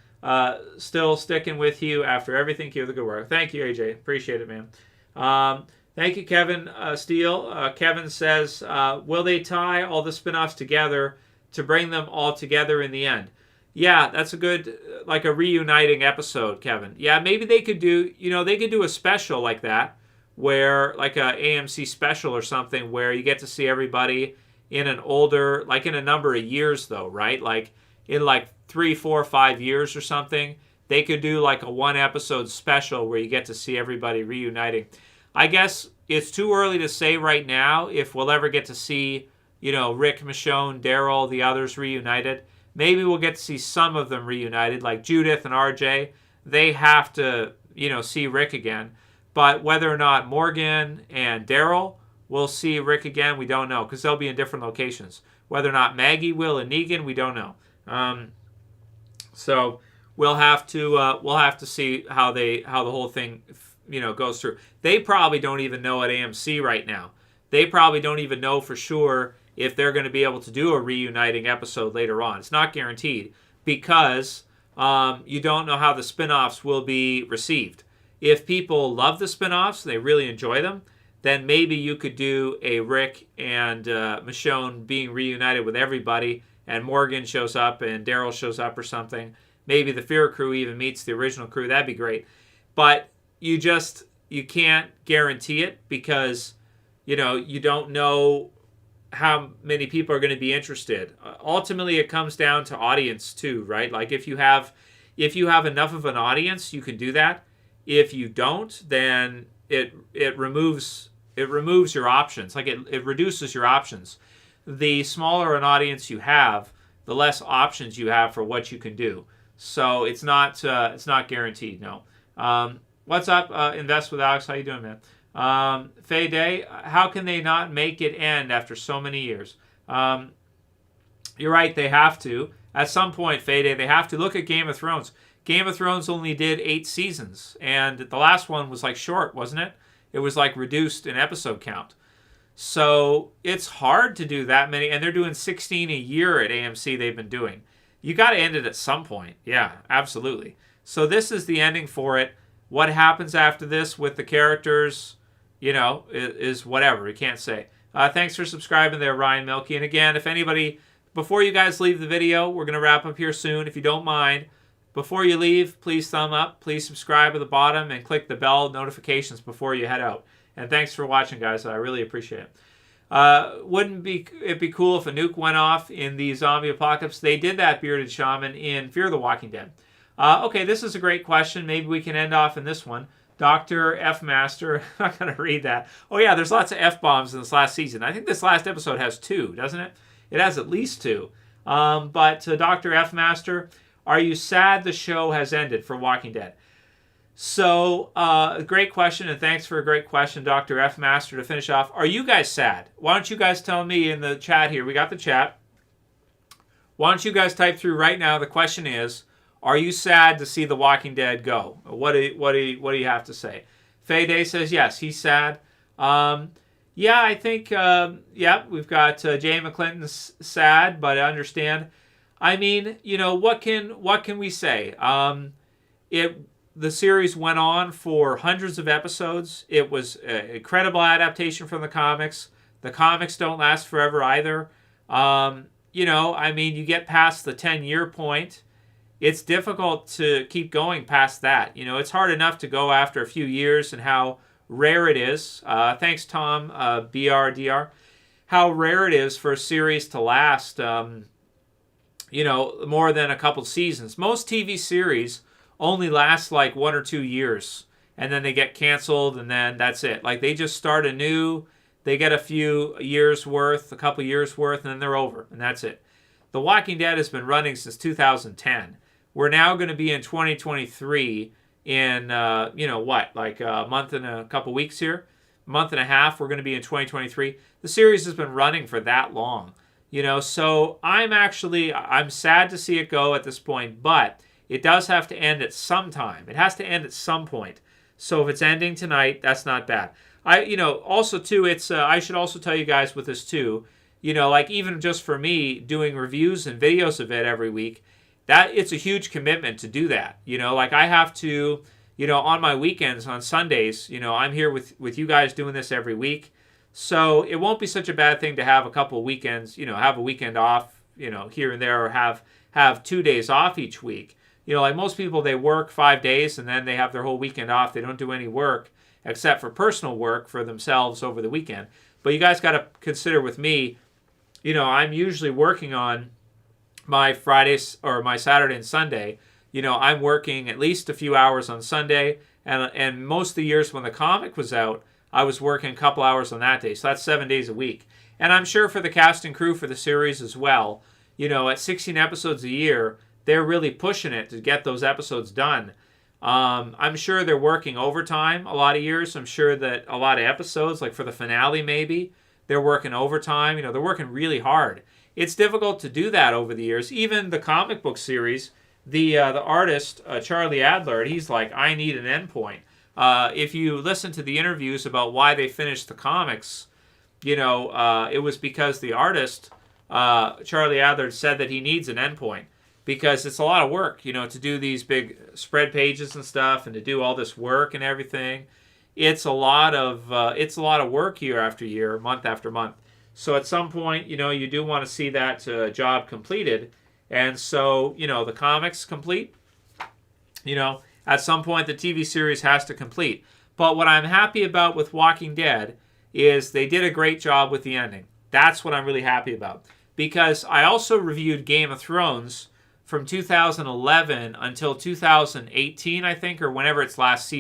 Still sticking with you after everything. Keep the good work. Thank you, AJ. Appreciate it, man. Thank you, Kevin Steele. Kevin says, will they tie all the spinoffs together to bring them all together in the end? Yeah, that's a good, like a reuniting episode, Kevin. Yeah, maybe they could do, they could do a special like that, where, like a AMC special or something, where you get to see everybody in an older, like in a number of years though, right? Like in like 3, 4, 5 years or something. They could do like a 1 episode special where you get to see everybody reuniting. I guess it's too early to say right now if we'll ever get to see, Rick, Michonne, Daryl, the others reunited. Maybe we'll get to see some of them reunited, like Judith and RJ. They have to, see Rick again. But whether or not Morgan and Daryl will see Rick again, we don't know, because they'll be in different locations. Whether or not Maggie will and Negan, we don't know. So we'll have to see how the whole thing, goes through. They probably don't even know at AMC right now. They probably don't even know for sure if they're going to be able to do a reuniting episode later on. It's not guaranteed because you don't know how the spinoffs will be received. If people love the spinoffs, they really enjoy them, then maybe you could do a Rick and Michonne being reunited with everybody, and Morgan shows up and Daryl shows up or something. Maybe the Fear crew even meets the original crew. That'd be great. But you can't guarantee it because, you don't know how many people are going to be interested. Ultimately, it comes down to audience too, right? Like if you have enough of an audience, you can do that. If you don't, then it removes your options. Like it reduces your options. The smaller an audience you have, the less options you have for what you can do. So it's not guaranteed. No. What's up? Invest with Alex. How you doing, man? Faye Day, how can they not make it end after so many years? You're right, they have to. At some point, Faye Day, they have to. Look at Game of Thrones. Game of Thrones only did 8 seasons, and the last one was like short, wasn't it? It was like reduced in episode count. So it's hard to do that many, and they're doing 16 a year at AMC they've been doing. You got to end it at some point. Yeah, absolutely. So this is the ending for it. What happens after this with the characters, is whatever. We can't say. Thanks for subscribing there, Ryan Milky. And again, if anybody, before you guys leave the video, we're going to wrap up here soon, if you don't mind. Before you leave, please thumb up, please subscribe at the bottom, and click the bell notifications before you head out. And thanks for watching, guys. I really appreciate it. Wouldn't it be cool if a nuke went off in the zombie apocalypse? They did that, Bearded Shaman, in Fear the Walking Dead. Okay, this is a great question. Maybe we can end off in this one. Dr. F. Master. I'm not going to read that. Oh, yeah, there's lots of F-bombs in this last season. I think this last episode has 2, doesn't it? It has at least 2. But Dr. F. Master, are you sad the show has ended for Walking Dead? So, great question, and thanks for a great question, Dr. F. Master, to finish off. Are you guys sad? Why don't you guys tell me in the chat here? We got the chat. Why don't you guys type through right now? The question is, are you sad to see The Walking Dead go? What do you have to say? Faye Day says yes, he's sad. Yeah, I think, we've got Jay McClinton's sad, but I understand. I mean, what can we say? The series went on for hundreds of episodes. It was an incredible adaptation from the comics. The comics don't last forever either. I mean, you get past the 10-year point. It's difficult to keep going past that. It's hard enough to go after a few years, and how rare it is. Thanks, Tom, BRDR. How rare it is for a series to last, more than a couple seasons. Most TV series only last like 1 or 2 years, and then they get canceled, and then that's it. Like, they just start anew, they get a few years worth, a couple years worth, and then they're over, and that's it. The Walking Dead has been running since 2010. We're now going to be in 2023 in, like a month and a couple weeks here. A month and a half, we're going to be in 2023. The series has been running for that long. So I'm sad to see it go at this point, but it does have to end at some time. It has to end at some point. So if it's ending tonight, that's not bad. Also too, it's I should also tell you guys with this too, like even just for me doing reviews and videos of it every week, that it's a huge commitment to do that. Like I have to, on my weekends, on Sundays, I'm here with you guys doing this every week. So it won't be such a bad thing to have a couple of weekends, have a weekend off, here and there, or have 2 days off each week. Like most people, they work 5 days and then they have their whole weekend off. They don't do any work except for personal work for themselves over the weekend. But you guys got to consider with me, I'm usually working on my Fridays or my Saturday and Sunday. I'm working at least a few hours on Sunday, and most of the years when the comic was out, I was working a couple hours on that day. So that's 7 days a week. And I'm sure for the cast and crew for the series as well, at 16 episodes a year, they're really pushing it to get those episodes done. I'm sure they're working overtime a lot of years. I'm sure that a lot of episodes, like for the finale maybe, they're working overtime. They're working really hard. It's difficult to do that over the years. Even the comic book series, the artist, Charlie Adler, he's like, I need an endpoint. If you listen to the interviews about why they finished the comics, it was because the artist, Charlie Adler, said that he needs an endpoint. Because it's a lot of work, to do these big spread pages and stuff, and to do all this work and everything. It's a lot of work year after year, month after month. So at some point, you do want to see that job completed, and so the comics complete. At some point the TV series has to complete. But what I'm happy about with Walking Dead is they did a great job with the ending. That's what I'm really happy about, because I also reviewed Game of Thrones from 2011 until 2018, I think, or whenever its last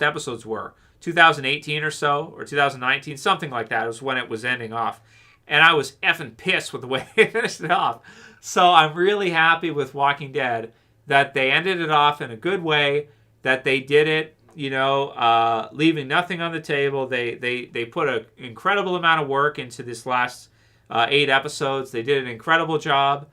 episodes were, 2018 or so, or 2019, something like that was when it was ending off. And I was effing pissed with the way they finished it off. So I'm really happy with Walking Dead that they ended it off in a good way, that they did it, leaving nothing on the table. They put an incredible amount of work into this last 8 episodes. They did an incredible job.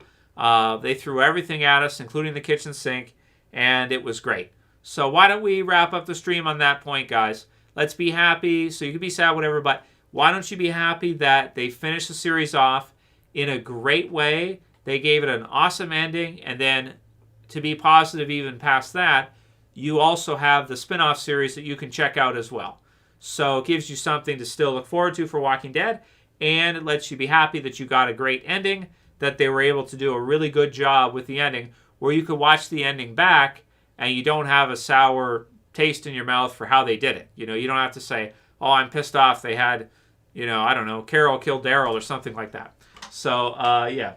They threw everything at us, including the kitchen sink, and it was great. So why don't we wrap up the stream on that point, guys? Let's be happy. So you can be sad, whatever, but why don't you be happy that they finished the series off in a great way? They gave it an awesome ending, and then to be positive even past that, you also have the spin-off series that you can check out as well. So it gives you something to still look forward to for Walking Dead, and it lets you be happy that you got a great ending, that they were able to do a really good job with the ending, where you could watch the ending back and you don't have a sour taste in your mouth for how they did it. You don't have to say, oh, I'm pissed off they had, I don't know, Carol killed Daryl or something like that. So, yeah.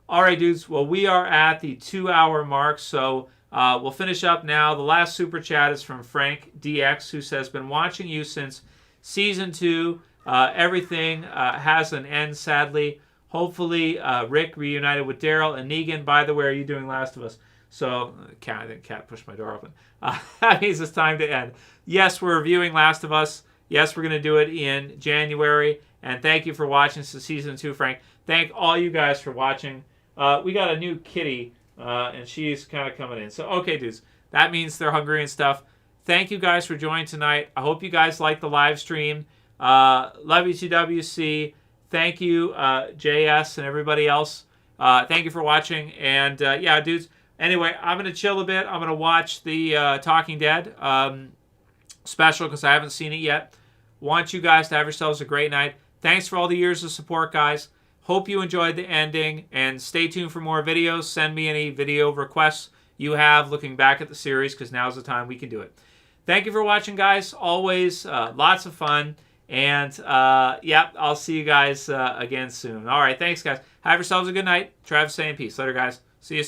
All right, dudes. Well, we are at the 2-hour mark, so we'll finish up now. The last super chat is from Frank DX, who says, been watching you since season 2. Everything has an end, sadly. Hopefully, Rick reunited with Daryl and Negan. By the way, are you doing Last of Us? So, I think Cat pushed my door open. That means it's time to end. Yes, we're reviewing Last of Us. Yes, we're going to do it in January. And thank you for watching season 2, Frank. Thank all you guys for watching. We got a new kitty, and she's kind of coming in. So, okay, dudes. That means they're hungry and stuff. thank you guys for joining tonight. I hope you guys liked the live stream. Love you, TWC. Thank you, JS and everybody else. Thank you for watching. And yeah, dudes. Anyway, I'm going to chill a bit. I'm going to watch the Talking Dead special because I haven't seen it yet. Want you guys to have yourselves a great night. Thanks for all the years of support, guys. Hope you enjoyed the ending. And stay tuned for more videos. Send me any video requests you have looking back at the series because now's the time we can do it. Thank you for watching, guys. Always lots of fun. And, yeah, I'll see you guys again soon. All right, thanks, guys. Have yourselves a good night. Trev saying peace. Later, guys. See you soon.